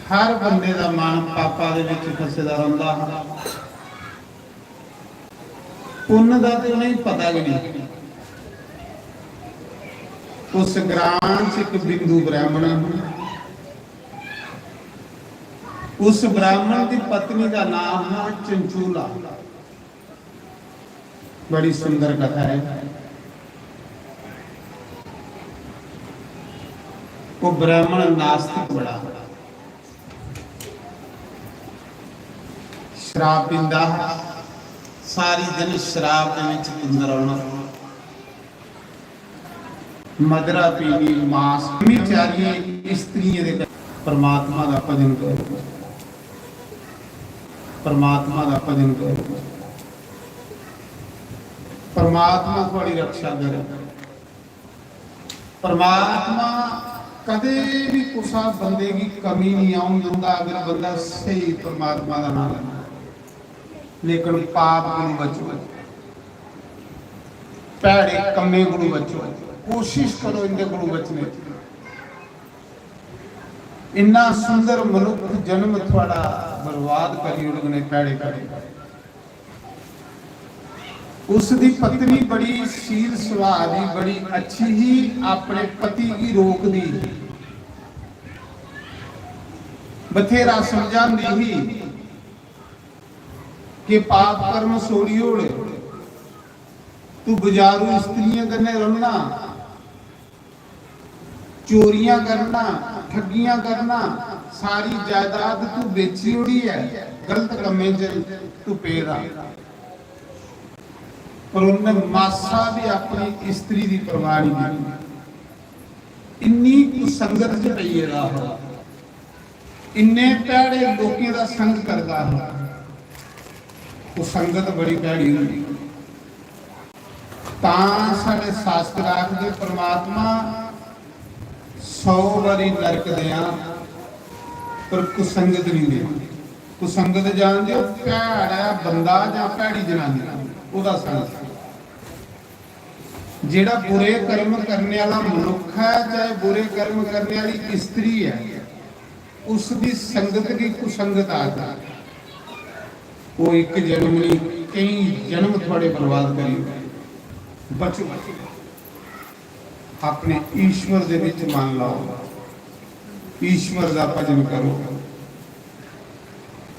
हर बंदे दा मन पापा दे विच फसेदा रहिंदा है, पुण्य का तो नहीं पता भी नहीं। उस ग्राम च एक बिंदु ब्राह्मण, उस ब्राह्मण की पत्नी का नाम है चंचूला। बड़ी सुंदर कथा है। वो ब्राह्मण नास्तिक बड़ा, शराब पींदा, सारी दिन शराब के विच अंदर आना, मदरा पीनी, मांस चारिए स्त्रियों के परमात्मा का भजन करो, परमात्मा का भजन करो, परमात्मा थोड़ी रक्षा करे। परमात्मा कदे भी कुछ बंदे की कमी नहीं आउन दिंदा अगर बंदा सही परमात्मा का नाम लेना। लेकिन पाप को बचो, भैड़े कम्मे को बचो, कोशिश करो इनके को बचने। इन्ना सुंदर मनुख जन्म थोड़ा बर्बाद करी उन्होंने भैड़े करे। उसकी पत्नी बड़ी शील सुभाव दी, बड़ी अच्छी ही अपने पति की रोक दी, बथेरा समझाती ही कि पाप कर्म सोड़ियो, तू बाजारू स्त्रियां करने रलना, चोरियां करना, ठगियां करना, सारी जायदाद तू बेची उड़ी है, गलत कमे तू पेदा। पर उन्हें मासा भी अपनी स्त्री की परवाह नहीं की। इन्नी कुसंगत च पई रहा, इन्ने भैड़े लोगों का संग करता है। कुसंगत बड़ी भैड़ी होंदी। तां साडे शास्त्र आखदे परमात्मा 100 बारी नरक दिया पर कुसंगत नहीं दे। कुसंगत जानदे हो, भैड़ा बंदा जां भैड़ी जनानी ओदा संग। जेड़ा बुरे कर्म करने वाला मनुख है, चाहे बुरे कर्म करने वाली स्त्री है, उसकी संगत की कुसंगत आता है। वो एक जन्म नहीं कई जन्म थोड़े बर्बाद करी। बचो ਆਪਣੇ ਈਸ਼ਵਰ ਦੇ ਵਿੱਚ ਮਨ ਲਾਓ, ਈਸ਼ਵਰ ਦਾ ਭਜਨ ਕਰੋ,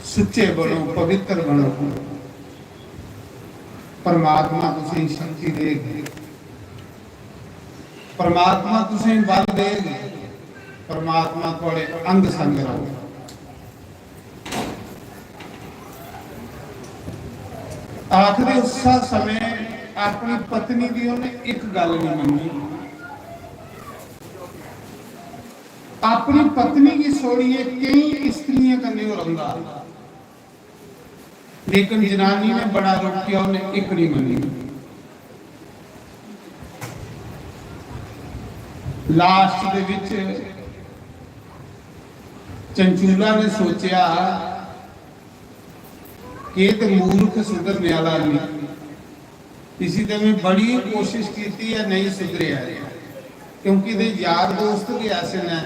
ਸੁੱਚੇ ਬਣੋ, ਪਵਿੱਤਰ ਬਣੋ। परमात्मा तुसें शक्ति देगी, परमात्मा तुसें बल देगी, परमात्मा थोड़े अंग संग रहो। आखिरी उस समय अपनी पत्नी की उन्हें एक गल नहीं मनी, अपनी पत्नी की छोड़िए कई स्त्रियां कन्ने रंगा, लेकिन जनानी ने बड़ा रोकिया, उन्हें एक नहीं मनी। लास्ट दे विच चंचूला ने सोचा कि तो मूर्ख सुधरने वाला नहीं, इसी ते मैं बड़ी कोशिश की है, नहीं सुधरिया, क्योंकि दे यार दोस्त भी ऐसे ने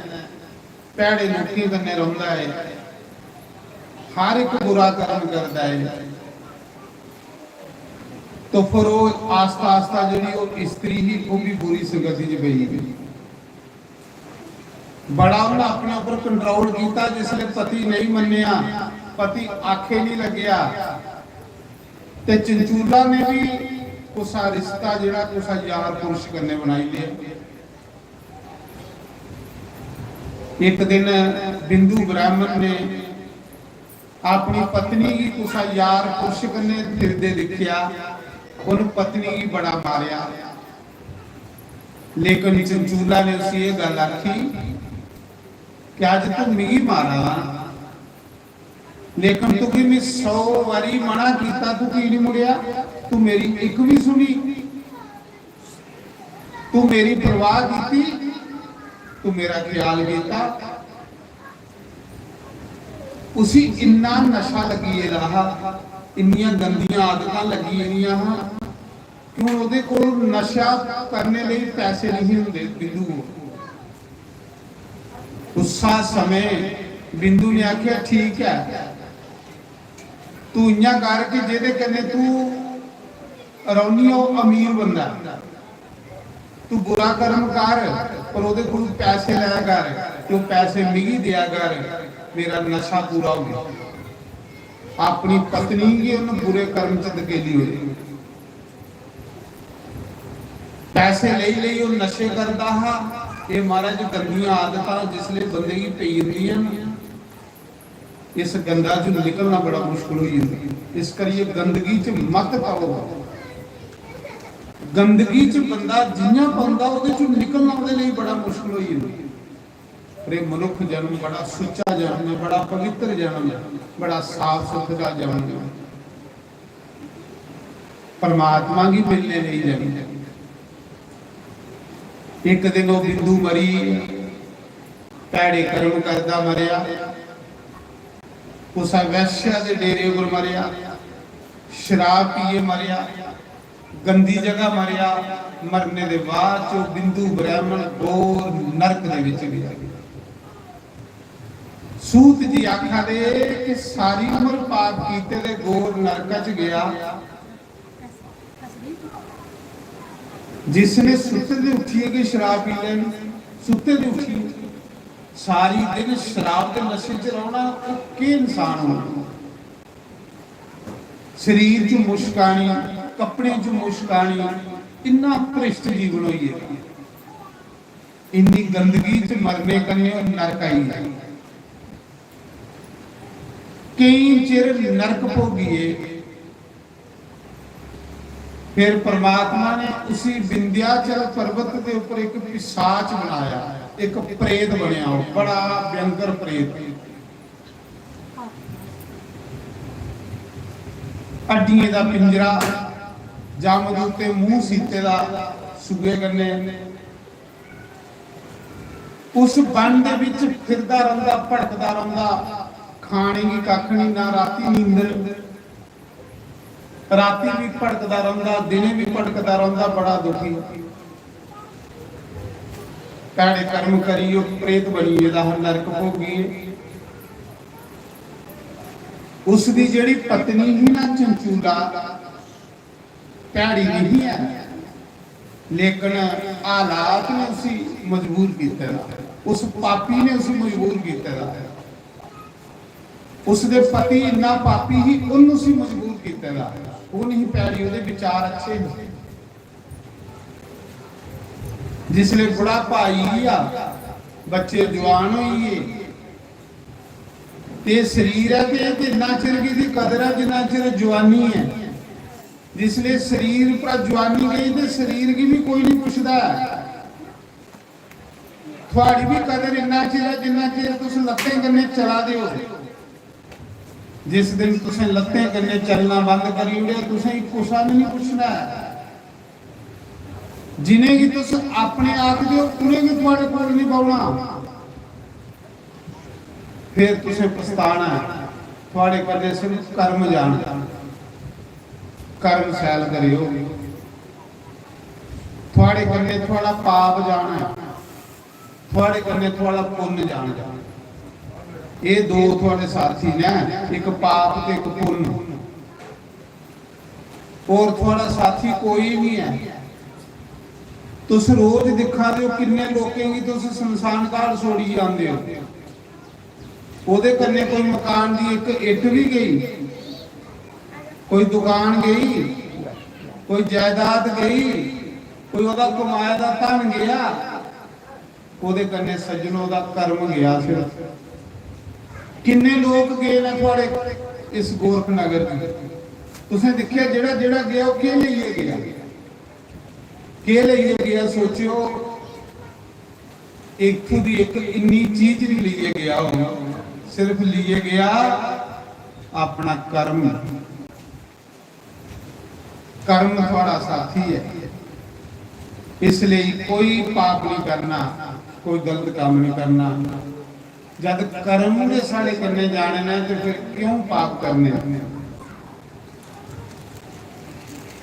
भैड़े लोकी कन्ने रहिंदा है, हर एक बुरा कर्म करता है। तो फिर वो आस्ता आस्ता जी स्त्री ही वो भी बुरी संगति च पई गई। बड़ा उन्हें अपने ऊपर कंट्रोल किया, जिसने पति नहीं मनिया, पति आखे नहीं लग्या, ते चंचूला ने भी कुसा रिश्ता जिहड़ा कुसा यार पुरुष कन्ने बनाई लिया। एक दिन बिंदु ब्राह्मण ने अपनी पत्नी की कुसा यार पुरुष कन्ने फिरदे दिखिया, उन पत्नी की बड़ा मारिया, लेकिन चंचूला ने उसे ये गल आखी कि आज तू मी मारा, लेकिन तू कि मैं 100 बारी मना किया, तू की नहीं मुड़िया, तू मेरी एक भी सुनी, तू मेरी परवाह की, तू मेरा ख्याल किया। उसी इन्ना नशा लगी रहा, इन्नियां गंदियां आदतां लगी रहा, क्यों उहदे कोल नशा करने लिए पैसे नहीं होंदे। बिंदु उसा समय बिंदु ने आख्या ठीक है, तू इयां करके जेदे कन्ने तू रौनी हो अमीर बंदा, तू बुरा कर्म कर पर उहदे कोल पैसे लिया कर, तू पैसे मिगी दिया कर, मेरा नशा पूरा हो गया। अपनी पत्नी की उन्हें बुरे कर्म च धकेली हुई, पैसे ले नशे करता हा। ये महाराज गंदियां आदतां जिसले बंदे की पई हुंदियां, इस गंदा चो निकलना बड़ा मुश्किल हो जाता। इस करिए गंदगी च मत पाओ, गंदगी च बंदा जियां पाउंदा उहदे चो निकलना उहदे लई बड़ा मुश्किल हो जाता। अरे मनुख जन्म बड़ा सुच्चा जन्म है, बड़ा पवित्र जन्म है, बड़ा साफ सुथरा जन्म है, परमात्मा की मिलने नहीं जन्म। एक दिन वो बिंदु मरी, भैड़े कर्म करता मरिया, उस वैश्या के डेरे पर मरिया, शराब पीए मरिया, गंदी जगह मरिया। मरने के बाद जो बिंदु ब्राह्मण घोर नरक दे विच गया। सूत जी आखा दे कि सारी उम्र पाप कीते दे घोर नरक च गया। जिसने सुते दे उठिए कि शराब पी लेन, सुते दे उठिए सारी दिन शराब के नशे च रहना, के इंसान होना। शरीर च मुश्कानी, कपड़े च मुश्कानी, इन्ना भ्रिष्ट जीवन होइए, इन्नी गंदगी च मरने कन्ने नरक आई है। कई चिर नरक भोगिए, फिर परमात्मा ने उसी विंध्याचल पर्वत के ऊपर एक पिशाच बनाया, एक प्रेत बनया, बड़ा भयंकर प्रेत, हड्डियां दा पिंजरा, जामदूत ते मुंह सीते दा सुगे कन्ने। उस वन दे विच फिरदा रहिंदा, भटकदा रहिंदा, खाने की कख नहीं, ना राती नींदर, राती भी भटकदा रहिंदा, दिने भी भटकदा रहिंदा, बड़ा दुखी। भैड़े कर्म करियो प्रेत बनिए दा नरक भोगिए। उसकी जिहड़ी पत्नी ही ना चंचूला, भैड़ी नहीं है, लेकिन हालात ने उसी मजबूर किया, उस पापी ने उसी मजबूर किया, उसके पति इन्ना पापी ही उन्हें उसी मजबूर किया, वो नहीं पैड़ी, उसके विचार अच्छे हैं। जिसले बुढ़ापा आई गया, बच्चे जवान होइए, ते शरीर है ते जिन्ना चिर की कदर है जिन्ना चिर जवानी है। जिसले शरीर पर जवानी गई तो शरीर की भी कोई नहीं पुछदा, थोड़ी भी कदर इन्ना चिर है जिन्ना चिर तुम लत्तें कन्ने चला दे हो। जिस दिन तुम लत्तें कन्ने चलना बंद करी ओड़े तुसें कुछा नहीं पुछना। जिन्हें कि तुम अपने आख दो उन्हें भी तुम्हारे कोल नहीं पाउना, फिर तुसें पछताना। थोड़े कदे सिर्फ कर्म जान, कर्म सैल करियो, थोड़े कन्ने थोड़ा पाप जाना, थोड़े कन्ने थोड़ा पुण्य जाना। ये दो थोड़े साथी ने, एक पाप ते एक पुण्य, और थोड़ा साथी कोई नहीं है। तुस रोज दिखा दे किन्ने लोकें की तुस शमशान घाट छोड़ी जाते हो, ओदे कन्ने कोई मकान दी एक इट भी गई, कोई दुकान गई, कोई जायदाद गई, कोई ओदा कमाया दा धन गया, ओदे कन्ने सज्जनों दा कर्म गया। सिर्फ किन्ने लोग गए ने थोड़े इस गोरख नगर में, तुसें दिखिया जेड़ा जेड़ा गया वो के लिए गया, के लिए गया। सोचियो एक दी एक इन्नी चीज नहीं लिए गया हो, सिर्फ लिए गया अपना कर्म। कर्म थोड़ा साथी है, इसलिए कोई पाप नहीं करना, कोई गलत काम नहीं करना। जब कर्म ने साढ़े करने जाने ना तो फिर क्यों पाप करने।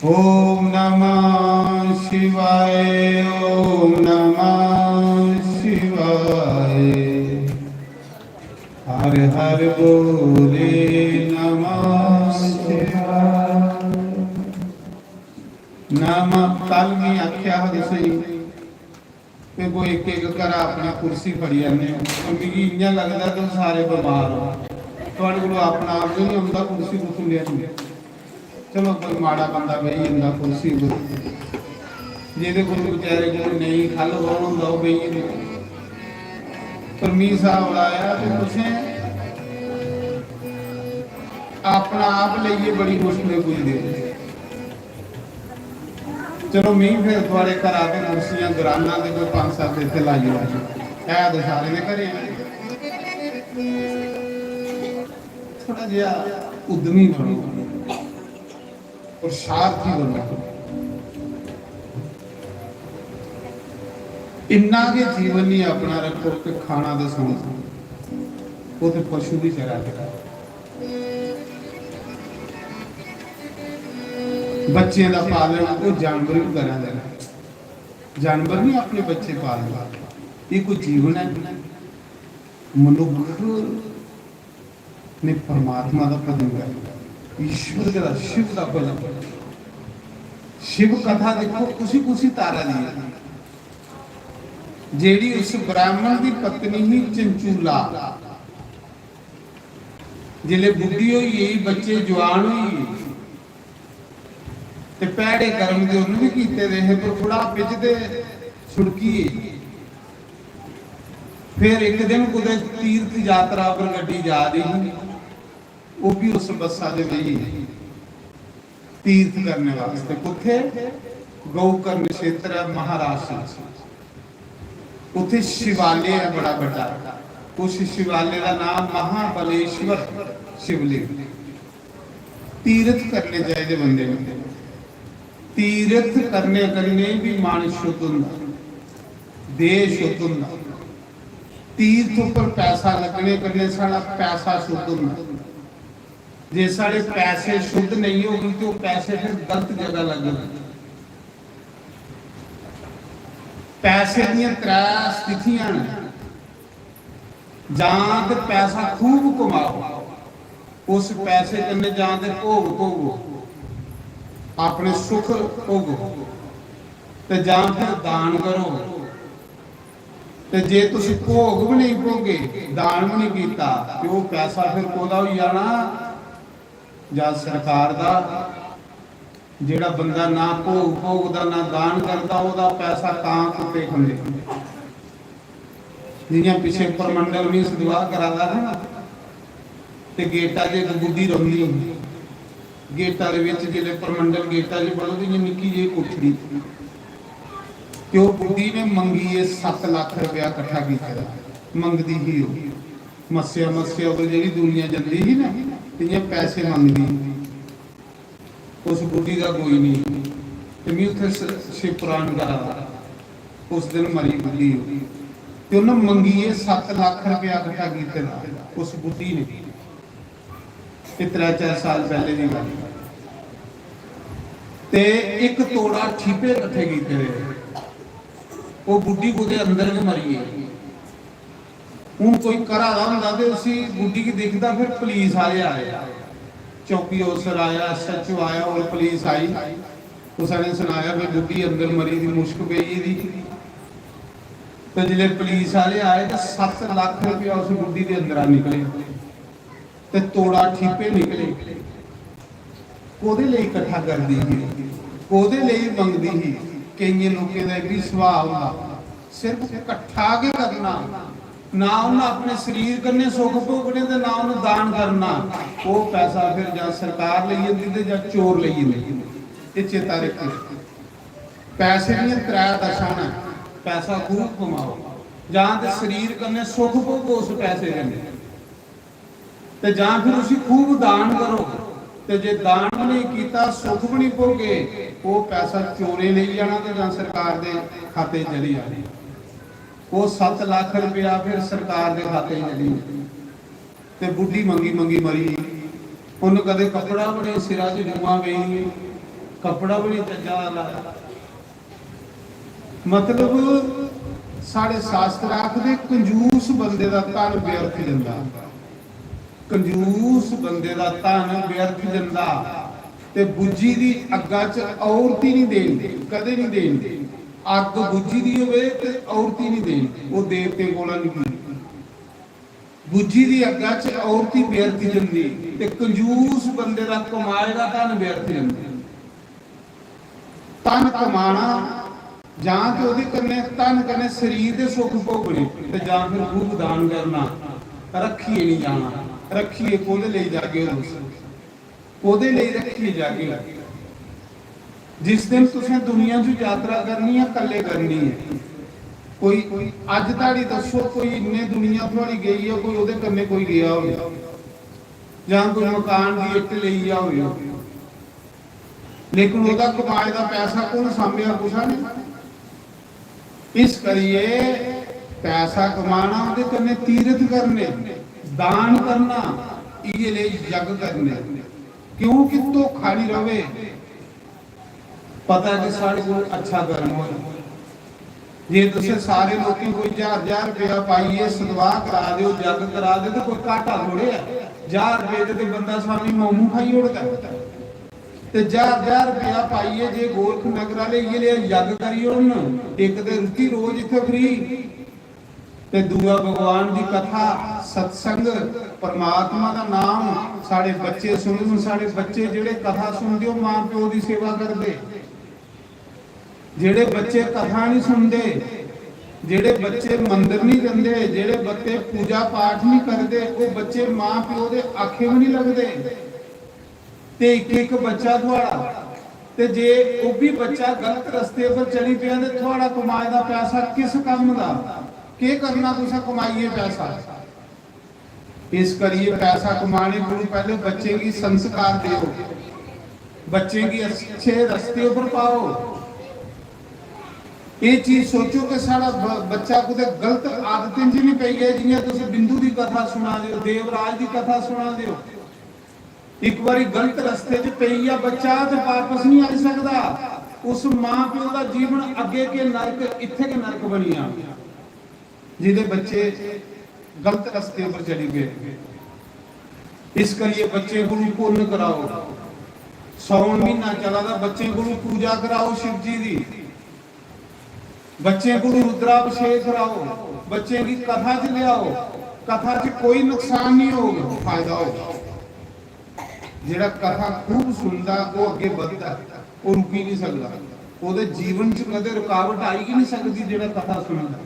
ओम नमः शिवाय, ओम नमः शिवाय, हर हर बोले नमः शिवाय। नाम कल में आख्या हो सही पे कोई एक एक कर अपनी कुर्सी फड़ी जाने, मिगी इं लगता तुम सारे बीमार हो, थोड़े को अपना आप नहीं आता कुर्सी को सुनिया। चलो कोई माड़ा बंदा बही जाता कुर्सी को, जिहदे कोल बेचारे को नहीं खल होंदा वो बही जांदे। परमीर साहब लाया तो तुसें अपना आप लिए बड़ी मुश्किल पुजदे। चलो मैं फिर थोड़े घर आके कुर्सियां ग्राना के कोई 5-7 इतने लाई है तो सारे ने घरे थोड़ा जिहा उद्यमी बनो और सारथी बनो। इन्ना के जीवन नहीं अपना रखो कि खाना तो सुन वो तो पशु भी चरा के बच्चे का पालन वो जानवर भी करा देना। जानवर नहीं अपने बच्चे पालना, ये कोई जीवन है। मनुष्य ने परमात्मा का भजन कर, ईश्वर का शिव का भजन। शिव कथा देखो कुछ कुछ तारा दी जेड़ी उस ब्राह्मण की पत्नी ही चंचूला जिले बुढ़ी हुई यही बच्चे जवान हुई ते पैड़े कर्म के उन्होंने भी कीते रहे तो थोड़ा बिजते छुड़की। फिर एक दिन कुछ तीर्थ यात्रा पर गड्डी जा रही, वो भी उस बसा दे गई तीर्थ करने वास्ते। कुथे गौकर्ण क्षेत्र है महाराष्ट्र, उथे शिवालय है बड़ा बड़ा। उस शिवालय का नाम महाबलेश्वर शिवलिंग। तीर्थ करने चाहिए बंदे ने, तीर्थ करने करने भी मन शुद्ध होंदा, देह शुद्ध होंदा। तीर्थ पर पैसा लगने करने साड़ा पैसा शुद्ध होंदा। जे साढ़े पैसे शुद्ध नहीं होगी तो पैसे फिर गलत जगह लगेंगे। पैसे दी 3 स्थितियां ने, जां ते पैसा खूब कमाओ, उस पैसे कन्ने जां ते भोग भोगो, अपने सुख भोगो। ਤੇ ਜਾਂ ਫਿਰ ਦਾਨ ਕਰੋ। ਤੇ ਜੇ ਤੁਸੀਂ ਭੋਗ ਵੀ ਨਹੀਂ ਭੋਗੇ, ਦਾਨ ਵੀ ਨਹੀਂ ਕੀਤਾ, ਤੇ ਉਹ ਪੈਸਾ ਫਿਰ ਕੋਦਾ ਹੋ ਜਾਣਾ? ਜਾਂ ਸਰਕਾਰ ਦਾ। ਜਿਹੜਾ ਬੰਦਾ ਨਾ ਭੋਗ ਭੋਗਦਾ ਨਾ ਦਾਨ ਕਰਦਾ, ਉਹਦਾ ਪੈਸਾ ਕਾਂ ਕੁੱਤੇ ਖਾਂਦੇ। ਜਿਵੇਂ ਪਿੱਛੇ ਪਰਮੰਡਲ ਵੀ ਸਦਵਾ ਕਰਾਦਾ ਹੈ ਨਾ, ਤੇ ਗੇਟਾਂ 'ਚ ਇੱਕ ਬੁੱਢੀ ਰੋਂਦੀ ਹੁੰਦੀ, ਗੇਟਾਂ ਦੇ ਵਿੱਚ ਜਿਹੜੇ ਪਰਮੰਡਲ ਗੇਟਾਂ 'ਚ ਬਣਦੀ ਜੀ ਨਿੱਕੀ ਜਿਹੀ ਕੋਠੜੀ, ਤੇ ਉਹ ਬੁੱਢੀ ਨੇ ਮੰਗੀ 7 ਲੱਖ ਰੁਪਇਆ ਇਕੱਠਾ ਕੀਤਾ। ਮੰਗਦੀ ਹੀ ਉਹ ਮੱਸਿਆ ਉਹ ਜਿਹੜੀ ਦੁਨੀਆ ਜਾਂਦੀ ਸੀ ਨਾ, ਤੇ ਪੈਸੇ ਮੰਗਦੀ। ਉਸ ਬੁੱਢੀ ਦਾ ਕੋਈ ਨਹੀਂ, ਤੇ ਮੈਂ ਉੱਥੇ ਸ਼ਿਵਪੁਰਾਣ ਕਰਾ, ਉਸ ਦਿਨ ਮਰੀ ਬੁੱਢੀ, ਤੇ ਉਹਨੇ ਮੰਗੀ 7 ਲੱਖ ਰੁਪਇਆ ਇਕੱਠਾ ਕੀਤਾ ਉਸ ਬੁੱਢੀ ਨੇ। ਇਹ 3-4 ਸਾਲ ਪਹਿਲੇ ਦੀ ਗੱਲ। ਤੇ ਇੱਕ ਤੋੜਾ ਠੀਪੇ ਇਕੱਠੇ ਕੀਤੇ ਰਹੇ। ਉਹ ਬੁੱਢੀ ਉਹਦੇ ਅੰਦਰ ਵੀ ਮਰੀ ਹੈ। ਹੁਣ ਕੋਈ ਘਰਾਦਾ ਹੁੰਦਾ ਤੇ ਉसी ਬੁੱਢੀ ਕੀ ਦਿਖਦਾ, ਫਿਰ ਪੁਲਿਸ ਵਾਲੇ ਆਏ, ਚੌਕੀ ਅਫਸਰ ਆਇਆ, SHO ਆਇਆ और पुलिस आई। उसने सुनाया भी बुढ़ी अंदर मरी दी, मुश्क पई दी। तो जिले पुलिस वाले आए तो 7 लाख रुपया उस बुढ़ी के अंदर निकले, ते तोड़ा ठीपे निकले। कोदे लिए इकट्ठा करदी ही, कोदे लिए मंगदी ही। कई लोगों का भी सुभाव हुंदा, सिर्फ इकट्ठा के करना, ना उन्हें अपने शरीर करने सुख भोगने ते ना उन्हें दान करना। वो पैसा फिर जा सरकार ले जाती ते जा चोर ले जाते। ये चेता रखो, पैसे दी 3 दशा ने, पैसा खूब कमाओ, जां ते शरीर करने सुख भोगो उस पैसे कन्ने, ते जां फिर उसी खूब दान करो। ते जे दान नहीं कीता, सुख भी नहीं भोगे, वो पैसा चोरे ले जाना ते जां सरकार दे खाते चली जानी। वो 7 लाख रुपया फिर सरकार के खाते चली। ते बुढ़ी मंगी मरी। उन्हें कदे कपड़ा भी नहीं सिरा च जुआ गई, कपड़ा भी नहीं चज्जा लाया। मतलब साढ़े शास्त्र आखदे कंजूस बंदे दा धन व्यर्थ जांदा, कंजूस बंदे दा धन व्यर्थ जांदा। ते बुझी दी अग्गा च औरत ही नहीं देंदी, कदे नहीं देंदी। अग बुझी दी होवे ते औरत ही नहीं देंदी, वो देवते कोला नहीं की। बुझी दी अग्गा च औरत ही व्यर्थ जांदी, ते कंजूस बंदे दा कमाए दा धन व्यर्थ जांदा। धन कमाना जां ते ओहदे कन्ने धन कन्ने शरीर दे सुख भोगने, ते जां फिर खूब दान करना। रखिए नहीं जाना, रखिए कोदे ले जाके, कोदे ले रखिए जाके। जिस दिन तुसें दुनिया च यात्रा करनी है, कल्ले करनी है। कोई अज ताड़ी दसो, कोई इन्ने दुनिया थोड़ी गई है, कोई ओदे कन्ने कोई गया हो, जां कोई मकान की इट लई आ हो, लेकिन ओदा कमाए दा पैसा कौन सामभ्या? कुछ नहीं। इस करिए पैसा कमाना, ओदे कन्ने तीरथ करने, दान करना, ये ले जग करने। क्यों कि धोखा नहीं रवे। पता है कि साढ़े को अच्छा कर्म हो, जे तुसे सारे लोग कोई 1000 रुपया पाइए, सदवा करा दो, जग करा दे, तो कोई घाटा थोड़े है। 1000 रुपये ते बंदा स्वामी मोमू खाई उड़ता, ते 1000 रुपया पाइए जे गोरख नगर वाले ये ले जग करिए, एक ते रुचि रोज इत्थे फ्री, ते दूआ भगवान की कथा, सत्संग, परमात्मा का नाम। साढ़े बच्चे सुन, साढ़े बच्चे जेड़े कथा सुनते हो मां प्यो की सेवा करते, जेड़े बच्चे कथा नहीं सुनते, जेड़े बच्चे मंदिर नहीं जाते, जेड़े बच्चे पूजा पाठ नहीं करते, वो बच्चे मां प्यो के आखे भी नहीं लगते। ते एक बच्चा थोड़ा, ते जे वो भी बच्चा गलत रस्ते पर चली पिया, ते थोड़ा कमाए दा पैसा किस काम दा? के करना तुसा कमाइए पैसा? इस करिए पैसा कमाने को पहले बच्चे की संस्कार दो, बच्चे की अच्छे रस्ते पर पाओ। ये चीज सोचो कि सारा बच्चा कुछ गलत आदतें च नहीं पई है। जियां तुसीं बिंदु की कथा सुना दिओ, देवराज की कथा सुना दिओ, एक बारी गलत रस्ते च पई है बच्चा, तो वापस नहीं आ सकता। उस मां प्यो का जीवन अगे के नरक, इत्थे के नरक बनिया, जिहदे बच्चे गलत रस्ते पर चली गए। इस करिए बच्चे को पुण्य कराओ। सौन महीना चला था, बच्चे को पूजा कराओ शिव जी की, बच्चे को रुद्राभिषेक कराओ, बच्चे की कथा च लियाओ, कथा च कोई नुकसान नहीं होगा, फायदा होगा। जेड़ा कथा खूब सुनता वो अगे बढ़ता, वो रुक ही नहीं सकता, ਉਹਦੇ जीवन च कदे रुकावट आई ही नहीं सकती जेड़ा कथा सुनता।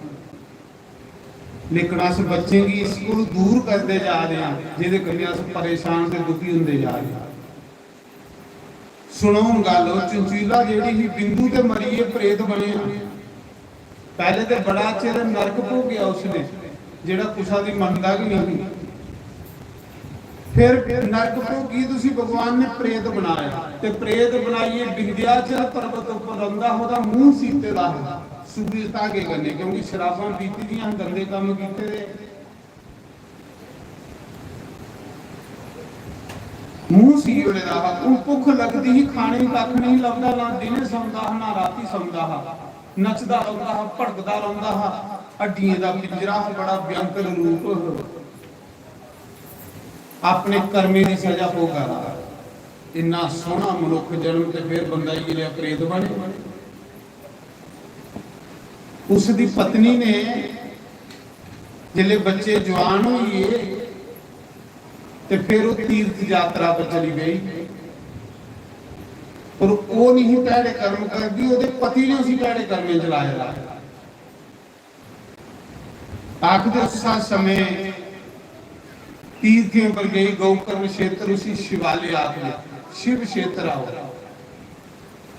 लेकिन अस बच्चे की इसको दूर करते जा रहे हैं, जिहदे करके अस परेशान ते दुखी होंदे जा रहे हैं। सुनो गल, चंचीला जेड़ी ही बिंदु ते मरी है प्रेत बने, पहले तो बड़ा चिर नरक भोगिया उसने, जेड़ा कुसा दी मनदा भी नहीं। फिर नरक भोगी तुसी भगवान ने प्रेत बनाया, ते प्रेत बनाइए विंध्याचल पर्वत उपर रंदा होदा मुंह सीते दा सुबीरता के करने, क्योंकि शराबां पीती दियां, गंदे काम कीते दे, मुंह सी ओले दा। भुख लगदी ही खाने कख नहीं लभदा, ना दिने सौंदा ना राती सौंदा, नचदा रौंदा हा, भड़कदा रौंदा हा, हड्डियां दा पिंजरा बड़ा भयंकर रूप, अपने कर्मे की सजा भोगा। इन्ना सोहना मनुख जन्म ते फिर बंदा ही गिलिया प्रेत बने। उसकी पत्नी ने जिले बच्चे जवान हुए ते फिर वो तीर्थ यात्रा पर चली गई, पर वो नहीं भैड़े कर्म करती, उसके पति ने उसी भैड़े कर्मे चलाया। आखिर उस समय तीर्थियों पर गई, गौकर्म क्षेत्र उसी शिवालय आके शिव क्षेत्र आओ,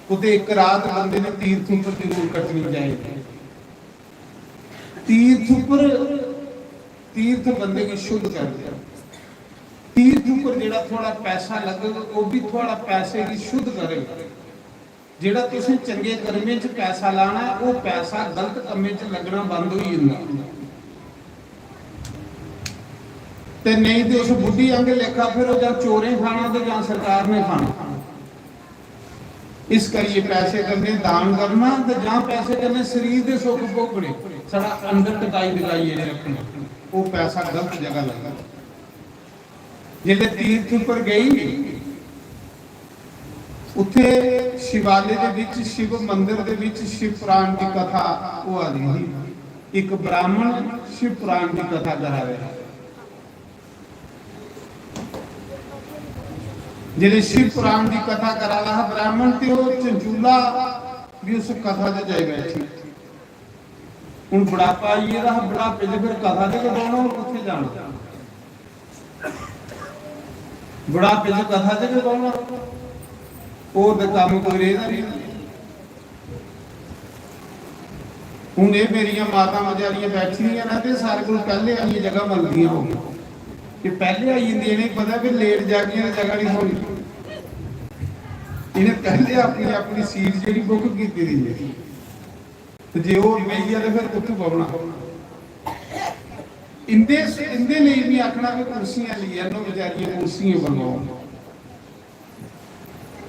उते एक रात बंदे ने तीर्थों पर जरूर कटनी चाहिए। तीर्थ बंदे की शुद्ध कर दिया। तीर्थ पर जेड़ा थोड़ा पैसा लगेगा वो भी थोड़ा पैसे की शुद्ध करेगा। जेड़ा तुसीं चंगे कर्मे च पैसा लाना वो पैसा गलत कर्मे च लगना बंद हो जांदा, ते नहीं तो उस बुढ़ी अंग लेखा फिर जां चोरें खाना ते जां सरकार ने खाना। इस करिए पैसे करने दान करना ते जां पैसे करने शरीर दे सुख भोगने, साडा अंदर टकाई दिखाई रखना, वो पैसा गलत जगह लगा। जिले तीर्थ पर गई उथे शिवालय दे विच शिव मंदिर दे विच शिव पुराण की कथा वो आ रही थी। एक ब्राह्मण शिव पुराण की कथा करा रहा, जिले शिव पुराण की कथा करा रहा ब्राह्मण, ते वो चंचूला भी उस कथा से जाए बैठी। हुण बुढ़ापा ये रहा, बुढ़ापे से फिर कथा दे के बोलना और किथे जाना, बुढ़ापे से कथा दे के बोलना और दे काम कोई रहदा नहीं। हुण ये मेरियां माता मजारियां बैठियां ना ते सारे कोल पहले आइए जगह मिलदियां हो कि पहले आई जंदी, इन्हें पता भी लेट जागियां जगह नहीं होनी, इन्हें पहले अपनी अपनी सीट जी बुक की दी, तो जे वो गई है तो फिर कुछ पवना। इंदे लिए भी आखना कि कुर्सियां लिया बेचारियां कुर्सियां बनवाओ,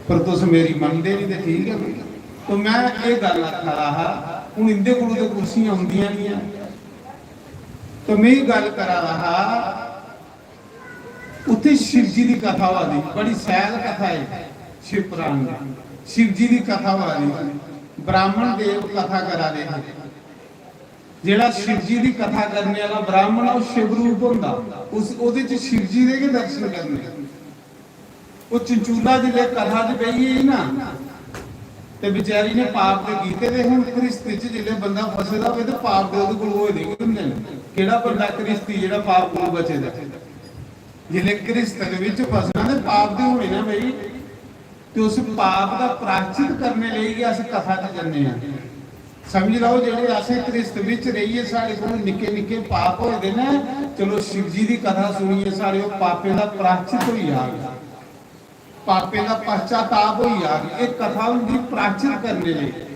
पर तुस मेरी मनते नहीं तो ठीक है। तो मैं ये गल आखा रहा हूँ इंदे को तो कुर्सियां होंदियां नहीं, तो मैं गल करा रहा उत्थे शिव जी की कथा वाली बड़ी सैल कथा है। शिव पुराण शिव जी की कथा वाली ब्राह्मण देव कथा करा रहे, जेड़ा शिव जी की कथा करने वाला ब्राह्मण वो शिव रूप होंदा, उस ओदे च शिव जी दे के दर्शन करने। वो चंचूला जिले कथा च पई है ना, ते बेचारी ने पाप दे कीते दे, हुण गृहस्थी च जिले बंदा फसेदा होवे ते पाप दे ओदे कोल होए दे हुंदे ने। केड़ा बंदा गृहस्थी जेड़ा पाप कोल बचेदा, जिले गृहस्थ दे विच फसना ते पाप दे होने ना भाई, तो उस पाप का प्रायश्चित करने लिए अस कथा च जन्ने आ। समझ लो जेडे अस गृहस्थ विच रहिए साडे कोल निक्के निक्के पाप होए दे ना, चलो शिव जी की कथा सुनिए सारे पापे का प्रायश्चित हो जाएगा, पापे का पश्चाताप हो जाएगा। एक कथा होंगी प्रायश्चित करने लिए,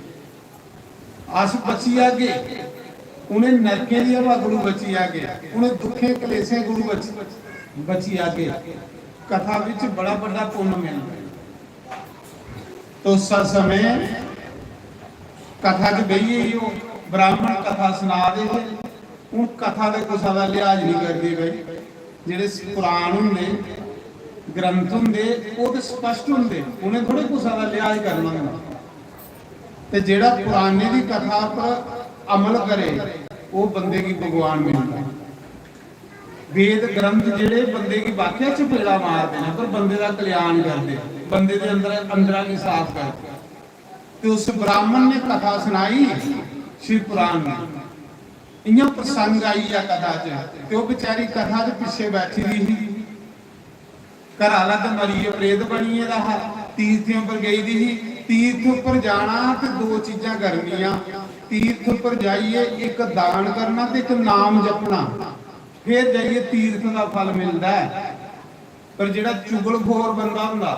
अस बची आगे उन्हें नरके दी हवा गुरु बची आगे, उन्हें दुखे कलेसे गुरु बची आगे। कथा विच बड़ा बड़ा पुण्य मिलता। तो समय कथा च बहिए ही ब्राह्मण कथा सुना दे, हूँ कथा के कुछ का लिहाज नहीं करते भाई। जेडे पुराण होंगे ग्रंथ होंगे वो तो स्पष्ट होंगे, उन्हें थोड़े कुछ का लिहाज करना होंगे। तो जेड़ा पुराने की कथा पर अमल करे वो बंदे की भगवान मिलता। वेद ग्रंथ जेड़े बंदे की वाक्या चपेड़ा मारते हैं पर बंदे का कल्याण करते, बंदे के अंदर की साफ करते। तो उस ब्राह्मण ने कथा सुनाई शिव पुराण में, इं प्रसंग आई है कथा च, तो बेचारी कथा च पिछे बैठी रही, घर आला तो मरी प्रेत बनी है, तीर्थों पर गई दी। तीर्थ पर जाना तो दो चीज़ां करनियां, तीर्थ पर जाइए एक दान करना तो एक नाम जपना, फिर जाइए तीर्थ का फल मिलता है। पर जिहड़ा चुगलखोर बंदा हुंदा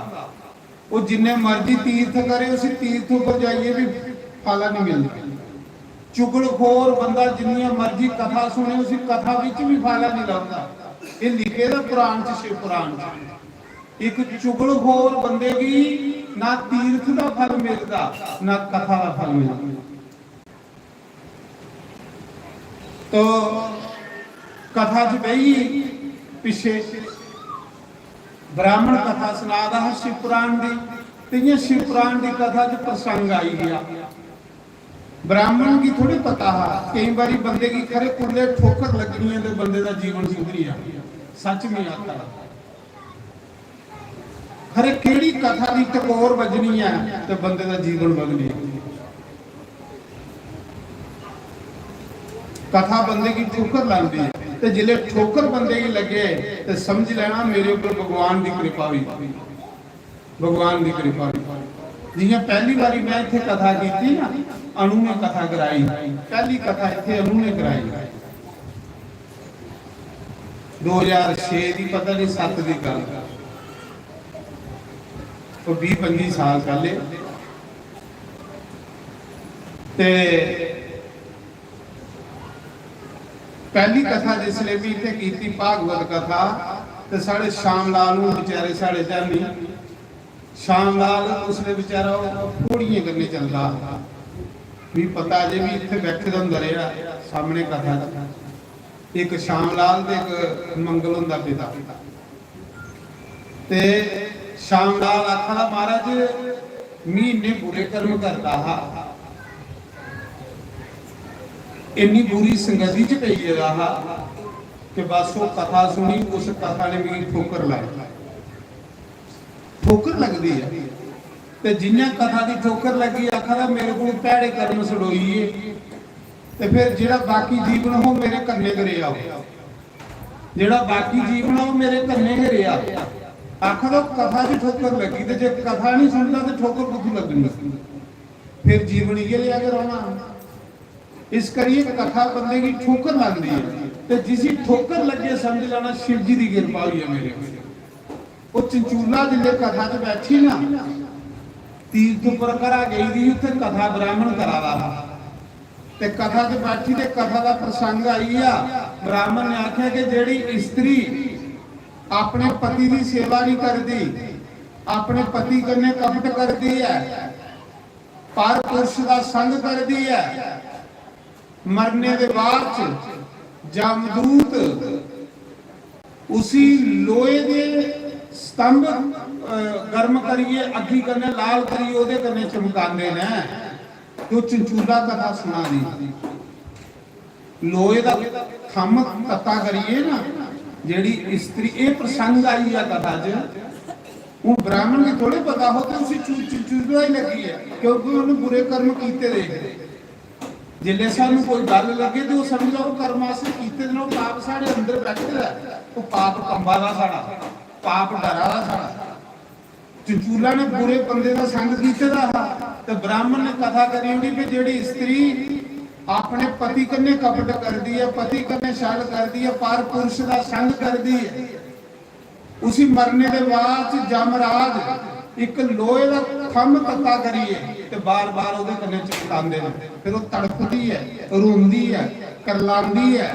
वो जिन्ने मर्जी तीर्थ करे उस तीर्थ पर जाइए भी फल नहीं मिलता। चुगलखोर बंदा जिन्नी मर्जी कथा सुने उस कथा विच भी फल नहीं लभदा। ये लिखे दा पुराण च, शिव पुराण च। एक चुगलखोर बंदे की ना तीर्थ का फल मिलता ना कथा का फल मिलता। तो कथा च बही पिछे ब्राह्मण कथा सुना रहा शिव पुराण की, शिव पुराण की कथा च प्रसंग आई गया। ब्राह्मण की थोड़ी पता है, कई बार बंदे की खरे कुल्ले ठोकर लगनी है तो बंदे का जीवन सुधरी है। सच में आता खरे केड़ी कथा की टकोर बजनी है तो बंदे का जीवन बदली। कथा बंदे की ठोकर लगती है तो जिले ठोकर बंदे की लगे तो समझ लेना मेरे ऊपर भगवान की कृपा हुई, भगवान की कृपा हुई। जियां पहली बारी मैं इत्थे कथा की ना, अनु ने कथा कराई, पहली कथा इत्थे अनु ने कराई 2006 की, पता नहीं 7 की गल, तो 20-25 साल पहले। ते पहली कथा जिसले भी इत्थे कीती भागवत कथा, ते साढ़े श्याम लाल बेचारे साढ़े धर्मी श्याम लाल उसने बेचारा घोड़ियां करने चलता भी, पता अजे भी इतने बैठे होंगे रहा सामने कथा एक श्याम लाल ते एक मंगल होंदा पिता। ते श्याम लाल आखा महाराज मी इन्ने बुरे कर्म करता हा, इन्नी बुरी संगति च पई रहा कि बस वो कथा सुनी, उस कथा ने मेरी ठोकर लाई, ठोकर लगती है। ते जिन्हें कथा की ठोकर लगी आखा मेरे को भैड़े कर्म छड़ोइए, ते फिर जिहड़ा बाकी जीवन हो मेरे कन्ने करे आओ, जिहड़ा बाकी जीवन हो मेरे कन्ने करे आओ। आखा तो कथा की ठोकर लगी, तो जे कथा नहीं सुनता तो ठोकर कुछ लगनी, फिर जीवन ये लिया के रोना। इस करिए कथा बंदे की ठोकर लगती है, तो जिसी ठोकर लगे समझ लेना शिव जी की कृपा हुई है मेरे। वो चंचूला जिले कथा च बैठी ना, तीर्थ पर करा गई थी, उत्थे कथा ब्राह्मण करा रहा ते कथा च बैठी ते कथा का प्रसंग आई आ। ब्राह्मण ने आख्या कि जेड़ी स्त्री अपने पति की सेवा नहीं करती, अपने पति कन्ने कपट करती है, पर पुरुष का संग करती है, मरने के बाद जमदूत उसी लोहे के स्तंभ गर्म करिए अग्गी करने लाल करिए ओदे करने चमकांदे ने। तो चंचूला कथा सुना दी, लोहे का थम तत्ता करिए ना, जेड़ी स्त्री ये प्रसंग आई है कथा च। वो ब्राह्मण की थोड़े पता होता उसी चंचूला ही लगी है, क्योंकि उन्होंने बुरे कर्म कीते देखे। जिले सानू कोई गल लगे तो समझ लो कर्म असीं कीते दे, पाप साढ़े अंदर बैठे दा, वो पाप कंबा दा साड़ा, पाप डरा दा साड़ा। चंचूला ने बुरे बंदे का संग कीते दा, तो ब्राह्मण ने कथा करी होगी कि जेड़ी स्त्री अपने पति कन्ने कपट करती है, पति कन्ने छल करती है, पर पुरुष का संग करती है, उसी मरने के बाद जमराज एक लोहे का थंब तत्ता करिए ते बार बार ओदे कन्ने चिपकांदे ने, फिर वो तड़पदी है, रोंदी है, करलांदी है।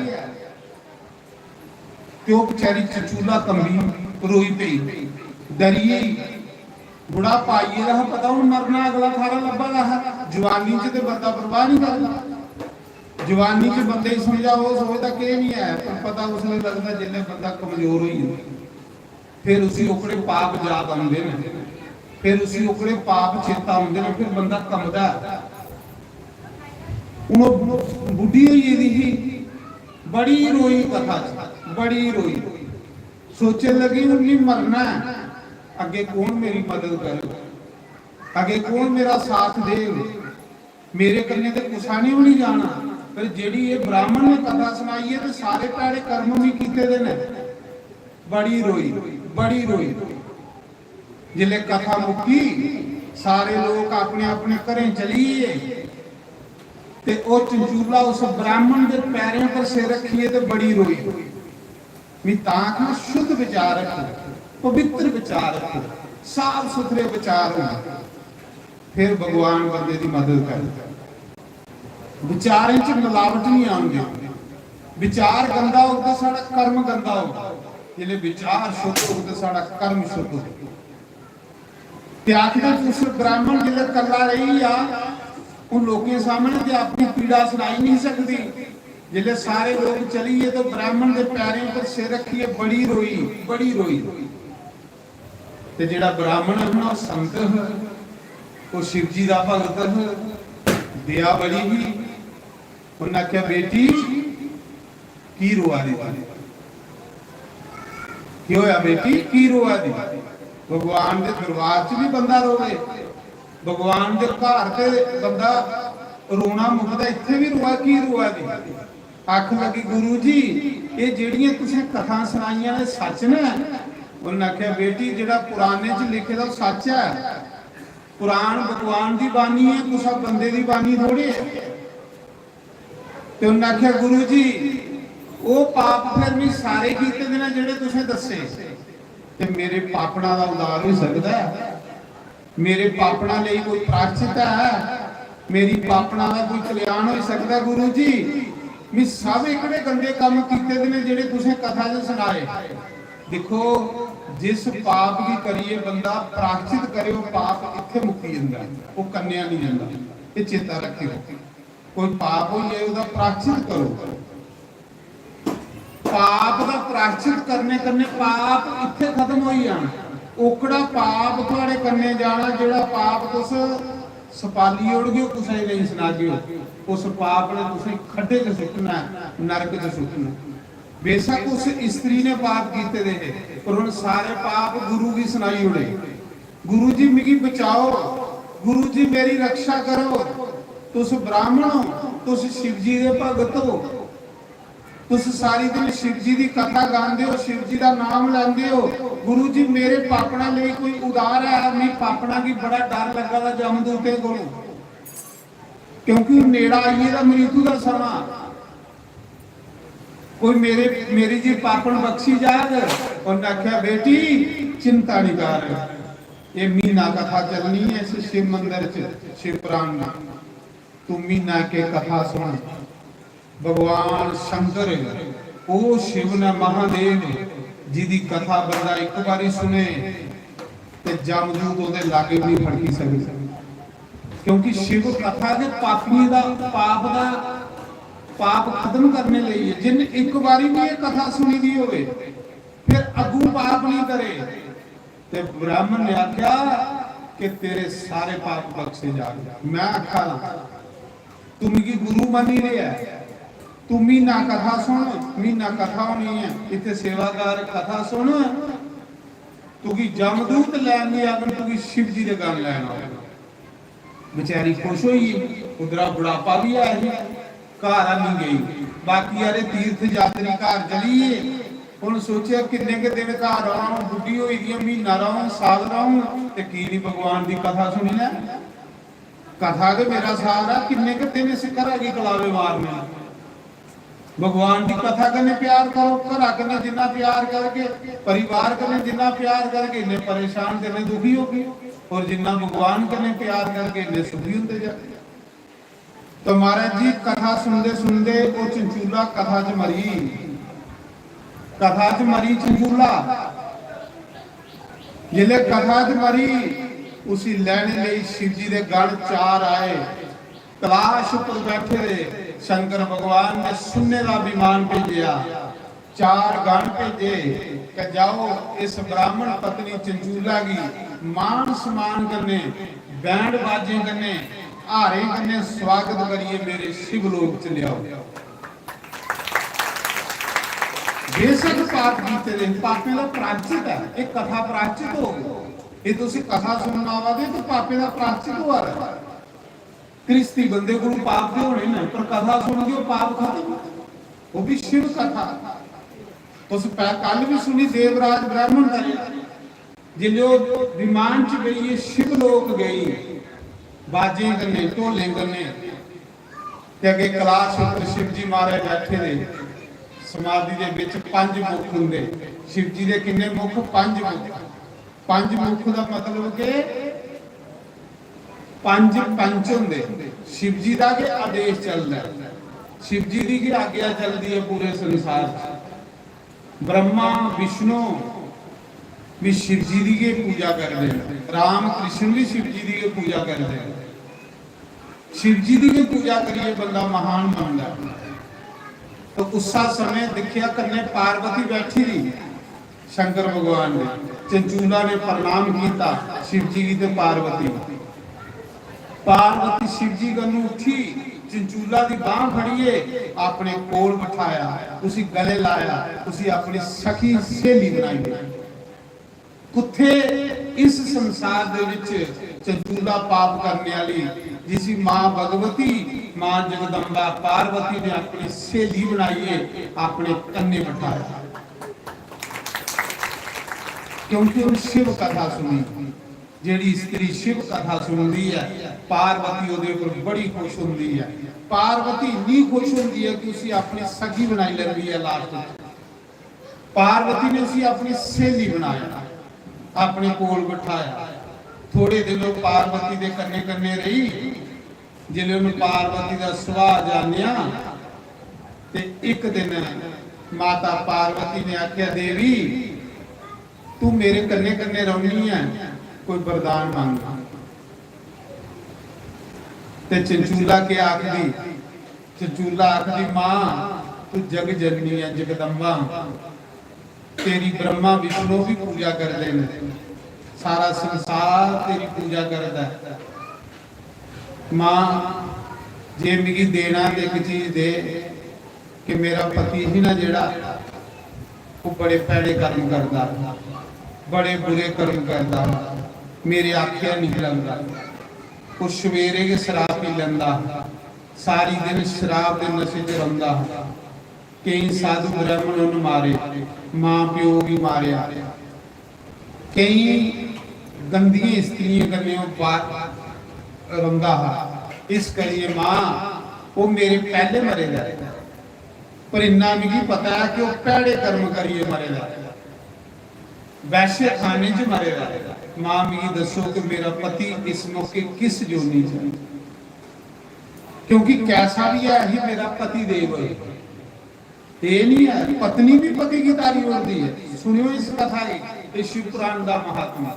क्यों बेचारी चंचूला कंबी रोई पई, डरिए बुढ़ा पाइए रहा, पता हूं मरना अगला थारा लब्बा रहा। जवानी च ते बंदा परवाह नहीं करता, जवानी च बंदे ही समझा वो सोचता कि नहीं है, पर पता उसने लगता जिन्हें बंदा कमजोर हो जाता, फिर उसी ओकड़े पाप याद आते हैं, फिर उसी ओकड़े पाप चेता आते हैं, फिर बंदा कंबदा। ਉਹਨੂੰ ਬੁੱਢੀ ਹੋਈ ਇਹਦੀ ਬੜੀ ਰੋਈ ਕਥਾ ਚ, ਬੜੀ ਰੋਈ। ਸੋਚਣ ਲੱਗੀ ਹੁਣ ਨਹੀਂ ਮਰਨਾ, ਅੱਗੇ ਕੌਣ ਮੇਰੀ ਮਦਦ ਕਰੇ, ਅੱਗੇ ਕੌਣ ਮੇਰਾ ਸਾਥ ਦੇ, ਮੇਰੇ ਕੰਨੇ ਤੇ ਕੁਛਾ ਨਹੀਂ ਵੀ ਨਹੀਂ ਜਾਣਾ। ਪਰ ਜਿਹੜੀ ਇਹ ਬ੍ਰਾਹਮਣ ਨੇ ਕਥਾ ਸੁਣਾਈ ਹੈ ਤੇ ਸਾਰੇ ਪੈੜੇ ਕਰਮ ਵੀ ਕੀਤੇ ਦੇ ਨੇ। ਬੜੀ ਰੋਈ, ਬੜੀ ਰੋਈ। ਜਿਲੇ ਕਥਾ ਮੁੱਕੀ ਸਾਰੇ ਲੋਕ ਆਪਣੇ ਆਪਣੇ ਘਰੇ ਚਲੀਏ ਤੇ ਉਹ ਚੰਚੂਲਾ ਉਸ ਬ੍ਰਾਹਮਣ ਦੇ ਪੈਰਾਂ ਪਰ ਸਿਰ ਰੱਖੀਏ ਤੇ ਬੜੀ ਰੋਈ। ਵੀ ਤਾਂ ਕਿ ਸ਼ੁੱਧ ਵਿਚਾਰ ਰੱਖੋ, ਪਵਿੱਤਰ ਵਿਚਾਰ ਰੱਖੋ, ਸਾਫ ਸੁਥਰੇ ਵਿਚਾਰ ਹੋਣ, ਫਿਰ ਭਗਵਾਨ ਬੰਦੇ ਦੀ ਮਦਦ ਕਰਦਾ। ਵਿਚਾਰਾਂ 'ਚ ਮਿਲਾਵਟ ਨਹੀਂ ਆਉਂਦੀ। ਵਿਚਾਰ ਗੰਦਾ ਹੋ ਤਾਂ ਸਾਡਾ ਕਰਮ ਗੰਦਾ ਹੋ, ਜਿਹੜੇ ਵਿਚਾਰ ਸ਼ੁੱਧ ਹੋ ਤਾਂ ਸਾਡਾ ਕਰਮ ਸ਼ੁੱਧ ਹੋ। ਤੇ ਆਖਿਰ ਉਸ ਬ੍ਰਾਹਮਣ ਜਿਹੜੇ ਕੱਲਾ ਰਹੀ ਆ, ਉਹ ਲੋਕਾਂ ਸਾਹਮਣੇ ਤੇ ਆਪਣੀ ਪੀੜਾ ਸੁਣਾਈ ਨਹੀਂ ਸਕਦੀ। ਜਿਹੜੇ ਸਾਰੇ ਲੋਕ ਚਲੀਏ ਤਾਂ ਬ੍ਰਾਹਮਣ ਦੇ ਪੈਰਾਂ ਉੱਤੇ ਸਿਰ ਰੱਖੀਏ, ਬੜੀ ਰੋਈ, ਬੜੀ ਰੋਈ। ਤੇ ਜਿਹੜਾ ਬ੍ਰਾਹਮਣ ਹੈ ਉਹ ਸੰਤ ਹੈ, ਉਹ ਸ਼ਿਵ ਜੀ ਦਾ ਭਗਤ ਹੈ, ਦਇਆ ਬੜੀ ਹੀ। ਉਹਨਾਂ ਆਖਿਆ ਬੇਟੀ ਕੀ ਰੋਆ ਦੀ, ਕੀ ਹੋਇਆ ਬੇਟੀ, ਕੀ ਰੋਆ ਦੀ? ਭਗਵਾਨ ਦੇ ਦਰਬਾਰ 'ਚ ਵੀ ਬੰਦਾ ਰੋਵੇ, ਭਗਵਾਨ ਦੇ ਘਰ ਤੇ ਬੰਦਾ ਰੋਣਾ ਮੁੱਕਦਾ, ਇੱਥੇ ਵੀ ਰੋਆ, ਕੀ ਰੋਆ ਦੀ? ਅੱਖ ਲੱਗੀ ਗੁਰੂ ਜੀ ਇਹ ਜਿਹੜੀਆਂ ਤੁਸੀਂ ਕਥਾ ਸੁਣਾਈਆਂ ਨੇ ਸੱਚ ਨੇ? ਉਹਨਾਂ ਆਖਿਆ ਬੇਟੀ ਜਿਹੜਾ ਪੁਰਾਣੇ 'ਚ ਲਿਖੇ ਦਾ ਸੱਚ ਹੈ। ਪੁਰਾਣ ਭਗਵਾਨ ਦੀ ਬਾਣੀ ਹੈ, ਕੁਛ ਬੰਦੇ ਦੀ ਬਾਣੀ ਥੋੜੀ ਹੈ। ਤੇ ਉਹਨਾਂ ਆਖਿਆ ਗੁਰੂ ਜੀ ਉਹ ਪਾਪ ਫਿਰ ਵੀ ਸਾਰੇ ਕੀਤੇ ਦੇ ਨੇ ਜਿਹੜੇ ਤੁਸੀਂ ਦੱਸੇ, ਤੇ ਮੇਰੇ ਪਾਪਣਾ ਦਾ ਉਦਾਰ ਹੋ ਸਕਦਾ ਹੈ? ਮੇਰੇ ਪਾਪਣਾ ਲਈ ਕੋਈ ਪ੍ਰਾਚਿਤ ਹੈ? ਮੇਰੀ ਪਾਪਣਾ ਦਾ ਕੋਈ ਕਲਿਆਣ ਹੋ ਸਕਦਾ ਗੁਰੂ ਜੀ? ਵੀ ਸਭ ਇਕੜੇ ਗੰਦੇ ਕੰਮ ਕੀਤੇ ਦੇ ਨੇ ਜਿਹੜੇ ਤੁਸੀਂ ਕਥਾ 'ਚ ਸੁਣਾਏ। ਦੇਖੋ ਜਿਸ ਪਾਪ ਦੀ ਕਰੀਏ ਬੰਦਾ ਪ੍ਰਾਚਿਤ ਕਰੇ, ਉਹ ਪਾਪ ਇੱਥੇ ਮੁੱਕੀ ਜਾਂਦਾ, ਉਹ ਕੰਨਿਆ ਨਹੀਂ ਜਾਂਦਾ। ਇਹ ਚੇਤਾ ਰੱਖਿਓ, ਕੋਈ ਪਾਪ ਹੋਈਏ ਉਹਦਾ ਪ੍ਰਾਚਿਤ ਕਰੋ। ਪਾਪ ਦਾ ਪ੍ਰਾਚਿਤ ਕਰਨੇ ਕਰਨੇ ਪਾਪ ਇੱਥੇ ਖਤਮ ਹੋਈ ਜਾਣ। ओकड़ा पाप थोड़े करने जाना जेड़ा पाप तुस सपाली उड़ गए कुछ नहीं सुना गए, उस पाप ने तुसें खड्डे च सुटना, नरक च सुटना। बेशक उस स्त्री ने पाप कीते दे पर उन सारे पाप गुरु की सुनाई उड़े। गुरु जी मिगी बचाओ, गुरु जी मेरी रक्षा करो। तुस ब्राह्मण हो, तुस शिव जी दे भगत हो, तुस सारी दिन शिव जी की कथा गांदे हो, शिव जी का नाम लेंदे हो। गुरु जी मेरे पापना लिए कोई उदार है? मैं पापना की बड़ा डर लगा था जमदूते को, क्योंकि नेड़ा आइए दा मृत्यु का समा। कोई मेरी जी पापन बख्शी जाग। और आख्या बेटी चिंता नहीं कर, ये महीना कथा चलनी है इस शिव मंदिर च शिव पुराण में। तू महीना के कथा सुन। भगवान शंकर ओ शिव ने महादेव जिदी कथा बंदा एक बारी सुने ते जमदूत ओदे लागे भी फड़की सके, क्योंकि शिव कथा दे पापी दा पाप खत्म करने लई है। जिन एक बारी भी ये कथा सुनी दी होवे फिर अगू पाप नहीं करे। ते ब्राह्मण ने आख्या कि तेरे सारे पाप बख्शे जाए। मैं आखा तुम की गुरु मानी रहा है, तू महीना कथा सुन। महीना कथा होनी है इतने सेवादार कथा सुन। तू की जमदूत लैन नहीं आकर तू की शिव जी के गान लैन आए। बेचारी खुश हुई, उधरा बुढ़ापा भी आया, घर नहीं गई। बाकी यारे तीर्थ यात्री घर चलीए। हुण सोचिया किन्ने के दिन घर आवां, बुढ़ी होई दी महीना रहूं साल रहूं ते की नहीं भगवान की कथा सुनी ना। कथा के मेरा सारा किन्ने के दिन इस घर की कलावे मारने। भगवान की कथा करने प्यार करो, घर करने जिन्ना प्यार करके, परिवार करने जिन्ना प्यार करके इन्ने परेशान करने दुखी होगी, और जिन्ना भगवान करने प्यार करके इन्ने सुखी होते जाते। तो महाराज जी कथा सुनते सुनते वो चंचूला कथा च मरी चंचूला। जिले कथा च मरी उसी लैने लिए शिव जी के गण चार आए। कैलाश पर बैठे रहे। शंकर भगवान ने सुनने का विमान भेजा, चार गण भेजे कि जाओ इस ब्राह्मण पत्नी चंचूला की मान सम्मान करने, बैंड बाजे करने, हारे कन्ने स्वागत करिए मेरे शिवलोक च लियाओ। बेशक पाप कीते दे पापे का प्रायश्चित है, एक कथा प्रायश्चित हो गई। ये तुसी कथा सुनन आवागे तो पापे का प्रायश्चित हो रहा है। क्रिस्ती बंदे को पाप दे होने ना, पर कथा सुन के पाप खत्म, वो भी शिव कथा। तुस कल भी सुनी देवराज ब्राह्मण का जिलो विमान च गई शिवलोक गई, बाजे कन्ने ढोले कन्ने ते अगे कैलाश उपर शिव जी महाराज बैठे दे। समाधि दे विच पंज मुख हुंदे। शिव जी दे किन्ने मुख? पंज मुख। पंज मुख दा मतलब के पंज पंच हुंदे। शिव जी दा के आदेश चलदा है, शिव जी दी की आज्ञा चलदी है पूरे संसार च। ब्रह्मा विष्णु भी शिव जी दी की पूजा करदे हैं, राम कृष्ण भी शिव जी दी की पूजा करदे हैं। शिव जी दी की पूजा करिए बंदा महान बनदा है। तो उसा समय देखिया कन्ने पार्वती बैठी रही, शंकर भगवान ने चंचूला ने प्रणाम किया शिव जी की। ते पार्वती शिव जी कन्नू उठी, चंचूला की बांह फड़िए अपने कोल बिठाया, उसी गले लाया, उसी अपनी सखी सहेली बनाई। कुत्थे इस संसार दे विच चंचूला पाप करने वाली जिसी मां भगवती मां जगदम्बा पार्वती ने अपनी सहेली बनाई है, अपने कन्ने बिठाया, क्योंकि उन शिव कथा सुनी। जेड़ी स्त्री शिव कथा सुनती है पार्वती उहदे उपर बड़ी खुश होंदी है। पार्वती इन्नी खुश होंदी है कि उसी अपनी सखी बनाई लेंदी है। लास्ट पार्वती ने उसी अपनी सहेली बनाया, अपने कोल बिठाया। थोड़े दिनों पार्वती दे कन्ने कन्ने रही। जिले उन्हें पार्वती का सुभाव जानिया ते एक दिन माता पार्वती ने आख्या, देवी तू मेरे कन्ने कन्ने रहनी है, कोई वरदान मांग। ते चंचूला के आखदी, चंचूला आखदी मां तू जग जननी है, जगदम्बा तेरी ब्रह्मा विष्णु भी पूजा करते हैं, सारा संसार तेरी पूजा करता है। मां जे मिगी देना ते एक चीज दे कि मेरा पति ही ना जेड़ा वो बड़े पैड़े कर्म करता, बड़े बुरे कर्म करता, मेरे आख्या नहीं लगता। वो सवेरे के शराब पी लेंदा, सारी दिन शराब के नशे च रहिंदा। कई साधु ब्राह्मण उन्हें मारे, मां प्यो भी मारिया। कई गंदियां स्त्रियां कन्ने रंदा। इस करिए मां वो मेरे पहले मरेगा, पर इन्ना मिगी पता है कि वो पैड़े कर्म करिए मरेगा, वैश्य खाने च मरेगा। मां मिगी दसो कि मेरा पति इस मौके किस जोनी च, क्योंकि कैसा भी है ही मेरा पति देव है, ये नहीं है। पत्नी भी पति की तारीफ होती है। सुनियो इस कथा ये शिव पुराण का महात्मा।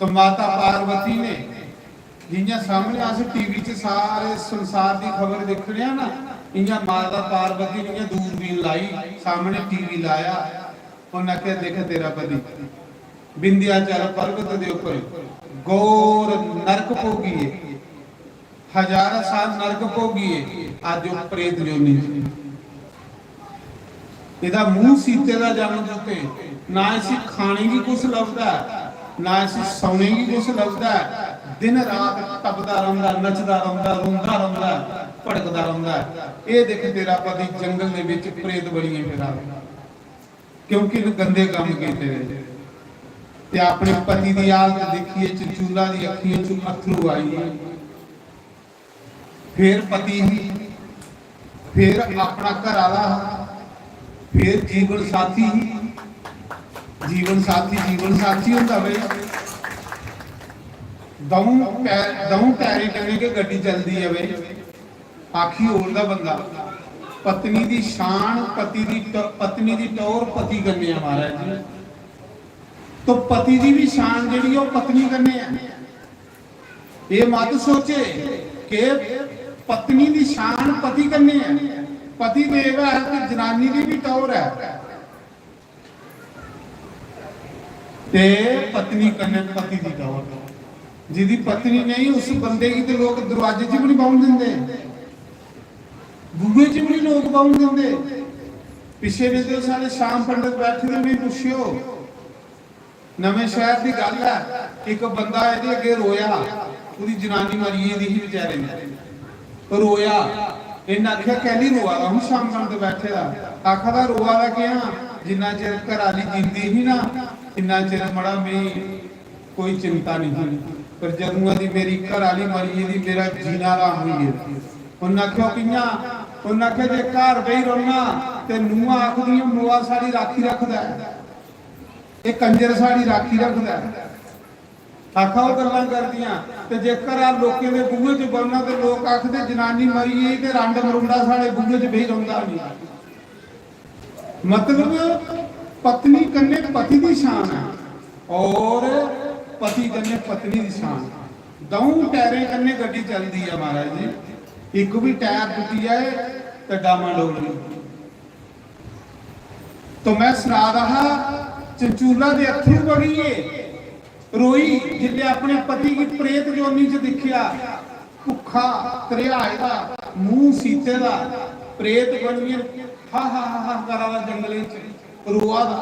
तो माता पार्वती ने जियां सामने अस टीवी च सारे संसार की खबर देखने ना, इयां माता पार्वती ने दूरबीन लाई, सामने टीवी लाया, उन्हें आख्या देख तेरा पति विंध्याचल पर्वत के ऊपर गौर नरक भोगी है, हजारों साल नरक भोगी है, आज वो प्रेत जोनी। इहदा मूंह सीते का जन्म दिते, ना इसी खाने की कुछ लभदा, ना इसी सोने की कुछ लभदा। दिन रात तपदा रहिंदा, नचदा रहिंदा, रोंदा रहिंदा, भड़कदा रहिंदा। ये देख तेरा पति जंगल दे विच प्रेत बणिए फिरा, क्योंकि गंदे काम कीते ने। ते अपने पति की हालत देखिए, चंचूला दी अखियों चों अथरू आई। फिर पति, फिर अपना घर वाला, फिर जीवन साथी। जीवन साथी होंदा बई दऊं पैरे टंगे के गड्डी चलती है बई, आखी होरदा बंदा। पत्नी की शान, पत्नी की टौर पति करने महाराज जी। तो पति की भी शान जी पत्नी करने है। ये मत सोचे कि पत्नी की शान पति करने है। पति देव है तो जनानी की भी टौर है, ते पत्नी करने पति की टौर। ਜਿਹਦੀ ਪਤਨੀ ਨਹੀਂ ਉਸ ਬੰਦੇ की तो लोग दरवाजे 'ਚ भी नहीं पाउन दिंदे, बूहे 'ਚ भी नहीं लोग पाउन दिंदे। पिछे भी तो सारे शाम पंडित बैठे ने, नहीं पुछियो नवे शहर की गल है, एक बंदा ये अगे रोया, पूरी जनानी मरी दी ही बेचारे ने रोया। इन्हें आख्या कहली रोआ दा हूं शाम पंडित बैठे दा, आखदा रोआ दा क्या, जिन्ना चिर घराली जींदी ही ना इन्ना चिर मड़ा मेरी कोई चिंता नहीं थी, पर जदूं दी मेरी घराली मरी दी मेरा जीना आराम हुई है। उन्हें आख्या कियां, उन्हें आख्या जे घर बही रोना ते नूंहां आखदियां मोआ सारी राखी रखदा है, ये कंजर साड़ी राखी रखदा है। आखा वो गल्लां करदियां ते जेकर आ लोकें दे बूहे 'च बलना ते लोग आखदे जनानी मरी गई ते रंड मरुंडा साढ़े बूहे 'च बेही रहुंदा नहीं। मतलब पत्नी कन्ने पति दी शान है और पति कन्ने पत्नी दी शान। दऊं टायरे कन्ने गड्डी चलदी है महाराज जी, एक भी टायर टुटी जाए तो डामाडोल नहीं। तो मैं सुना रहा चंचूला दे अथरू बगी रोई जिले अपने पति की प्रेत जोनी च दिखिया, भुखा त्रिहाए दा मुंह सीते दा प्रेत बनिए हा हा हा करा दा जंगले च रोआ दा।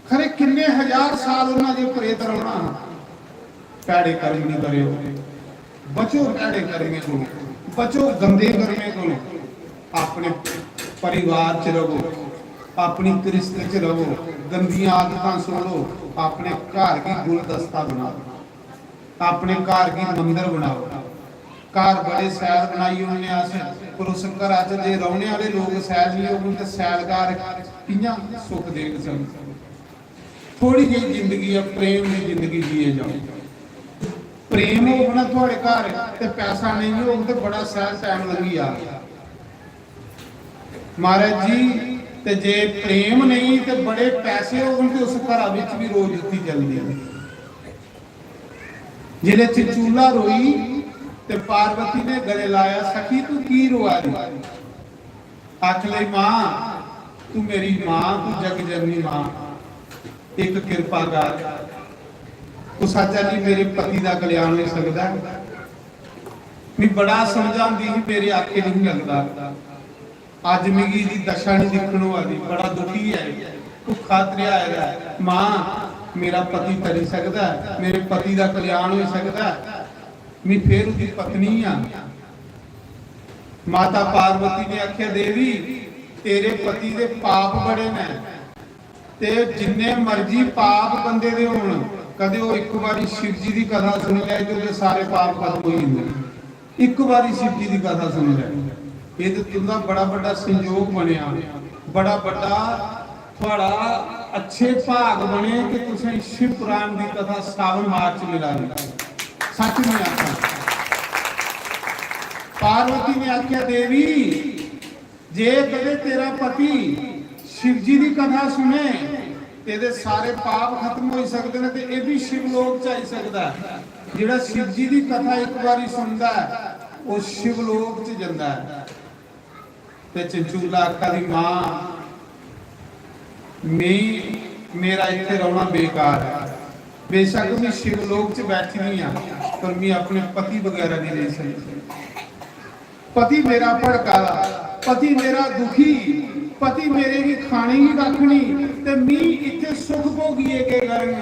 खरे किन्ने हजार साल उन्हां दे प्रेत रहना। पैड़े कर्म नहीं करियो, बचो पैड़े करने को, बचो गंदे करने को, अपने परिवार च रहो, अपनी गृहस्थी च रहो, गंदियां आदतां छोड़ो, अपने घर की गुलदस्ता बनाओ, अपने घर की मंदिर बनाओ। घर बड़े सैल बनाई होने आस, पर उस घर च जे रौहने वाले लोग सैल नहीं होगे तो सैलगार कियां सुख देख सकते। थोड़ी जी जिंदगी है, प्रेम की जिंदगी जिए जाओ। प्रेम होना थोड़े घर ते पैसा नहीं हो तो बड़ा सैल टाइम लगी आ महाराज जी। ते जे प्रेम नहीं ते बड़े पैसे हो तो उस घर विच भी रोज जुत्ती चलती है। जिले चंचूला रोई ते पार्वती ने गले लाया, सखी तू की रोआ रही? आख ले मां तू मेरी मां, तू जग जननी मां, एक कृपा कर तू सच्चा जी मेरे पति का कल्याण नहीं सकता। मैं बड़ा समझाती ही मेरे आखे नहीं लगता। अज मिगी दी दशा नहीं दिखने वाली, बड़ा दुखी है, भुखा त्रिहाया है। मां मेरा पति तरी सकता है, मेरे पति का कल्याण हो सकता है, मैं फिर उसकी पत्नी हाँ। माता पार्वती ने आख्या देवी तेरे पति दे पाप बड़े ने, ते जिन्ने मर्जी पाप बंदे दे होण कदे वो एक बारी शिव जी की कथा सुन ले तो सारे पाप खत्म हो जाते। एक बारी शिव जी की कथा सुन ले, ये तो तुंदा बड़ा बड़ा संयोग बनया, बड़ा बड़ा थोड़ा अच्छे भाग बने कि तुसें शिव पुराण की कथा सावन मास मिला दी। सच नहीं आखा। पार्वती ने आख्या देवी जे कदे तेरा पति शिव जी की कथा सुने तेरे सारे पाप खत्म हो सकते हैं, ते ये भी शिवलोक च आई सकता है। जिहड़ा शिव जी की कथा एक बारी सुनता है वो शिवलोक च जाता है। ते चंचूला आखा दी मां मेरा इत्थे रहना बेकार है, बेशक मैं शिवलोक च बैठी नहीं हाँ पर मैं अपने पति वगैरह नहीं रह सकती। पति मेरा भड़काला, पति मेरा दुखी, पति मेरे की खानी ही रखनी ते मी इत्थे सुख भोगीए के करन।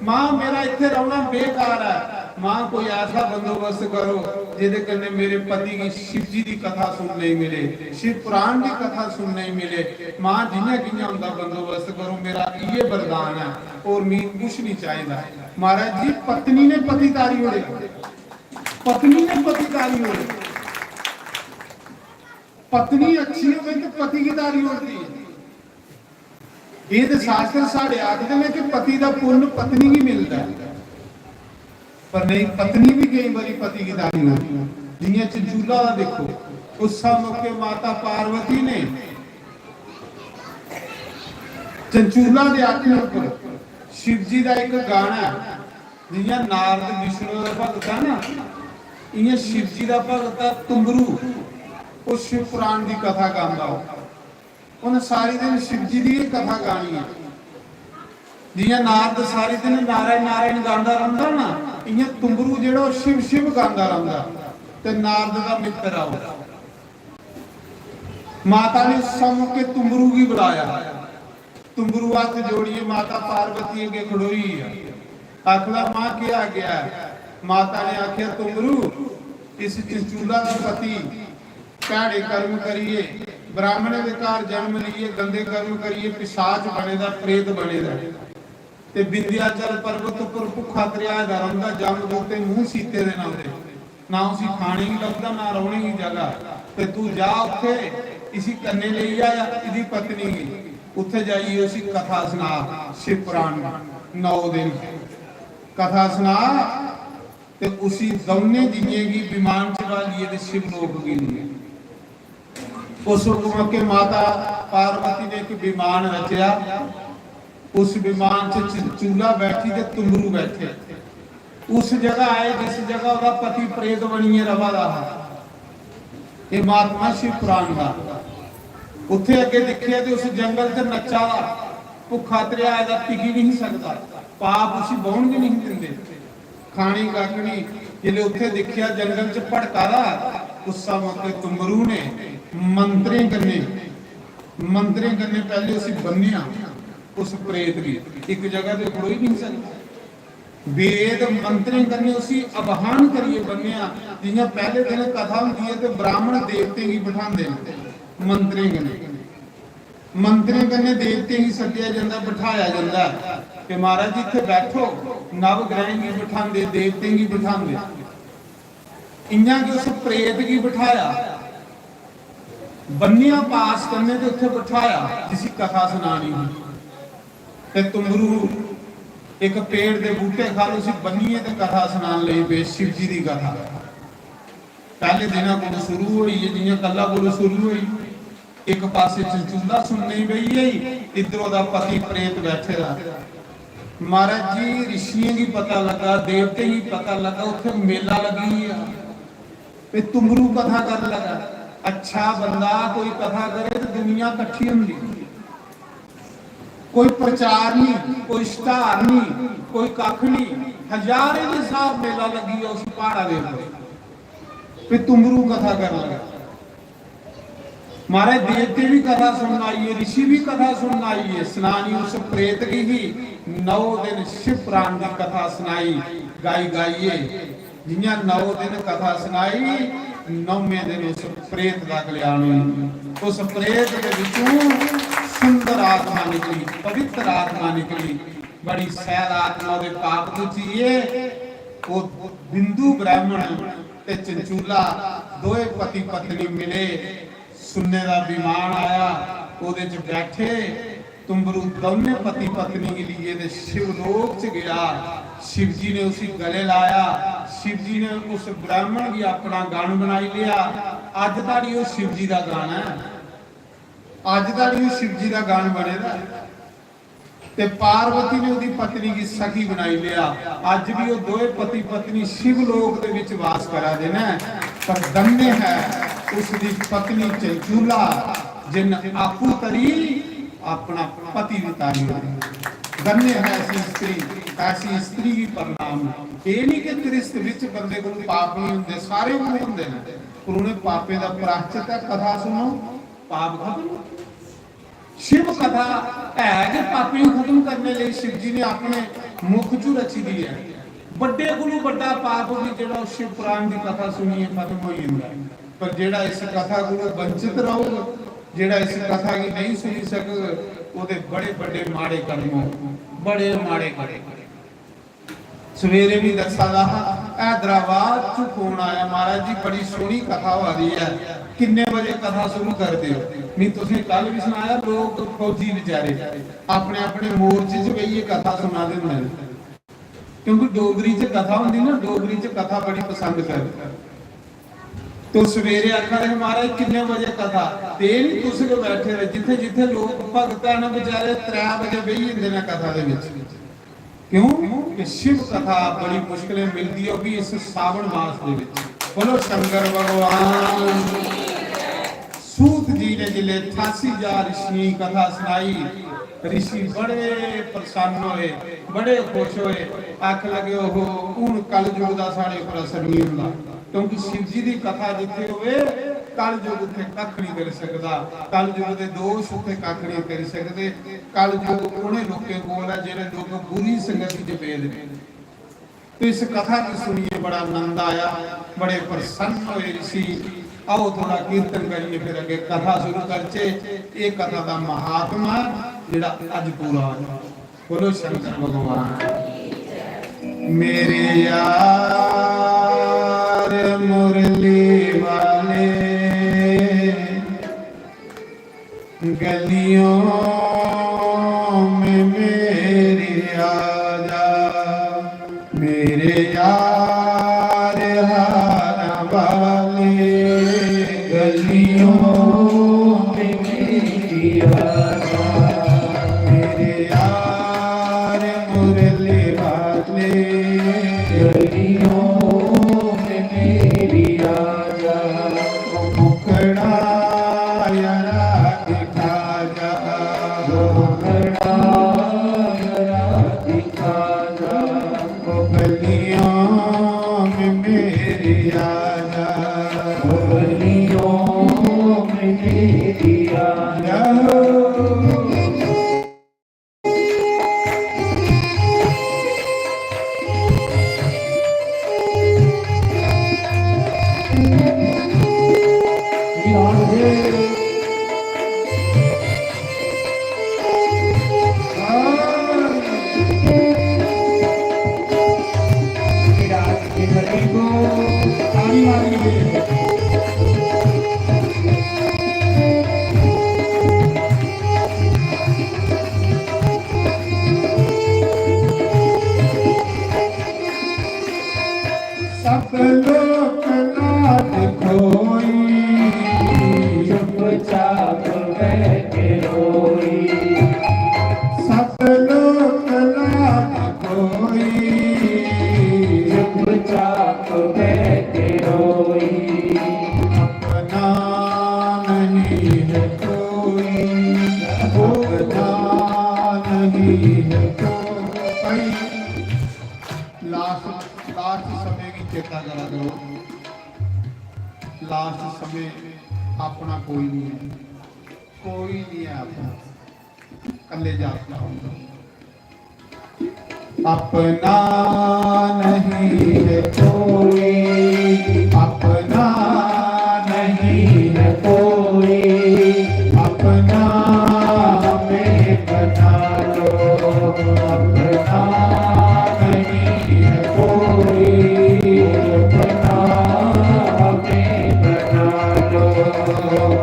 मां मेरा इत्थे रहना बेकार है। मां कोई ऐसा बंदोबस्त करो जिहदे कन्ने मेरे पति की शिव जी की कथा सुनने मिले, शिव पुराण की कथा सुनने मिले। मां जिन्ना किन्ना हुंदा बंदोबस्त करो, मेरा ये वरदान है और मैं कुछ नहीं चाहिदा। महाराज जी पत्नी ने पति तारी ओढ़े, पत्नी ने पति तारी ओढ़े। पत्नी अच्छी हो तो पति की तारी ओढ़ती है। ये तो शास्त्र साढ़े आखते हैं कि पति का पुण्य पत्नी ही मिलता है, पर नहीं पत्नी भी कई बारी पति की तारी होती है। जियां चंचूला का देखो, उस मौके माता पार्वती ने चंचूला के आखने पर शिव जी का एक गाना जियां नारद विष्णु का भगत है ना, इं शिव जी का भगत है तुंबरू, वो शिव पुराण की कथा गांदा हो। उन्हें सारी दिन शिव जी की कथा गानी है। जियां नारद सारी दिन नारायण नारायण गांदा रहिंदा ना, इयां तुंबरू जेड़ा शिव शिव गांदा रहिंदा ते नारद दा मित्र आओ। माता ने सम के तुंबरू की बुलाया, तुंबरू हाथ जोड़िए माता पार्वती अगे खड़ोई है। आखला मां क्या गया? माता ने आख्या तुंबरू इस चंचूला का पति भैड़े कर्म करिए, ब्राह्मण के घर जन्म लीए, गंदे कर्म करिए, पिशाच बनेदा, प्रेत बनेदा ते विंध्याचल पर्वत पर भुखा तरिया दा रंदा, जमदूत ते मुंह सीते दे नाल दे ना उसी खाने की लभदा ना रोने की जगह। ते तू जा उत्थे इसी कन्ने ले आया, इदी पत्नी की उत्थे जाइए उसी कथा सुना, शिव पुराण 9 दिन कथा सुना ते उसी दोने जिएगी विमान चढ़ा लिए ते शिव लोक की लिए। उस हुक्म के माता पार्वती ने एक विमान रचा, उस विमान से चूल्हा बैठी ते तुंबरू बैठे। उस जगह आए जिस जगह उसका पति प्रेत बनिए रवा रहा, ये महात्मा शिव पुराण का। उत्थे अगे दिखे तो उस जंगल च नच्चा भुखा तरिया दा टिकी नहीं सकता, पाप उसी बहन भी नहीं दिंदे, खानी काकनी जिले उत्थे दिखिया जंगल च भड़का रहा। उस समय तुंबरू ने मंत्रे करने पहले उसी बन्निया उस प्रेत की एक जगह पे खड़ो ही नहीं सकता। वेद मंत्रे करने उसी आवाहन करिए बन्निया, जियां पहले दिन कथा होती है तो ब्राह्मण देवते ही बिठांदे मंत्रे करने देवते ही सद्या जांदा, बिठाया जांदा कि महाराज जी इत्थे बैठो, नव ग्रह ही बिठांदे, देवते ही बिठांदे। इन्ना कि उस प्रेत की बिठाया, बन्निया पास करने ते उत्थे बिठाया, जिसी कथा सुनानी ते तुंबरू एक पेड़ दे बूटे खाल उसी बन्निए ते कथा सुनान लई पे, शिव जी दी कथा। पहले दिना को शुरू हुई है, जियां कल्ला को शुरू हुई, एक पासे चंचूला सुनने गई है, इधरों दा पति प्रेत बैठे रहा। महाराज जी ऋषियों की पता लगा, देवते ही पता लगा, उत्थे मेला लगी है ते तुंबरू कथा कर लगा। अच्छा बंदा कोई कथा करे तो दुनिया इकट्ठी होंदी, कोई प्रचार नहीं, कोई इश्तार नहीं, कोई कख नहीं, हजारे के साथ मेला लगी है उस पहाड़ा दे ऊपर। फिर तुंबरू कथा कर लगा। महाराज देवते भी कथा सुनना आइए, ऋषि भी कथा सुनना आइए, सुनानी उस प्रेत की ही 9 दिन शिव पुराण की कथा सुनाई गाई गाइए। जियां 9 दिन कथा सुनाई, 9वें दिन उस प्रेत का कल्याण हुई। उस प्रेत के विचों सुंदर आत्मा निकली, पवित्र आत्मा निकली, बड़ी सैल आत्मा दे पाप तुचिए। वो बिंदु ब्राह्मण ते चंचूला दोए पति पत्नी मिले, सुनने का विमान आया, ओदे च बैठे। तुंबरू दोने पति पत्नी के लिए ते शिवलोक च गया। शिव जी ने उसी गले लाया, शिव जी ने उस ब्राह्मण की अपना गान बनाई लिया। अज ताड़ी वो शिव जी का गाना है, अज ताड़ी वो शिव जी का गान बनेगा। ते पार्वती ने उसकी पत्नी की सखी बनाई लिया। अज भी वो दोए पति पत्नी शिवलोक दे विच वास करा देना, पर धन्य है उसकी पत्नी चंचूला जिन आपू तरी अपना पति वितारी। धन्य है ऐसी स्त्री की प्रणाम। ये नहीं कि त्रिस्त विच बंदे को पाप नहीं होंदे, सारे को होंदे ने, पर उन्हें पापे का प्रायश्चित है। कथा सुनो पाप खत्म। शिव कथा है कि पापी खत्म करने लिए शिव जी ने अपने मुख चू रची दी है। बड़े को बड़ा पाप भी जो शिव पुराण की कथा सुनिए खत्म हो जाता है, पर जेड़ा इस कथा को वंचित रहोगा, जेड़ा इस कथा की नहीं सुनी सकेगा, ਉਹਦੇ बड़े बड़े माड़े कर्म हो, बड़े माड़े करे। सवेरे भी दसा रहा हैदराबाद चु फोन आया, महाराज जी बड़ी सोहनी कथा हो रही है, किन्ने बजे कथा शुरू कर दे। नहीं तुसीं कल भी सुनाया, लोग फौजी बेचारे अपने अपने मोर्चे च बेहिए कथा सुना देंदे ने, क्योंकि डोगरी च कथा होंदी ना, डोगरी च कथा बड़ी पसंद करदे। तो सवेरे आखा रहे महाराज किन्ने बजे कथा, ते नहीं तुस के बैठे रहे, जिथे जिथे लोग भगत है ना बेचारे 3 बजे बेही जांदे ने कथा दे विच। क्यों कि शिव कथा बड़ी मुश्किलें मिलती है, भी इस सावन मास दे विच। बोलो शंकर भगवान। सूत जी ने जिले 88,000 ऋषि कथा सुनाई, ऋषि बड़े प्रसन्न होए, बड़े खुश होए, आख लगे ओहो हुण कलयुग दा साडे उपर असर नहीं हुंदा, क्योंकि शिव जी दी कथा जिथे होवे कलयुग उत्थे कख नहीं कर सकदा, कलयुग दे दोष उत्थे कख नहीं कर सकदे। कलयुग उन्हें लोकें कोल है जिहड़े लोग बुरी संगत च पे ने। तो इस कथा की सुनिए बड़ा आनंद आया, बड़े प्रसन्न हुए ऋषि। आओ थोड़ा कीर्तन करिए, फिर अगे कथा शुरू करचे। ये कथा का महात्मा जिहड़ा अज पूरा होया। बोलो शंकर भगवान। मेरे यार मुरली वाले गलियों में मेरे आजा, मेरे यार हारा वाले गलियों में मेरी आजा, मेरे यार मुरली वाले गलियों में मेरी आजा, मुखड़ा यारा दिखा जा, मुखड़ा यारा दिखा जा, गलियों में मेरी आजा, गलियों में मेरी आजा। सब लोक नाथ खोई, चुपचाप बैठे रोई, सब लोक नाथ खोई, चुपचाप बैठे रोई, अपना नहीं है कोई, अपना नहीं है कोई। लास्ट समय की चेता करा करो, लास्ट समय अपना कोई नहीं है, कोई नहीं है अपना, कल्ले जाता होगा। अपना नहीं है कोई, अपना नहीं है कोई, अपना हमें बना लो, अपना नहीं है कोई, अपना हमें बना लो।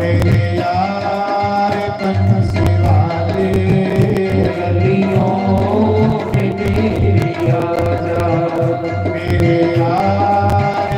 मेरे यार कनसी वाले गलियों में मेरी आजा, मेरे यार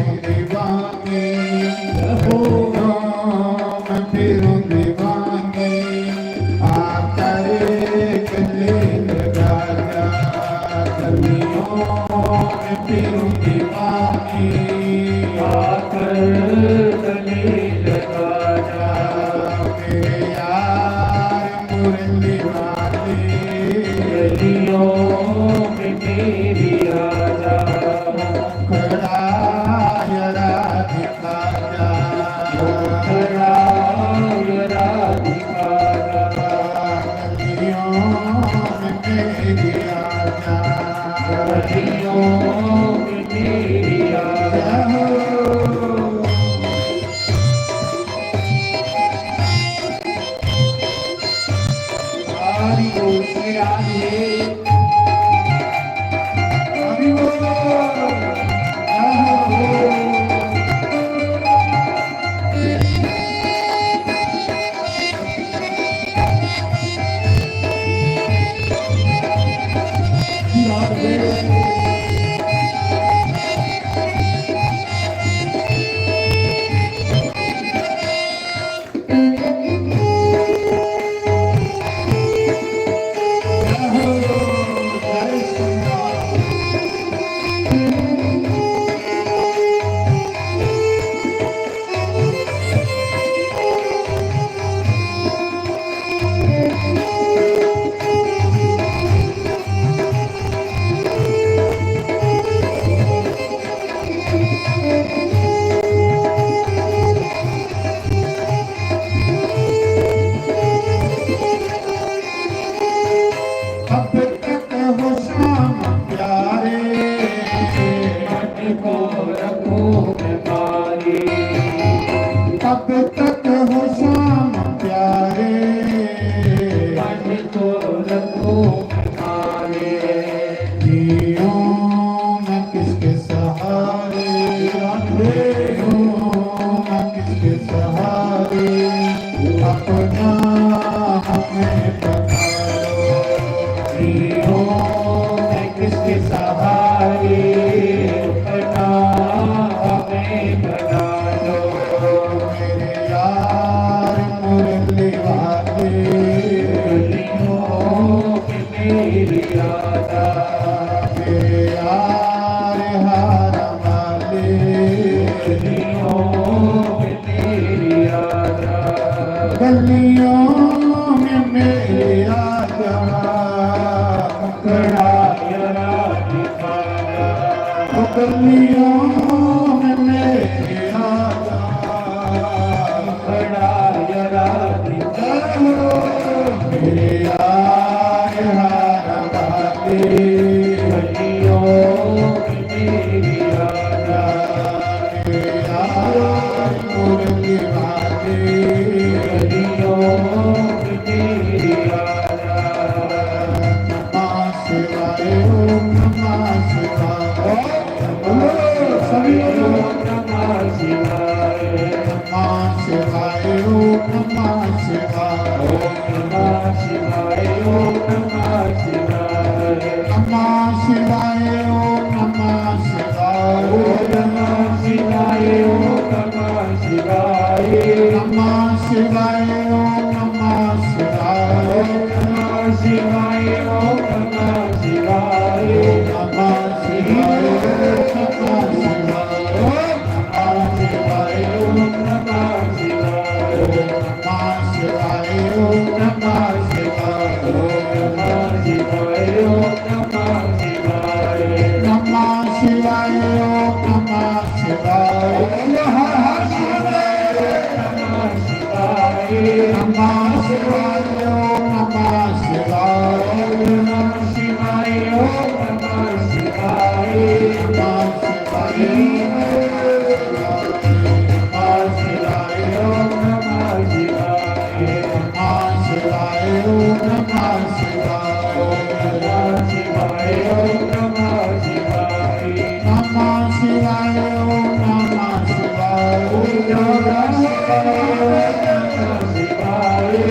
फिरूं दीवानी हो मैं फिरूं दीवानी आकर गले लगा जा गलियों में फिरूं दीवानी आकर गले लगा जा मेरे यार मुरली वाले गलियों में मेरी आजा खड़ा यरा दिखा जा खड़ा यरा दिखा जा गलियों में मेरी आजा गलियों में मेरी आजा हरि बोल श्री राधे हरि बोल अब तक हो शाम प्यारे मन को रखो मारे अब तक हो शाम प्यारे मन को रखो मारे जियो मैं किसके सहारे जियो मैं किसके सहारे अपना हमें जियो मैं किसके सहारे अपना हमें बना लो मेरे यार मुरली वाले गलियों में मेरी आजा मेरे यार हार वाले गलियों में मेरी आजा गलियों में मेरी आजा खड़ा यरा दिखा जा गलियों में मेरे आजा खड़ा यरा दिखा मेरे यार हार वाले गलियों में मेरी आजा मेरे यार मुरली वाले गलियों में मेरी आजा नमः शिवाय ओम नमः शिवाय सभी लोग नमः शिवाय नमः शिवाय ओम नमः शिवाय ओम नमः शिवाय ओम नमः शिवाय नमः शिवाय ओम नमः शिवाय ओम नमः शिवाय ओम नमः शिवाय नमः शिवाय ओम नमः शिवाय ओम नमः शिवाय ओम नमः शिवाय नमः शिवाय ओम नमः शिवाय नमः शिवाय ओम नमः शिवाय ओम नमः शिवाय ओम नमः शिवाय नमः शिवाय ओम नमः शिवाय हर हर शिवाय नमः शिवाय नमः शिवाय ओम नमः शिवाय नमः शिवाय ओम नमः शिवाय नमः शिवाय ओम नमः शिवाय नमः शिवाय ओम नमः शिवाय नमः शिवाय ओम नमः शिवाय नमः शिवाय ओम नमः शिवाय नमः शिवाय ओम नमः शिवाय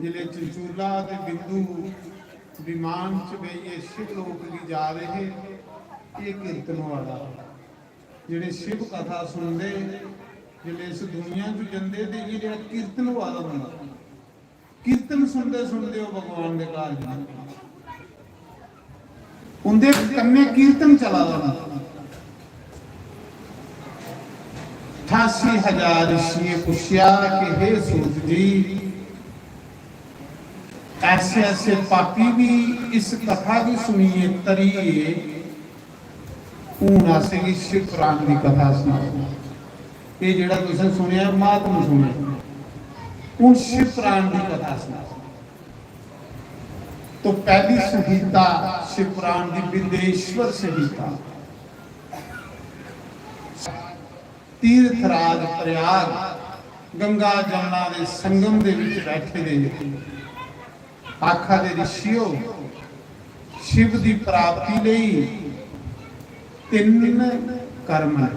जिले चंचूला ते बिंदु विमान च बेइये शिव लोक की जा रहे ये कीर्तन वाला जिहड़े शिव कथा सुनते जिले इस दुनिया च जंदे ते ये जिहड़ा कीर्तन वाला बंदा कीर्तन सुनते सुनते वो भगवान के घर जाते उनके कन्ने कीर्तन चला रहा 88,000 ऋषि पुछया कि हे सूत जी ऐसे ऐसे पापी भी इस कथा की सुनिए तरिए हूं असेंगी शिव पुराण की कथा सुनाओ ये जिहड़ा तुसें सुनिया महात्मा सुनिया हूं शिव पुराण की कथा सुनाओ। तो पहली संहिता शिव पुराण की विदेश्वर संहिता तीर्थराज प्रयाग गंगा जमुना के संगम दे विच बैठे दे आखा दे ऋषियों शिव की प्राप्ति लई 3 कर्म है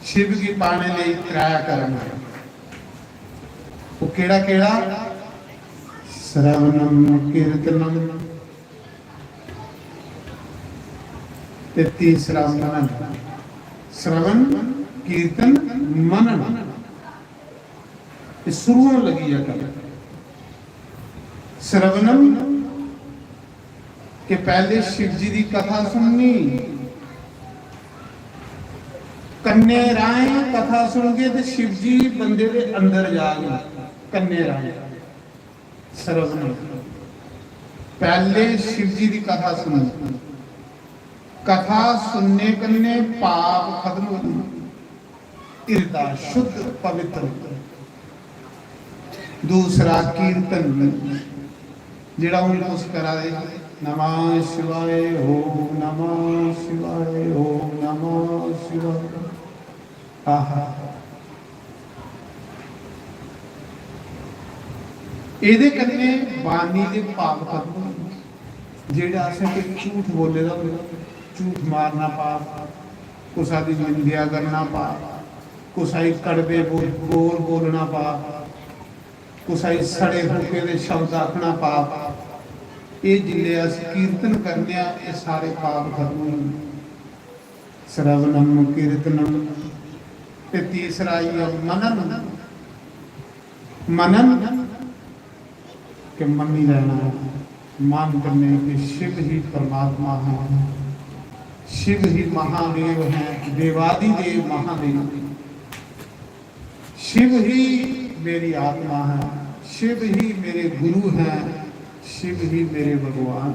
शिव की पाने लई 3 कर्म है वो केड़ा केड़ा श्रवणम कीर्तनम ते तीसरा मनन श्रवण कीर्तन मनन शुरू लगी है कल श्रवणम के पहले शिव जी की कथा सुननी कन्ने राय कथा सुन के तो शिव जी बंदे के अंदर जा गए कन्ने राय श्रवण पहले शिव जी की कथा सुननी कथा सुनने कन्ने पाप खत्म होते इरदा शुद्ध पवित्र दूसरा कीर्तन जिहड़ा उन उस करा दे नमः शिवाय ओम नमः शिवाय ओम नमः शिवाय आहा ਇਹਦੇ ਕੰਨੇ ਬਾਣੀ ਦੇ ਭਾਵ ਖਤਮ, ਜਿਹੜਾ ਅਸਾਂ ਕਿ ਝੂਠ ਬੋਲੇ ਦਾ, ਝੂਠ ਮਾਰਨਾ ਪਾਪ, ਕੁਸਾ ਦੀ ਨਿੰਦਿਆ ਕਰਨਾ ਪਾਪ, ਕੁਸਾਈ ਕੜਵੇ ਬੋਲ ਬੋਲਣਾ ਪਾਪ, ਕੁਸਾਈ ਸੜੇ ਹੁਕੇ ਦੇ ਸ਼ਬਦ ਆਖਣਾ ਪਾਪ। ਇਹ ਜਿੰਨੇ ਅਸੀਂ ਕੀਰਤਨ ਕਰਨੇ ਆ ਇਹ ਸਾਰੇ ਪਾਪ ਖਤਮ ਹੋਣਗੇ। ਸਰਵਨਮ ਕੀਰਤਨਮ ਤੇ ਤੀਸਰਾ ਹੀ ਆ ਮਨਨ। ਮਨਨ ਕਿ ਮੰਨੀ ਲੈਣਾ, मान करने कि शिव ही परमात्मा है, शिव ही महादेव है, देवादिदेव महादेव, शिव ही मेरी आत्मा है, शिव ही मेरे गुरु हैं, शिव ही मेरे भगवान।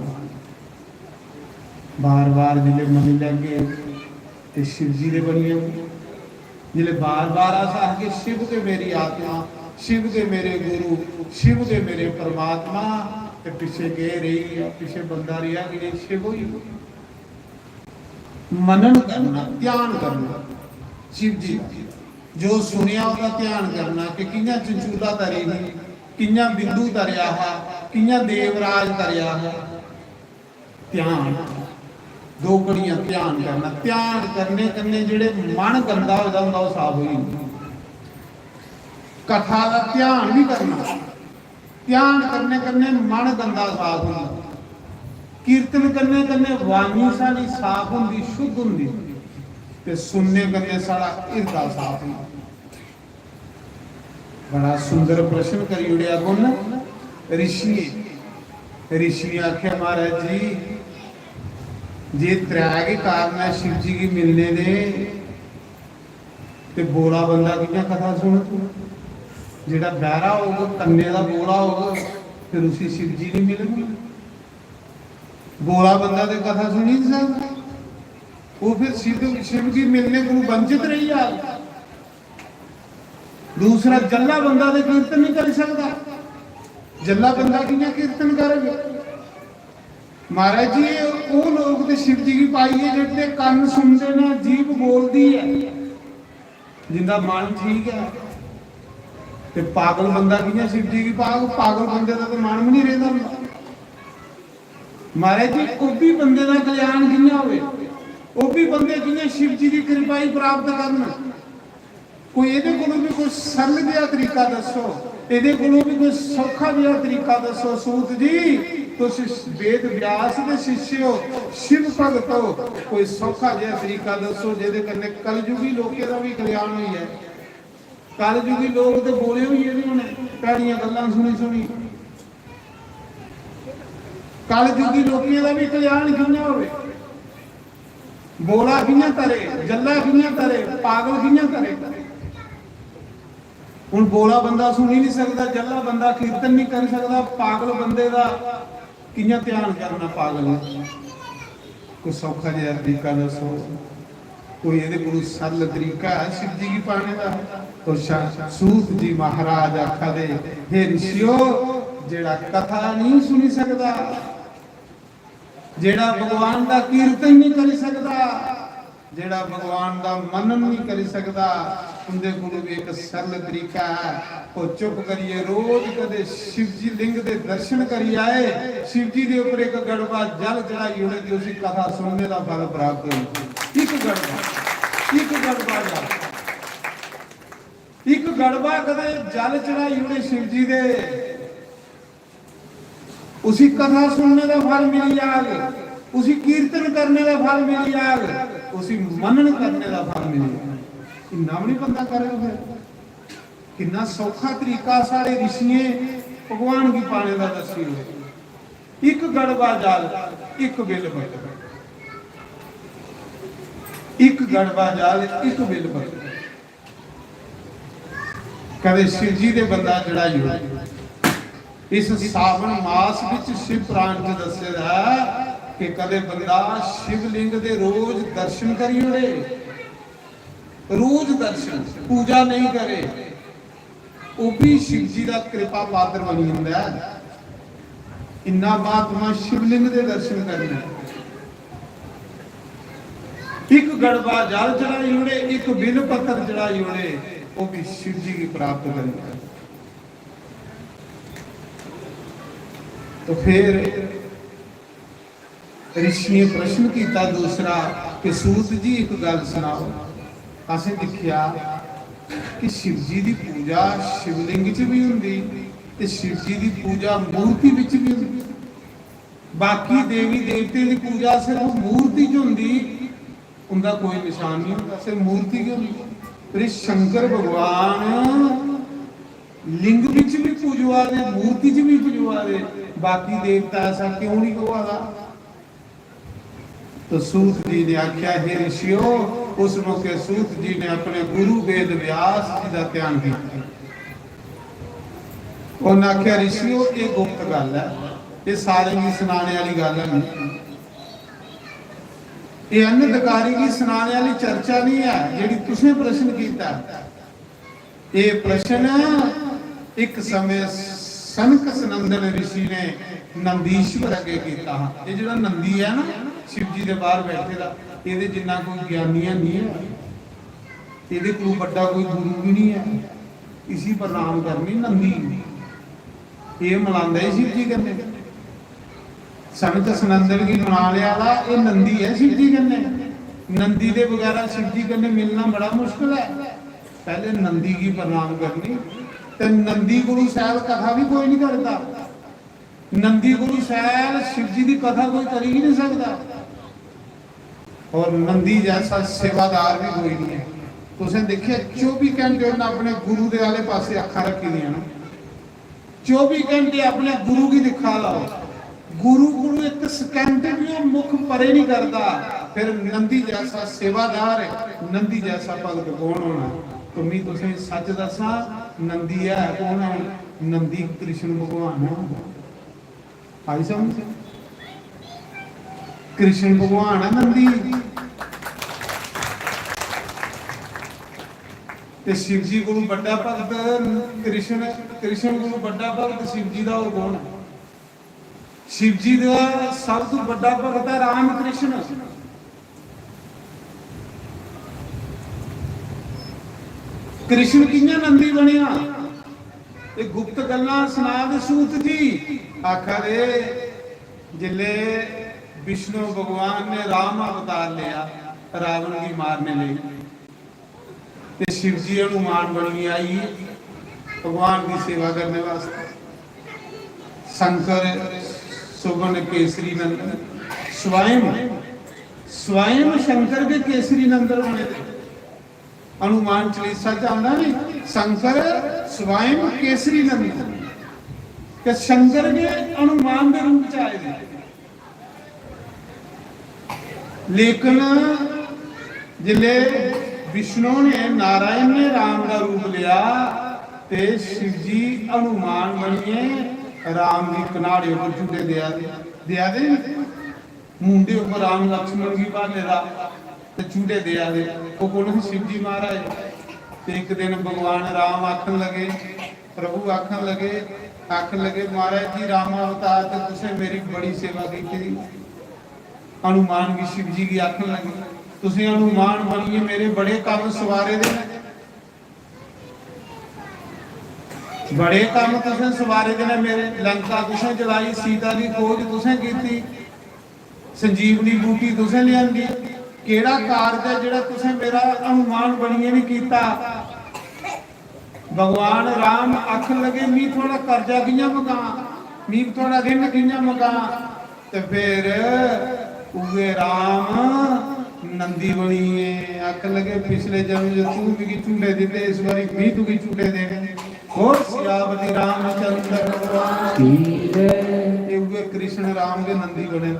बार बार जिले मनी लगे तो शिव जी ने बनिए, जिले बार बार आसा है कि शिव के मेरी आत्मा, शिव के मेरे गुरु, शिव के मेरे परमात्मा, ਤੇ ਪਿੱਛੇ ਗਏ ਰਹੀ ਆ, ਪਿੱਛੇ ਬੰਦਾ ਰਿਹਾ ਕਿ ਸ਼ਿਵ ਹੀ। ਮਨਨ ਕਰਨਾ, ਧਿਆਨ ਕਰਨਾ शिव जी जो सुनिया ਉਹਦਾ ਧਿਆਨ ਕਰਨਾ ਕਿ ਕਿੰਨਾ ਚੰਚੂਲਾ ਤਰੀ ਸੀ, ਕਿੰਨਾ ਬਿੰਦੂ ਤਰਿਆ ਹੈ, ਕਿੰਨਾ ਦੇਵਰਾਜ ਤਰਿਆ ਹੈ। ਧਿਆਨ ਦੋ ਕੜੀਆਂ ਧਿਆਨ ਕਰਨਾ, ਧਿਆਨ ਕਰਨੇ ਕੰਨੇ ਜਿਹੜੇ ਮਨ ਗੰਦਾ ਹੋ ਜਾਂਦਾ ਉਹ ਸਾਫ਼ ਹੋ ਜਾਂਦਾ। ਕਥਾ ਦਾ ਧਿਆਨ ਵੀ ਕਰਨਾ, ਧਿਆਨ करने करने मन गंदा साफ होंदा, कीर्तन करने करने वाणी साडी साफ होंदी, शुद्ध होंदी, ते सुनने करने साडा हिरदा साफ होंदा। बड़ा सुंदर प्रश्न करी उड़िया कौन ऋषि। ऋषि आख्या महाराज जी जे त्रै के कारण है शिव जी की मिलने दे ते बोला बंदा कियां कथा सुन, जेड़ा बहरा होगा कन्ने का बोला होगा फिर उसी शिव जी नहीं मिलेगी। बोला बंदा तो कथा सुन ही नहीं सकता, वो फिर शिव की मिलने को वंचित रही आ। दूसरा जल्ला बंदा तो कीर्तन नहीं कर सकता, जल्ला बंदा किया कीर्तन करेगा। महाराज जी वो लोग तो शिव जी की पाई है जिसके कान सुनते ना, जीभ बोलती है, जिंदा मन ठीक है। ते पागल बंदा किया शिव जी की पागल बंदे का तो मन भी नहीं रहता। महाराज जी वो भी बंदे का कल्याण किया होवे, वो भी बंदे किया शिव जी की कृपा ही प्राप्त करना। कोई ये भी कोई सरल जिहा तरीका दसो, ये भी कोई सौखा जिहा तरीका दसो। सूत जी तुस वेद व्यास के शिष्य हो, शिव भगत हो, कोई सौखा जिहा तरीका दसो जिहदे कन्नै कलयुगी लोकें दा भी कल्याण होई है। कलयुगी लोग तो बोले हुए ये होने भैड़ियां गल्लां सुनी सुनी, कलयुगी लोगों का भी कल्याण कियां होवे। बोला कियां करे, जल्ला कियां करे, पागल कियां करे। हुण बोला बंदा सुन ही नहीं सकता, जल्ला बंदा कीर्तन नहीं कर सकता, पागल बंदे का कियां ध्यान करना। पागल कोई सौखा जिहा तरीका दसो, कोई ये सरल तरीका है शिव जी की पाने का। तो सूत जी महाराज आखा दे हे ऋषियो, जेड़ा कथा नहीं सुनी सकता, जेड़ा भगवान का कीर्तन नहीं कर सकता, जेड़ा भगवान का मनन नहीं कर सकता, उनके कोल भी एक सरल तरीका है। वो चुप करिए, रोज कदे शिव जी लिंग के दर्शन करी आए, शिव जी के ऊपर एक गड़बा जल चढ़ाई होने की उसी कथा सुनने का फल प्राप्त हो। एक गड़बा कदे जल चढ़ाई होने शिव जी दे, उसी कथा सुनने का फल मिल जाएगा, उसी कीर्तन करने का फल मिल जाएगा, उसी मनन करने का फल मिल जाएगा। इन्ना भी नहीं बंदा करेगा फिर कितना सौखा तरीका सारे ऋषिए भगवान की पाने का दसी हो। एक गड़बा जल एक बिल पत्र, एक गड़बा जल एक बिल पत्र। कदे शिव जी दे बंदा चढ़ाई हो। इस सावन मास विच शिव पुराण च दस्सेदा कि कदे बंदा शिवलिंग दे रोज दर्शन करी ओड़े, रोज दर्शन, पूजा नहीं करे, वो भी शिव जी का कृपा पात्र बनी हुंदा है। इन्ना महात्मा शिवलिंग दे दर्शन करना। एक गड़बा जल चढ़ाई ओड़े, एक बिल पत्थर चढ़ाई ओड़े, वो भी शिव जी की प्राप्त करेगा। तो फिर ऋषि ने प्रश्न किया दूसरा कि सूत जी एक गल सुनाओ। असें देखिया कि शिव जी की पूजा शिवलिंग च भी हुंदी ते शिव जी की पूजा मूर्ति विच भी हुंदी। बाकी देवी देवते की पूजा सिर्फ मूर्ति च हुंदी, उनका कोई निशान नहीं होता, सिर्फ मूर्ति की हुंदी। पर शंकर भगवान लिंग विच भी पूजवा दे, मूर्ति च भी पूजवा दे, बाकी देवता ऐसा क्यों नहीं कहवा। तो सूत जी ने आख्या, हे ऋषियों, उस मौके सूत जी ने अपने गुरु वेद व्यास जी का ध्यान किया। उन्हें आख्या, ऋषियों ये गुप्त गल है, ये सारे की सुनाने वाली गल नहीं, ये अनधिकारी की सुनाने वाली चर्चा नहीं है जी तुसें प्रश्न किया। ये प्रश्न एक समय सनक सनंदन ऋषि ने नंदीश्वर अगे किया। ये जो नंदी है ना शिव जी के बाहर बैठे दा, ये जिन्ना कोई ज्ञानी नहीं है, ये कोई बड़ा कोई गुरु भी नहीं है, इसी प्रणाम करनी नंदी, ये मिलांदा है शिव जी कन्ने। सनक सनंदन की मनाने वाला ये नंदी है शिव जी कन्ने। नंदी के बगैर शिव जी कन्ने मिलना बड़ा मुश्किल है। पहले नंदी की प्रणाम करनी, तो नंदी गुरु शैल कथा भी कोई नहीं करता, नंदी गुरु शैल शिव जी की कथा कोई कर ही नहीं सकता, और नंदी जैसा सेवादार भी कोई नहीं है। तुसें देखिए 24 घंटे उन्हें अपने गुरु के आले पासे अखा रखी दी, 24 घंटे अपने गुरु की दिखा लाओ, गुरु गुरु एक सेकंड भी मुख परे नहीं करता। फिर नंदी जैसा सेवादार है, नंदी जैसा भगत कौन होना। तुम्हें तुसें सच दसा, नंदी है कौन है? नंदी कृष्ण भगवान है। आई समझ? कृष्ण भगवान है नंदी। ते शिव जी गुरु बड़ा भगत कृष्ण, कृष्ण गुरु बड़ा भगत शिव जी का और कौन है? शिव जी का सब तो बड़ा भगत है राम कृष्ण। कृष्ण कियां नंदी बनिया? ये गुप्त गल्लां सुना दे सूत जी। आखा दे जिले विष्णु भगवान ने राम अवतार लिया रावण की मारने लिए, ते शिव जी हनुमान बनी आई भगवान की सेवा करने वास्ते। शंकर सुगन केसरी नंदन, स्वयं शंकर के केसरी नंदन बने थे। हनुमान चालीसा चाहता नहीं, शंकर स्वयं केसरी नंदन के शंकर के हनुमान के रूप च आए थे। लेकिन जिले विष्णु ने नारायण ने राम का रूप लिया, ते शिव जी हनुमान बनिए राम की कनाड़े पर झूठे दिया दे मुंडे ऊपर राम लक्ष्मण की बाले ते झूठे दिया दे। वो कौन शिव जी महाराज। ते एक दिन भगवान राम आखन लगे, प्रभु आखन लगे महाराज जी राम अवतार ते तुसें मेरी बड़ी सेवा की थी। हनुमान की शिव जी की आखन लगे, तुसें हनुमान बनिए मेरे बड़े काम सवारे दे, बड़े काम तुसें सवारे देने मेरे। लंका तुसें जलाई, सीता की खोज तुसें की, संजीवनी बूटी तुसें लियांदी। केड़ा कारज है जिहड़ा तुसें मेरा हनुमान बनिए नहीं कीता? भगवान राम आखन लगे मी थोड़ा कर्जा कियां मका, मी थोड़ा ऋण कियां मका। ते फिर उगे राम नंदी बनिए। आखन लगे पिछले जन्म तू मिगी झूठे दिते, इस बारी मी तुगी झूठे देने। और सियावती रामचंद्र भगवान की कृष्ण राम के नंदी बने।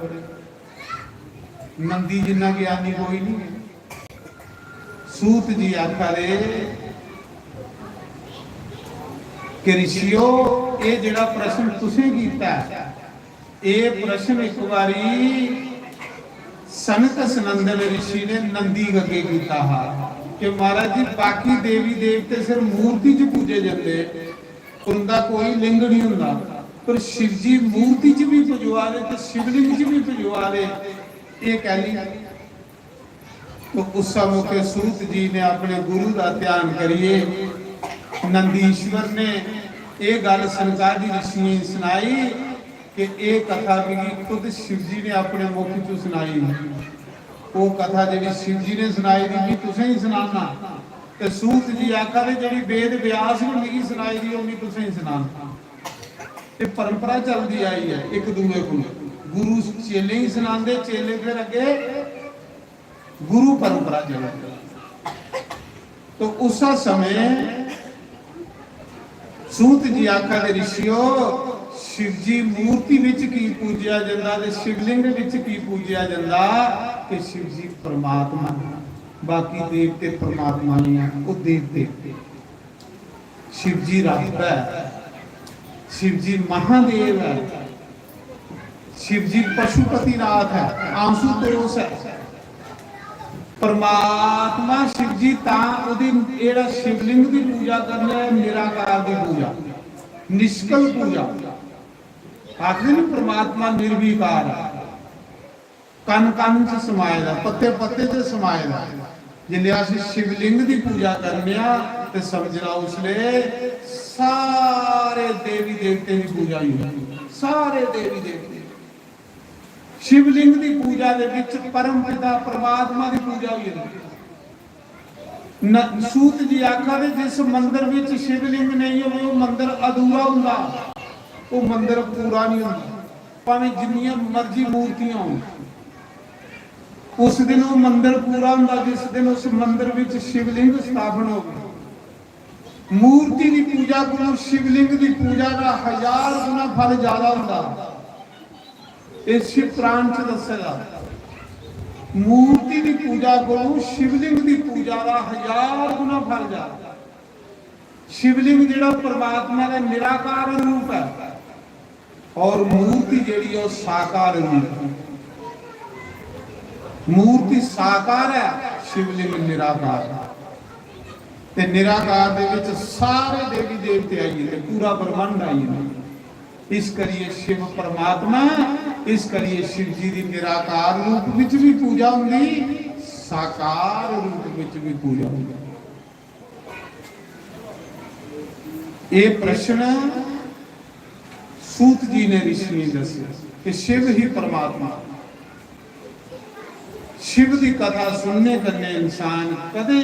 नंदी जिन्ना ज्ञानी कोई नहीं है। सूत जी आखा रे कि ऋषियों ये जिहड़ा प्रश्न तुसें कीता, ये प्रश्न एक बारी सनक सनंदन ऋषि ने नंदी अगे कीता हा कि महाराज जी बाकी देवी देवते सिर्फ मूर्ति च पूजे जाते, उनका कोई लिंग नहीं हुंदा, पर शिव जी मूर्ति च भी पूजवा ले ते शिवलिंग च भी पूजवा ले, ये कह ली। तो उस मौके सूत जी ने अपने गुरु का ध्यान करिए। नंदीश्वर ने ये गल सनकादि ऋषि सुनाई कि ये कथा भी खुद शिव जी ने अपने मुख चो सुनाई। वो कथा जी शिव जी ने सुनाई दी भी तुसें ही सुनाना, ते सूत जी आखा दे जी वेद व्यास ने नहीं सुनाई दी वो भी तुसें ही सुनाना। ये परंपरा चलती आई है एक दूए को, गुरु चेले ही सुनाते, चेले फिर अगे गुरु परंपरा चलती। तो उस समय सूत जी आखा दे ऋषियों शिव जी मूर्ति विच की पूजिया जाता ते शिवलिंग विच की पूजिया जाता कि शिव जी परमात्मा, बाकी देवते परमात्मा नहीं है, वो देवते। शिव जी रब है, शिव जी महादेव है, शिव जी पशुपतिनाथ है, आंसुतोष है। परमात्मा शिव जी तां शिवलिंग की पूजा करना है, निराकार की पूजा, निष्कल पूजा। आखिर परमात्मा निर्विकार है, कन कन च समाये, पत्ते पत्ते च समाये। जिले अस शिवलिंग की पूजा करने तो समझना उसने सारे देवी देवते की पूजा ही होती, सारे देवी देवते। शिवलिंग की पूजा के विच परम पिता परमात्मा की पूजा हुई है। सूत जी आखा दे जिस मंदिर में शिवलिंग नहीं हो वो मंदिर अधूरा हुंदा, वो मंदिर पूरा नहीं होता, भावें जिन्नियां मर्जी मूर्तियां हों। उस दिन वो मंदिर पूरा होंदा जिस दिन उस मंदिर में शिवलिंग स्थापन हो गई। मूर्ति की पूजा को शिवलिंग की पूजा का 1000 गुना फल ज्यादा होंदा। इस शिव पुराण च दसेगा मूर्ति की पूजा को शिवलिंग की पूजा का 1000 गुना फल ज्यादा। शिवलिंग जिहड़ा परमात्मा का निराकार रूप है और मूर्ति जिहड़ी है साकार रूप है। मूर्ति साकार है, शिवलिंग निराकार है। ते निराकार दे विच सारे देवी देवते आइए ते पूरा ब्रह्मांड आइए। इस करिए शिव परमात्मा, इस करिए शिव जी की निराकार रूप विच भी पूजा होंदी, साकार रूप विच भी पूजा होंदी। ये प्रश्न सूत जी ने ऋषि ने दसे कि शिव ही परमात्मा। शिव की कथा सुनने करने इंसान कदे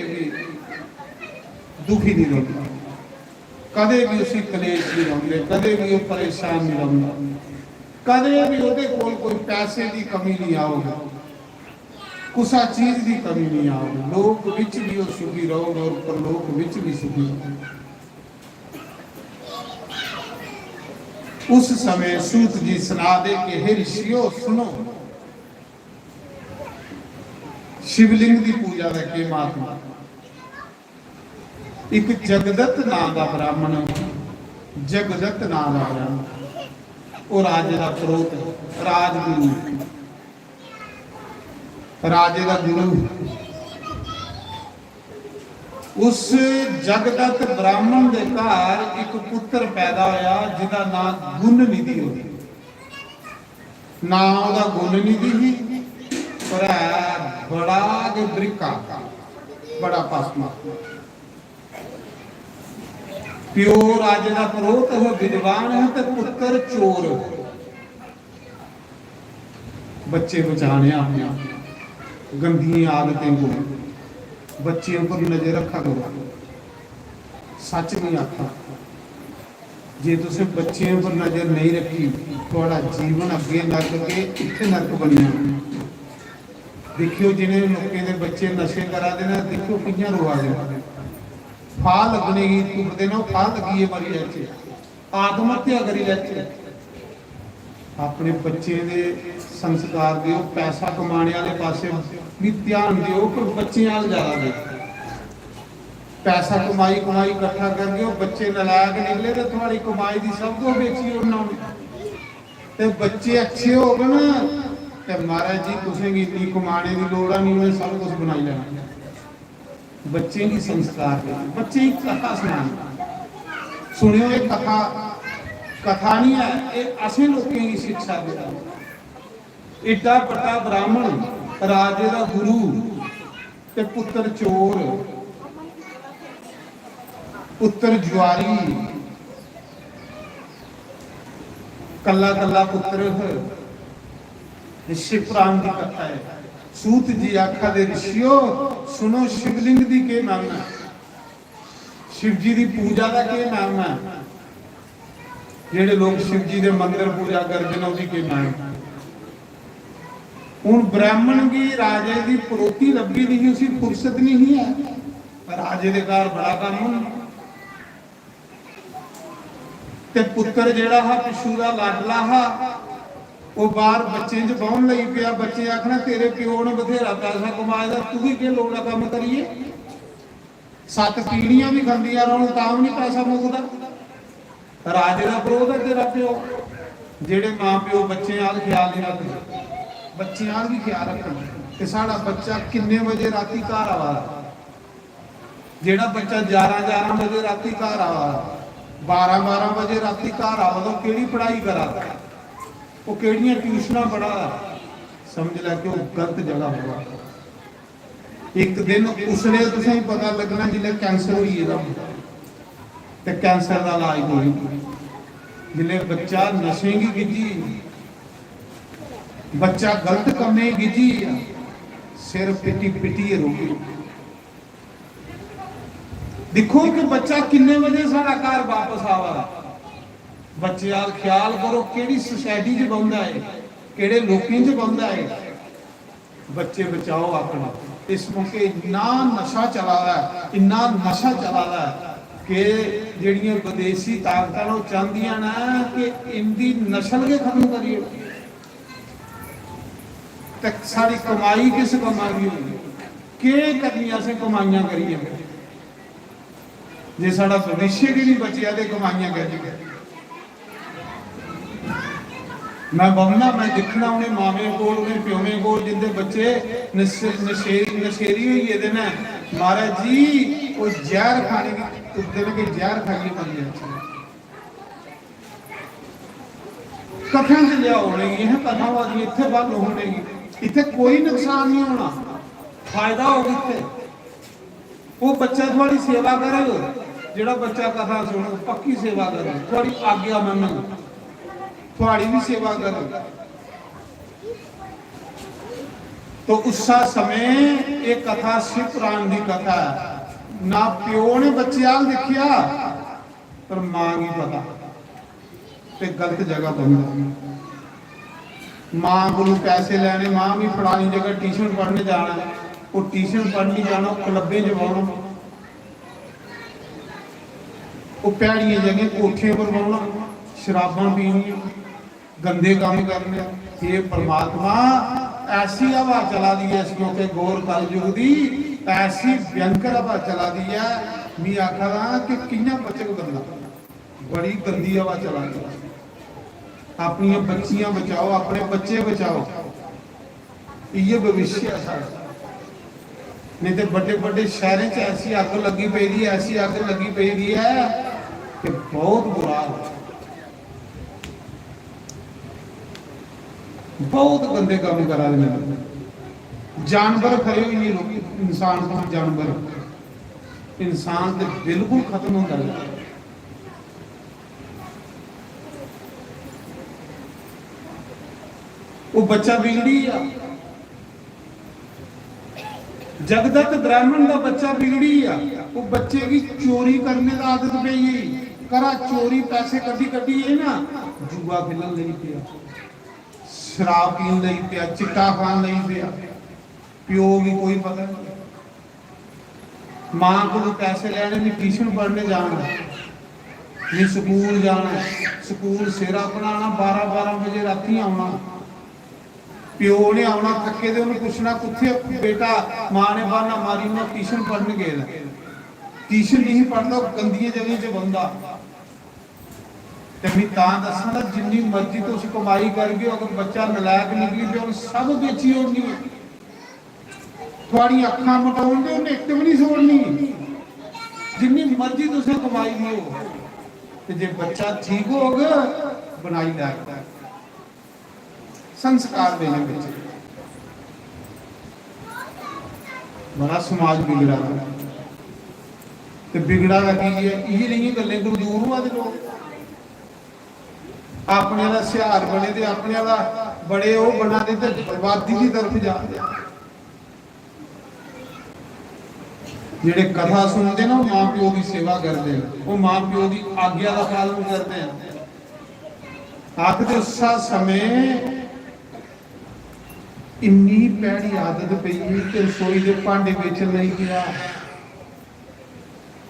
भी दुखी नहीं होता, कदे भी उसी कलेश नहीं होंगे, कदे भी वो परेशान नहीं होंगे, कदे भी ਉਹਦੇ ਕੋਲ कोई पैसे की कमी नहीं आओगी, कुसा चीज की कमी नहीं आओगी। लोक विच भी वो सुखी रहोगे और परलोक विच भी सुखी रहोगे। उस समय सूत जी सुना दे कि हे ऋषियों सुनो, शिवलिंग की पूजा का के महात्मा। एक जगदत्त नाम का ब्राह्मण, जगदत्त नाम का ब्राह्मण, वो राजे का पुरोहित, राजगुरु, राजे का गुरु। उस जगदत्त ब्राह्मण के घर एक पुत्र पैदा होया जिसका नाम गुणनिधि हो। नाम उसका गुणनिधि ही, पर बड़ा बरिका, बड़ा पासमा। प्यो राजे का पुरोहित हो, विद्वान है, तो पुत्र चोर। बच्चे बचाने अपने गंदी आदतें को, बच्चों पर नजर रखा करो। सच नहीं आखा, जे तुसे बच्चों पर नजर नहीं रखी थोड़ा जीवन अगे नरक के इतने नरक बनिया। देखियो जिन्हें लोगों के बच्चे नशे करा देना, देखो कितना रोआ देना, फा लगने की तुर देना, फा लगी है मरी जाए, आत्महत्या करी जाए। अपने बच्चे दे संस्कार दियो, पैसा कमाने वाले पासे भी ध्यान दियो, पर बच्चे वाल ज्यादा दे। पैसा कमाई कमाई इकट्ठा कर दियो, बच्चे नलायक निकले तो तुम्हारी कमाई की सब को बेची उन्होंने। बच्चे अच्छे हो गए ना तो महाराज जी तुसें इतनी कमाने की लोड़ नहीं, उन्हें सब कुछ बनाई लेना। बच्चे की संस्कार, बच्चे की कथा सुना सुनियो। एक कथा कथा नहीं है, एक असली लोगों की शिक्षा देता। एडा बड़ा ब्राह्मण, राजे का गुरु ते पुत्र चोर, पुत्र जुआरी। कल्ला कल्ला पुत्र शिव पुराण की कथा है। सूत जी आखा दे ऋषियों सुनो शिवलिंग दी के महिमा, शिव जी की पूजा का के महिमा, जेडे लोग शिव जी के मंदिर पूजा करते हैं उसकी के महिमा। हूँ ब्राह्मण की राजे की परोती लभी नहीं, उसी फुर्सत नहीं है, राजे के घर बड़ा काम ते पुत्र जेड़ा हा पिछू का लाडला हा वो बाहर बच्चे च बहुन लगी पिया। बच्चे आखना तेरे प्यो ने बथेरा पैसा कमाया, तू भी के लोग काम करिए, 7 पीढ़ियां भी खांदियां रहूं तां भी नहीं पैसा मुकदा। राजे का क्रोध है तेरा प्यो। जेड़े मां प्यो बच्चे आल ख्याल नहीं रखते, बच्चे आल भी ख्याल रखना कि साड़ा बच्चा किन्ने बजे राती घर आवा, जेड़ा बच्चा 11-11 बजे राती घर आवा, 12-12 बजे राती घर आवा तो केड़ी पढ़ाई करा, वो केड़ियां ट्यूशनां पढ़ा, समझ लै कि वो गलत जगह होगा। एक दिन उसने तुसें पता लगना जिले कैंसर हुई है ते कैंसर का इलाज कोई, जिले बच्चा नशे की गिजी, बच्चा गलत कमे गिजी, सिर पिटी पिटी रोगी। देखो कि बच्चा किन्ने बजे सारा घर वापस आवा, बच्चे आल ख्याल करो केड़ी सोसाइटी च बंदा है, केड़े लोकें च बंदा है। बच्चे बचाओ अपना। इस मौके इन्ना नशा चला रहा है, इन्ना नशा चला रहा है कि जेड़ियां विदेशी ताकतां वो चाहदियां ना कि इनकी नस्ल के खत्म करिए, ते सारी कमाई किस कमाई होगी, के करनी असें कमाइयां करिए, जे साडा भविष्य भी नहीं बचिया तो कमाइयां करिए। मैं बमना मैं दिखना उन्हें मावे कोल उन्हें प्योवे कोल जिंदे बच्चे नशेरी हुई दे ना, महाराज जी वो जहर खाने की दिन के जहर खाइए बंदे कथा से लिया होने की कथावादी इतने बंद होने की, इतने कोई नुकसान नहीं होना, फायदा होगा इतने। वो बच्चा थोड़ी सेवा करे, जेड़ा बच्चा कथा सुनो पक्की सेवा करे, थोड़ी आज्ञा मन थोड़ी भी सेवा करे। तो उस समय एक कथा शिव पुराण की कथा है, ना प्यो ने बच्चे आल देखिया पर मां की पता ते गलत जगह बंदा, मां को पैसे लेने, मां भी फलानी जगह ट्यूशन पढ़ने जाना, वो ट्यूशन पढ़ने जाना, क्लबे च बहना, वो भैड़ियां जगह कोठियां पर बहना, शराबां पीनियां, गंदे काम करने। ये परमात्मा ऐसी हवा चला दी है, क्योंकि गौर कल युग की ऐसी भयंकर हवा चला दी है, मैं आखा कि कियां बचे बंदा, बड़ी गंदी हवा चला दी। अपनी बच्चियां बचाओ, अपने बच्चे बचाओ, ये भविष्य है सारा। नहीं तो बड़े बड़े शहरों च ऐसी अग लगी पई, ऐसी अग लगी पई है कि बहुत बुरा है, बहुत गंदे काम करा रहे। जानवर खड़े हुए नहीं लोग, इंसान को जानवर, इंसान तो बिल्कुल खत्म हो गया। वो बच्चा बिगड़ी आ, जगदत्त ब्राह्मण का बच्चा बिगड़ी आ, वो बच्चे की चोरी करने की आदत पई, करा चोरी पैसे कभी कभी है ना, जुआ खेलन लगी पिया, शराब पीन लगी पिया, चिट्टा खान लगी पिया, प्यो की कोई पता नहीं, मां को पैसे लेने भी ट्यूशन पढ़ने जाना, नहीं स्कूल जाना, स्कूल सेरा बनाना, 12-12 बजे राती आना, प्यो ने आना थके तो उन्हें पूछना कुत्थे बेटा, मां ने बहाना मारी मैं ट्यूशन पढ़ने गए, ट्यूशन नहीं पढ़ता गंदियां जगह च बंदा। दसा जिन्नी मर्जी तो कमाई करके अगर बच्चा नलायक निकली तो सब बेची होनी, थोड़ी अखा मटाउन तो उन्हें एक भी नहीं छोड़नी, जिन्नी मर्जी तुम कमाई हो, जे बच्चा ठीक हो गया बनाई लायक संस्कार देने बच्चे, बड़ा समाज बिगड़ा, तो बिगड़ा का की ये नहीं गलें दूर हुआ लोग ਆਪਣੇ ਵਾਲਾ ਸਿਹਾਰ ਬਣੇ ਤੇ ਆਪਣੇ ਵਾਲਾ बड़े वो बना देते बर्बादी की तरफ जाते जेडे कथा सुनते ना मां प्यो की सेवा करते हैं वो मां प्यो की आज्ञा का पालन करते हैं आखिर उस समय इन्नी पैड़ी आदत पई कि रसोई के भांडे बेचन नहीं गया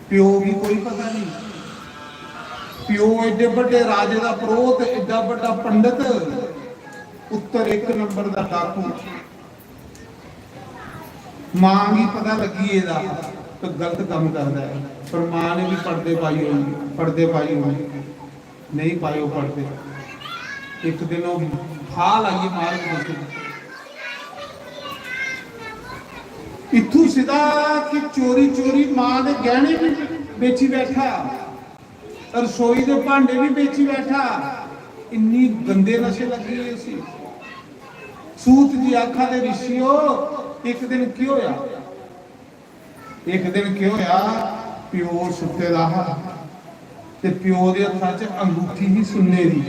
प्यो की कोई पता नहीं प्यो एडे बड़े राजे का प्रोत एडा बड़ा पंडित उत्तर एक नंबर का डाकू मां की पता लगी तो गलत काम करता है पर मां ने भी पर्दे पाई हुई नहीं पाए पर्दे एक दिन वो हाल आइए मार इथू सीधा कि चोरी चोरी मां के गहने भी बेची बैठा रसोई के भांडे भी बेची बैठा इन्नी गंदे नशे लगी हुए सी सूत जी आखा दे ऋषियो एक दिन की होया प्यो सुते दा ते प्यो दे हत्थां च अंगूठी ही सुन्ने दी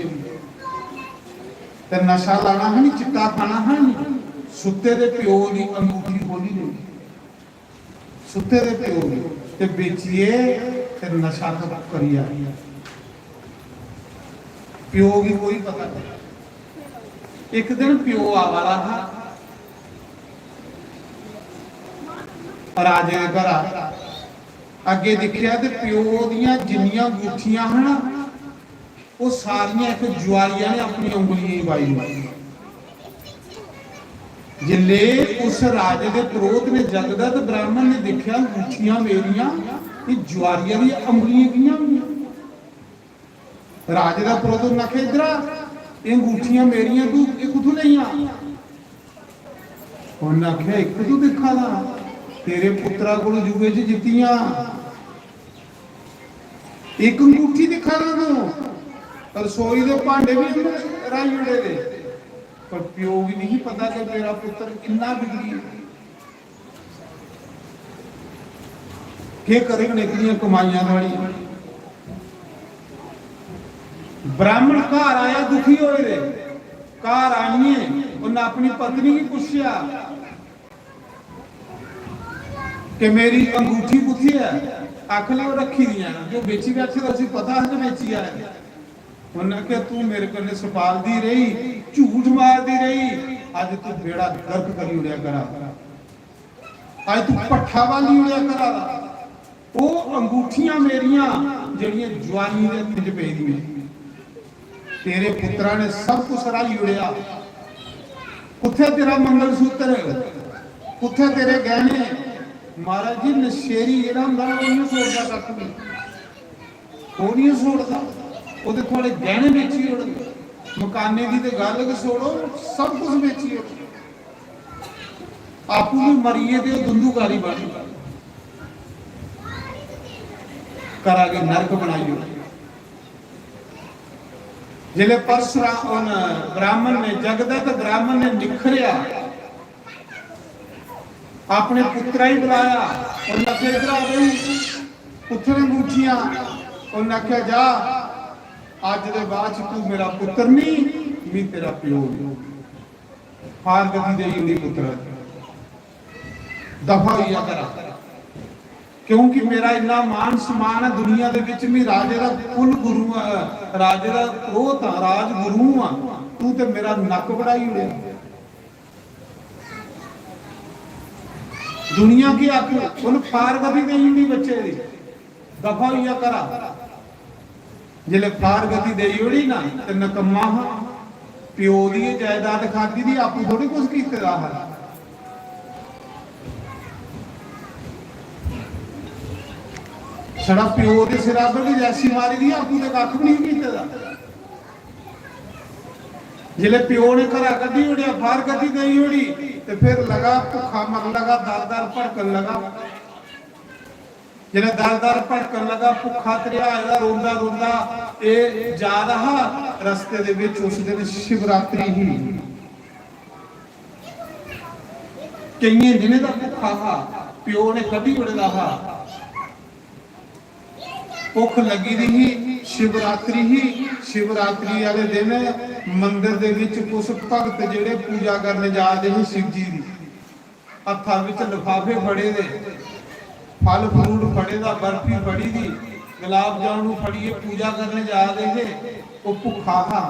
ते नशा लाना है नहीं चिट्टा खाना है नहीं सुते दे प्यो दी अंगूठी खोली नहीं सुते दे प्यो दी ते बेचिए ते नशा करिया प्यो की कोई पता नहीं एक दिन प्यो आवारा था राजे घर अगे दिखिया ते प्यो दियां जिन्नियां अंगूठियां हैं ना वो सारियां एक जुआरिया ने अपनी उंगलियां ही पाई जिले उस राजे के प्रोत ने जगदा तो ब्राह्मण ने देखा अंगूठियां मेरियां ये जुआरिया दी उंगलियां कियां हुई राजे का प्रोत उन्हें आखे इधर ये अंगूठियां मेरियां तू कुथों नहीं उन्हें आख्या एक तू दिखा ला तेरे पुत्रा को जुए च जितियां एक अंगूठी दिखा ला तू रसोई के भांडे भी राई उड़े दे पर प्यो भी नहीं पता कि मेरा पुत्र कितना बिगड़ी के करेंगे इतनी कमाइयां वाली ब्राह्मण घर आया दुखी होए घर आइए उन्हें अपनी पत्नी की पूछा कि मेरी अंगूठी कुत्थी है आख लो रखी दी जो बेची बैठे तो पता है बेची है उन्हें क्या तू मेरे कने सपालती रही झूठ मारती रही अज तू बेड़ा गर्क करी उड़िया करा अज तू पट्ठा वाली उड़िया करा वो अंगूठियां मेरियां जड़ियां जवानी दे हत्थ च पई दी तेरे पुत्रा ने सब कुछ राही उड़िया कुत्थे तेरा मंगलसूत्र कुत्थे तेरे गहने महाराज जी नशेरी जेड़ा हुंदा ओह नहीं सोचदा कख भी ओह नहीं सोचदा ओहदे थोड़े गहने बेची उड़ मकाने की तो गल छोड़ो सब कुछ बेची उड़ आपू भी मरीए ते दुंदूकारी बन करागे नरक बनाइयो जिले परशुराम ब्राह्मण ने जगदत्त ब्राह्मण ने निखरिया अपने पुत्रा ही बुलाया और नखे इधर आ गई पुत्र अंगूठियां और नखे जा अज दे बाद तू मेरा पुत्र नहीं मैं तेरा प्यो हार गति दे पुत्र दफा होया करा क्योंकि मेरा इन्ना मान सम्मान है दुनिया दे विच मैं राजे दा कुल गुरु राजे दा प्रोत राज गुरु हां तू ते मेरा नक बढ़ाई उड़िया दुनिया की आखो उन फार गति देई नहीं बच्चे दी दफा होया करा जिले फार गति देई उड़ी ना ते नकम्मा प्यो दी जायदाद खादी दी आपू थोड़ी कुछ कीते दा है सड़ा प्यो के सिरा पर भी जैसी मारी दी आपू तो कख भी नहीं कीता जिले प्यो ने घरा कदी उड़िया फार कदी गई उड़ी ते फिर लगा भुखा मर लगा दर भड़कन लगा जिले दर भड़कन लगा भुखा त्रिया रोंदा रोंदा ये जा रहा रस्ते दे विच उस दिन शिवरात्रि ही कई दिन का भुखा हा प्यो ने कदी उड़दा हा भुख लगी दी शिवरात्रि वाले दिन मंदिर दे विच कुछ भगत जिहड़े पूजा करने जाते हैं शिव जी की, हत्थां विच लिफाफे फड़े दे, फल फ्रूट फड़े दा, बर्फी फड़ी दी, गुलाब जामुन फड़िए पूजा करने जाते थे। वो भुखा था,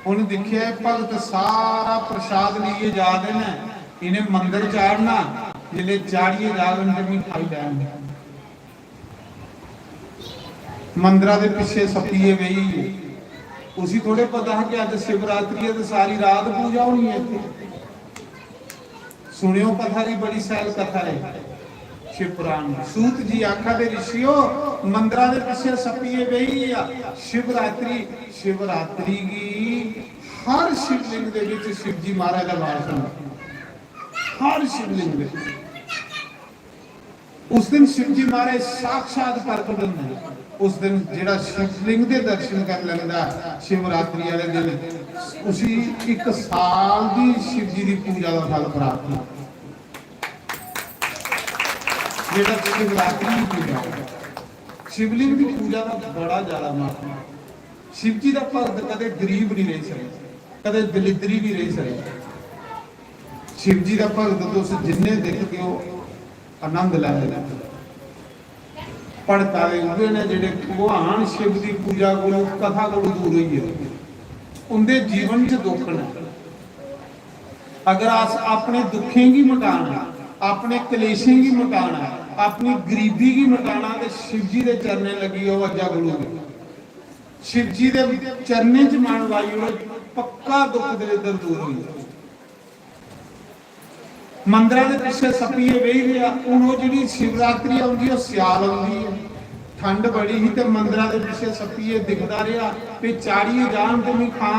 उन्हें देखिया भगत सारा प्रसाद लिए जाते हैं, इन्हें मंदिर चाड़ना, जिले चाड़िए जागन जमी खाई लैन। मंदिर के पिछे सपीए गई, उसी थोड़े पता है कि अज शिवरात्रि है तो सारी रात पूजा होनी है। सुनियो कथा की बड़ी सैल कथा है शिवपुराण। सूत जी आखा दे ऋषियों, मंदिर के पिछे सपीए गई शिवरात्रि की हर शिवलिंग दे विच शिव जी महाराज का वास होंदा, हर शिवलिंग दे। उस दिन शिव जी महाराज साक्षात प्रकट होंदे। उस दिन जिहड़ा शिवलिंग के दर्शन कर लेंदा शिवरात्रि वाले दिन, उसी एक साल की शिव जी की पूजा का फल प्राप्त होंदा। जिहड़ा शिवरात्रि की पूजा, शिवलिंग की पूजा का बड़ा ज्यादा महत्व। शिव जी का भगत कदे गरीब नहीं रह सकता, कदे दलिद्री नहीं रह सकता। शिव जी का भगत तुस जिन्ने देख के आनंद लै लेंदे। भड़कावे उहे ने जिहड़े भगवान शिव की पूजा को कथा को दूर होई है, उनके जीवन च दुख ने। अगर अस अपने दुखें की मिटाना, अपने कलेशें की मिटाना, अपनी गरीबी की मिटाना, तो शिव जी के चरने लगी हो अज्जा गुरु। शिव जी के चरने च मन वाई पक्का दुख दरिद्र दूर हो। मंदिर के पिछे सपीए बही गया। हूँ वो जी शिवरात्रि आती है, सियाल आती है, ठंड बड़ी ही, तो मंदिर के पिछे सपीए दिखता रहा भी चाड़िए जान तो नहीं खा।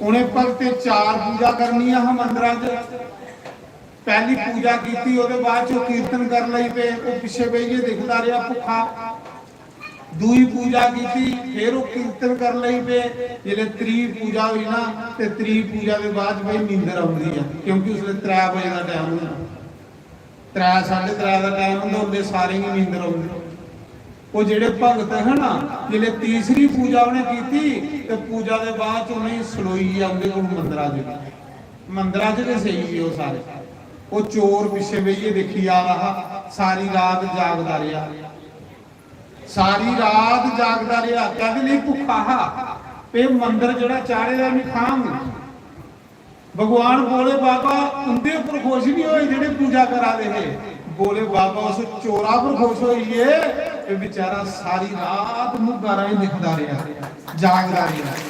उन्हें भगते 4 पूजा करनी है मंदिर च। पहली पूजा की, उसके बाद चो कीर्तन कर ली पे, वो पिछे बहिए दिखता रहा भुखा। दूई पूजा की, फिर वो कीर्तन कर ली पे। जिले 3 पूजा हुई ना, तो 3 पूजा के बाद भाई नींदर आती है, क्योंकि उसने 3 बजे का टाइम होना, 3 साढ़े 3 का टाइम होंगे, उन्हें सारे ही नींदर आती। वो जेडे भगत है ना, जिले तीसरी पूजा उन्हें की, तो पूजा के बाद उन्हें सलोई आते मंदिर च सही है। वो सारे वो चोर पिछे बहिए देखी आ रहा, सारी रात जागदा रहा, सारी रात जागदा रहा। कहते नहीं भुखा पे मंदिर जड़ा चाड़े नहीं खांगे। भगवान बोले बाबा उनके उपर खुश नहीं होए जेडे पूजा करा दे। बोले बाबा उस चोरा पर खुश होइए, बेचारा सारी रात मुगारा ही दिखता रहा, जागदा रहा।